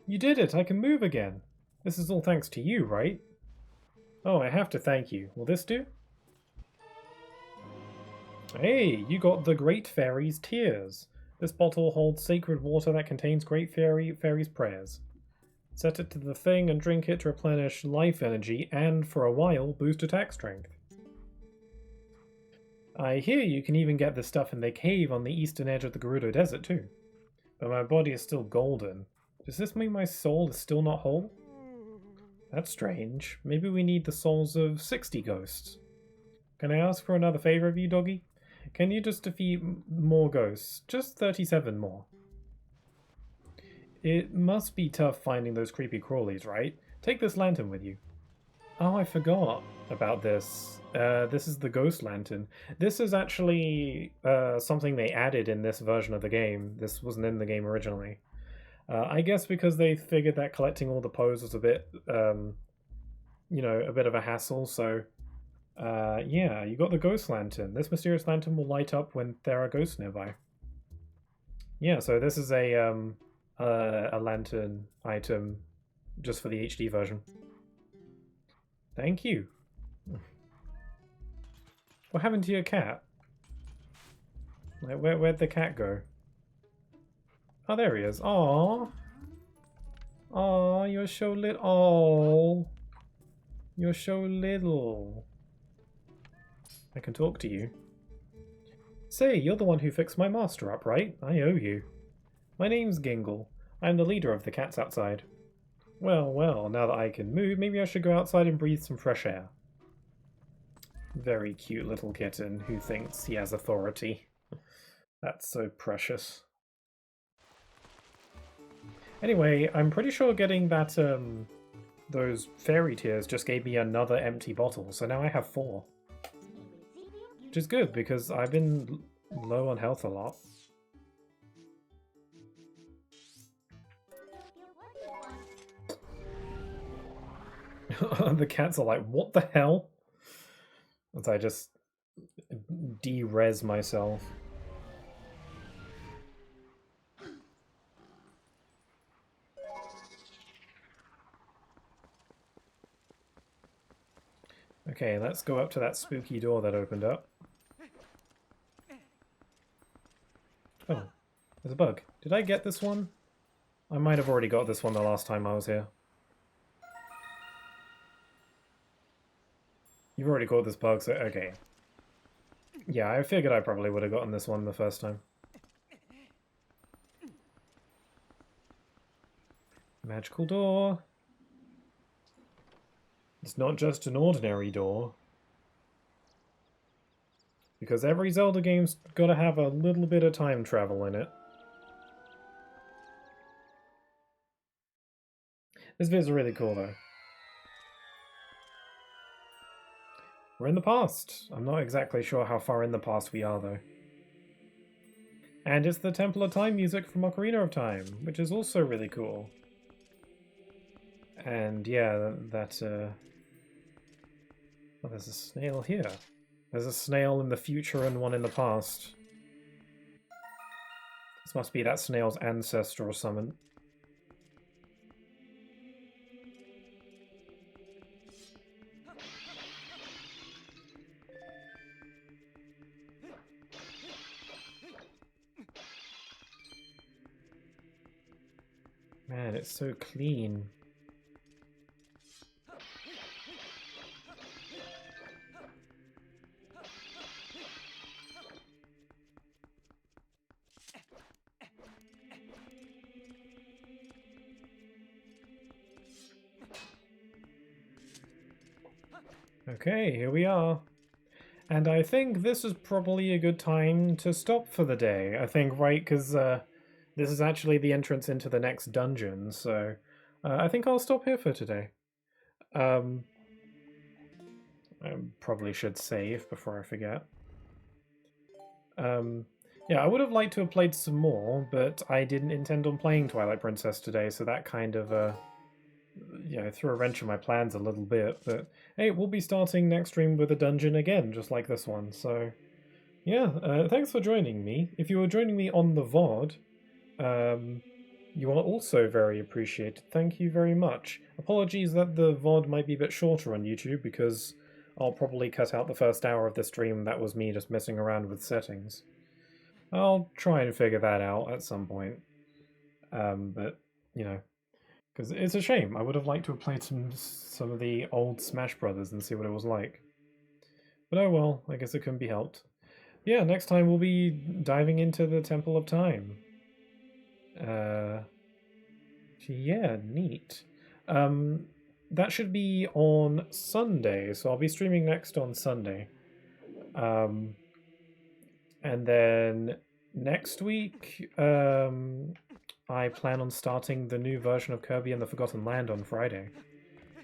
You did it! I can move again! This is all thanks to you, right? Oh, I have to thank you. Will this do? Hey, you got the Great Fairy's Tears. This bottle holds sacred water that contains Great Fairy's prayers. Set it to the thing and drink it to replenish life energy and, for a while, boost attack strength. I hear you can even get this stuff in the cave on the eastern edge of the Gerudo Desert too. But my body is still golden. Does this mean my soul is still not whole? That's strange. Maybe we need the souls of 60 ghosts. Can I ask for another favor of you, doggy? Can you just defeat more ghosts? Just 37 more. It must be tough finding those creepy crawlies, right? Take this lantern with you. Oh, I forgot about this. This is the ghost lantern. This is actually something they added in this version of the game. This wasn't in the game originally. I guess because they figured that collecting all the Poes was a bit, you know, a bit of a hassle, so yeah, you got the ghost lantern. This mysterious lantern will light up when there are ghosts nearby. Yeah, so this is a lantern item just for the HD version. Thank you. What happened to your cat? Like, where'd the cat go? Oh, there he is. Aww. Aww, you're so little. Aww. You're so little. I can talk to you. Say, you're the one who fixed my master up, right? I owe you. My name's Gingle. I'm the leader of the cats outside. Well, well, now that I can move, maybe I should go outside and breathe some fresh air. Very cute little kitten who thinks he has authority. That's so precious. Anyway, I'm pretty sure getting that, those fairy tears just gave me another empty bottle, so now I have 4. Which is good, because I've been low on health a lot. The cats are like, what the hell? As I just de-res myself. Okay, let's go up to that spooky door that opened up. Oh, there's a bug. Did I get this one? I might have already got this one the last time I was here. You've already caught this bug, so okay. Yeah, I figured I probably would have gotten this one the first time. Magical door. It's not just an ordinary door. Because every Zelda game's gotta have a little bit of time travel in it. This bit's really cool though. We're in the past. I'm not exactly sure how far in the past we are, though. And it's the Temple of Time music from Ocarina of Time, which is also really cool. And yeah, oh, there's a snail here. There's a snail in the future and one in the past. This must be that snail's ancestor or something. Man, it's so clean. Okay, here we are. And I think this is probably a good time to stop for the day. I think, right, because this is actually the entrance into the next dungeon, so I think I'll stop here for today. I probably should save before I forget. Yeah, I would have liked to have played some more, but I didn't intend on playing Twilight Princess today, so that kind of threw a wrench in my plans a little bit. But hey, we'll be starting next stream with a dungeon again, just like this one. So yeah, thanks for joining me. If you were joining me on the VOD, you are also very appreciated. Thank you very much. Apologies that the VOD might be a bit shorter on YouTube because I'll probably cut out the first hour of the stream that was me just messing around with settings. I'll try and figure that out at some point. But, you know, because it's a shame. I would have liked to have played some of the old Smash Brothers and see what it was like. But oh well, I guess it couldn't be helped. Yeah, next time we'll be diving into the Temple of Time. Yeah, neat. That should be on Sunday, so I'll be streaming next on Sunday. And then next week, I plan on starting the new version of Kirby and the Forgotten Land on Friday.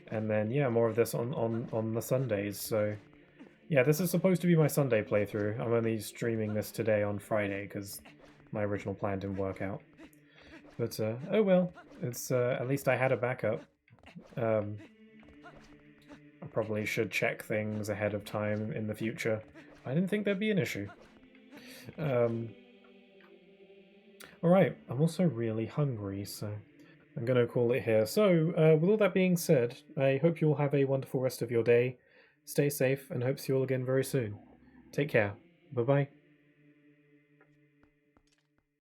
And then, yeah, more of this on the Sundays, so... Yeah, this is supposed to be my Sunday playthrough. I'm only streaming this today on Friday, because my original plan didn't work out. But, oh well. It's, at least I had a backup. I probably should check things ahead of time in the future. I didn't think there'd be an issue. Alright, I'm also really hungry, so I'm going to call it here. So, with all that being said, I hope you'll have a wonderful rest of your day. Stay safe, and hope to see you all again very soon. Take care. Bye-bye.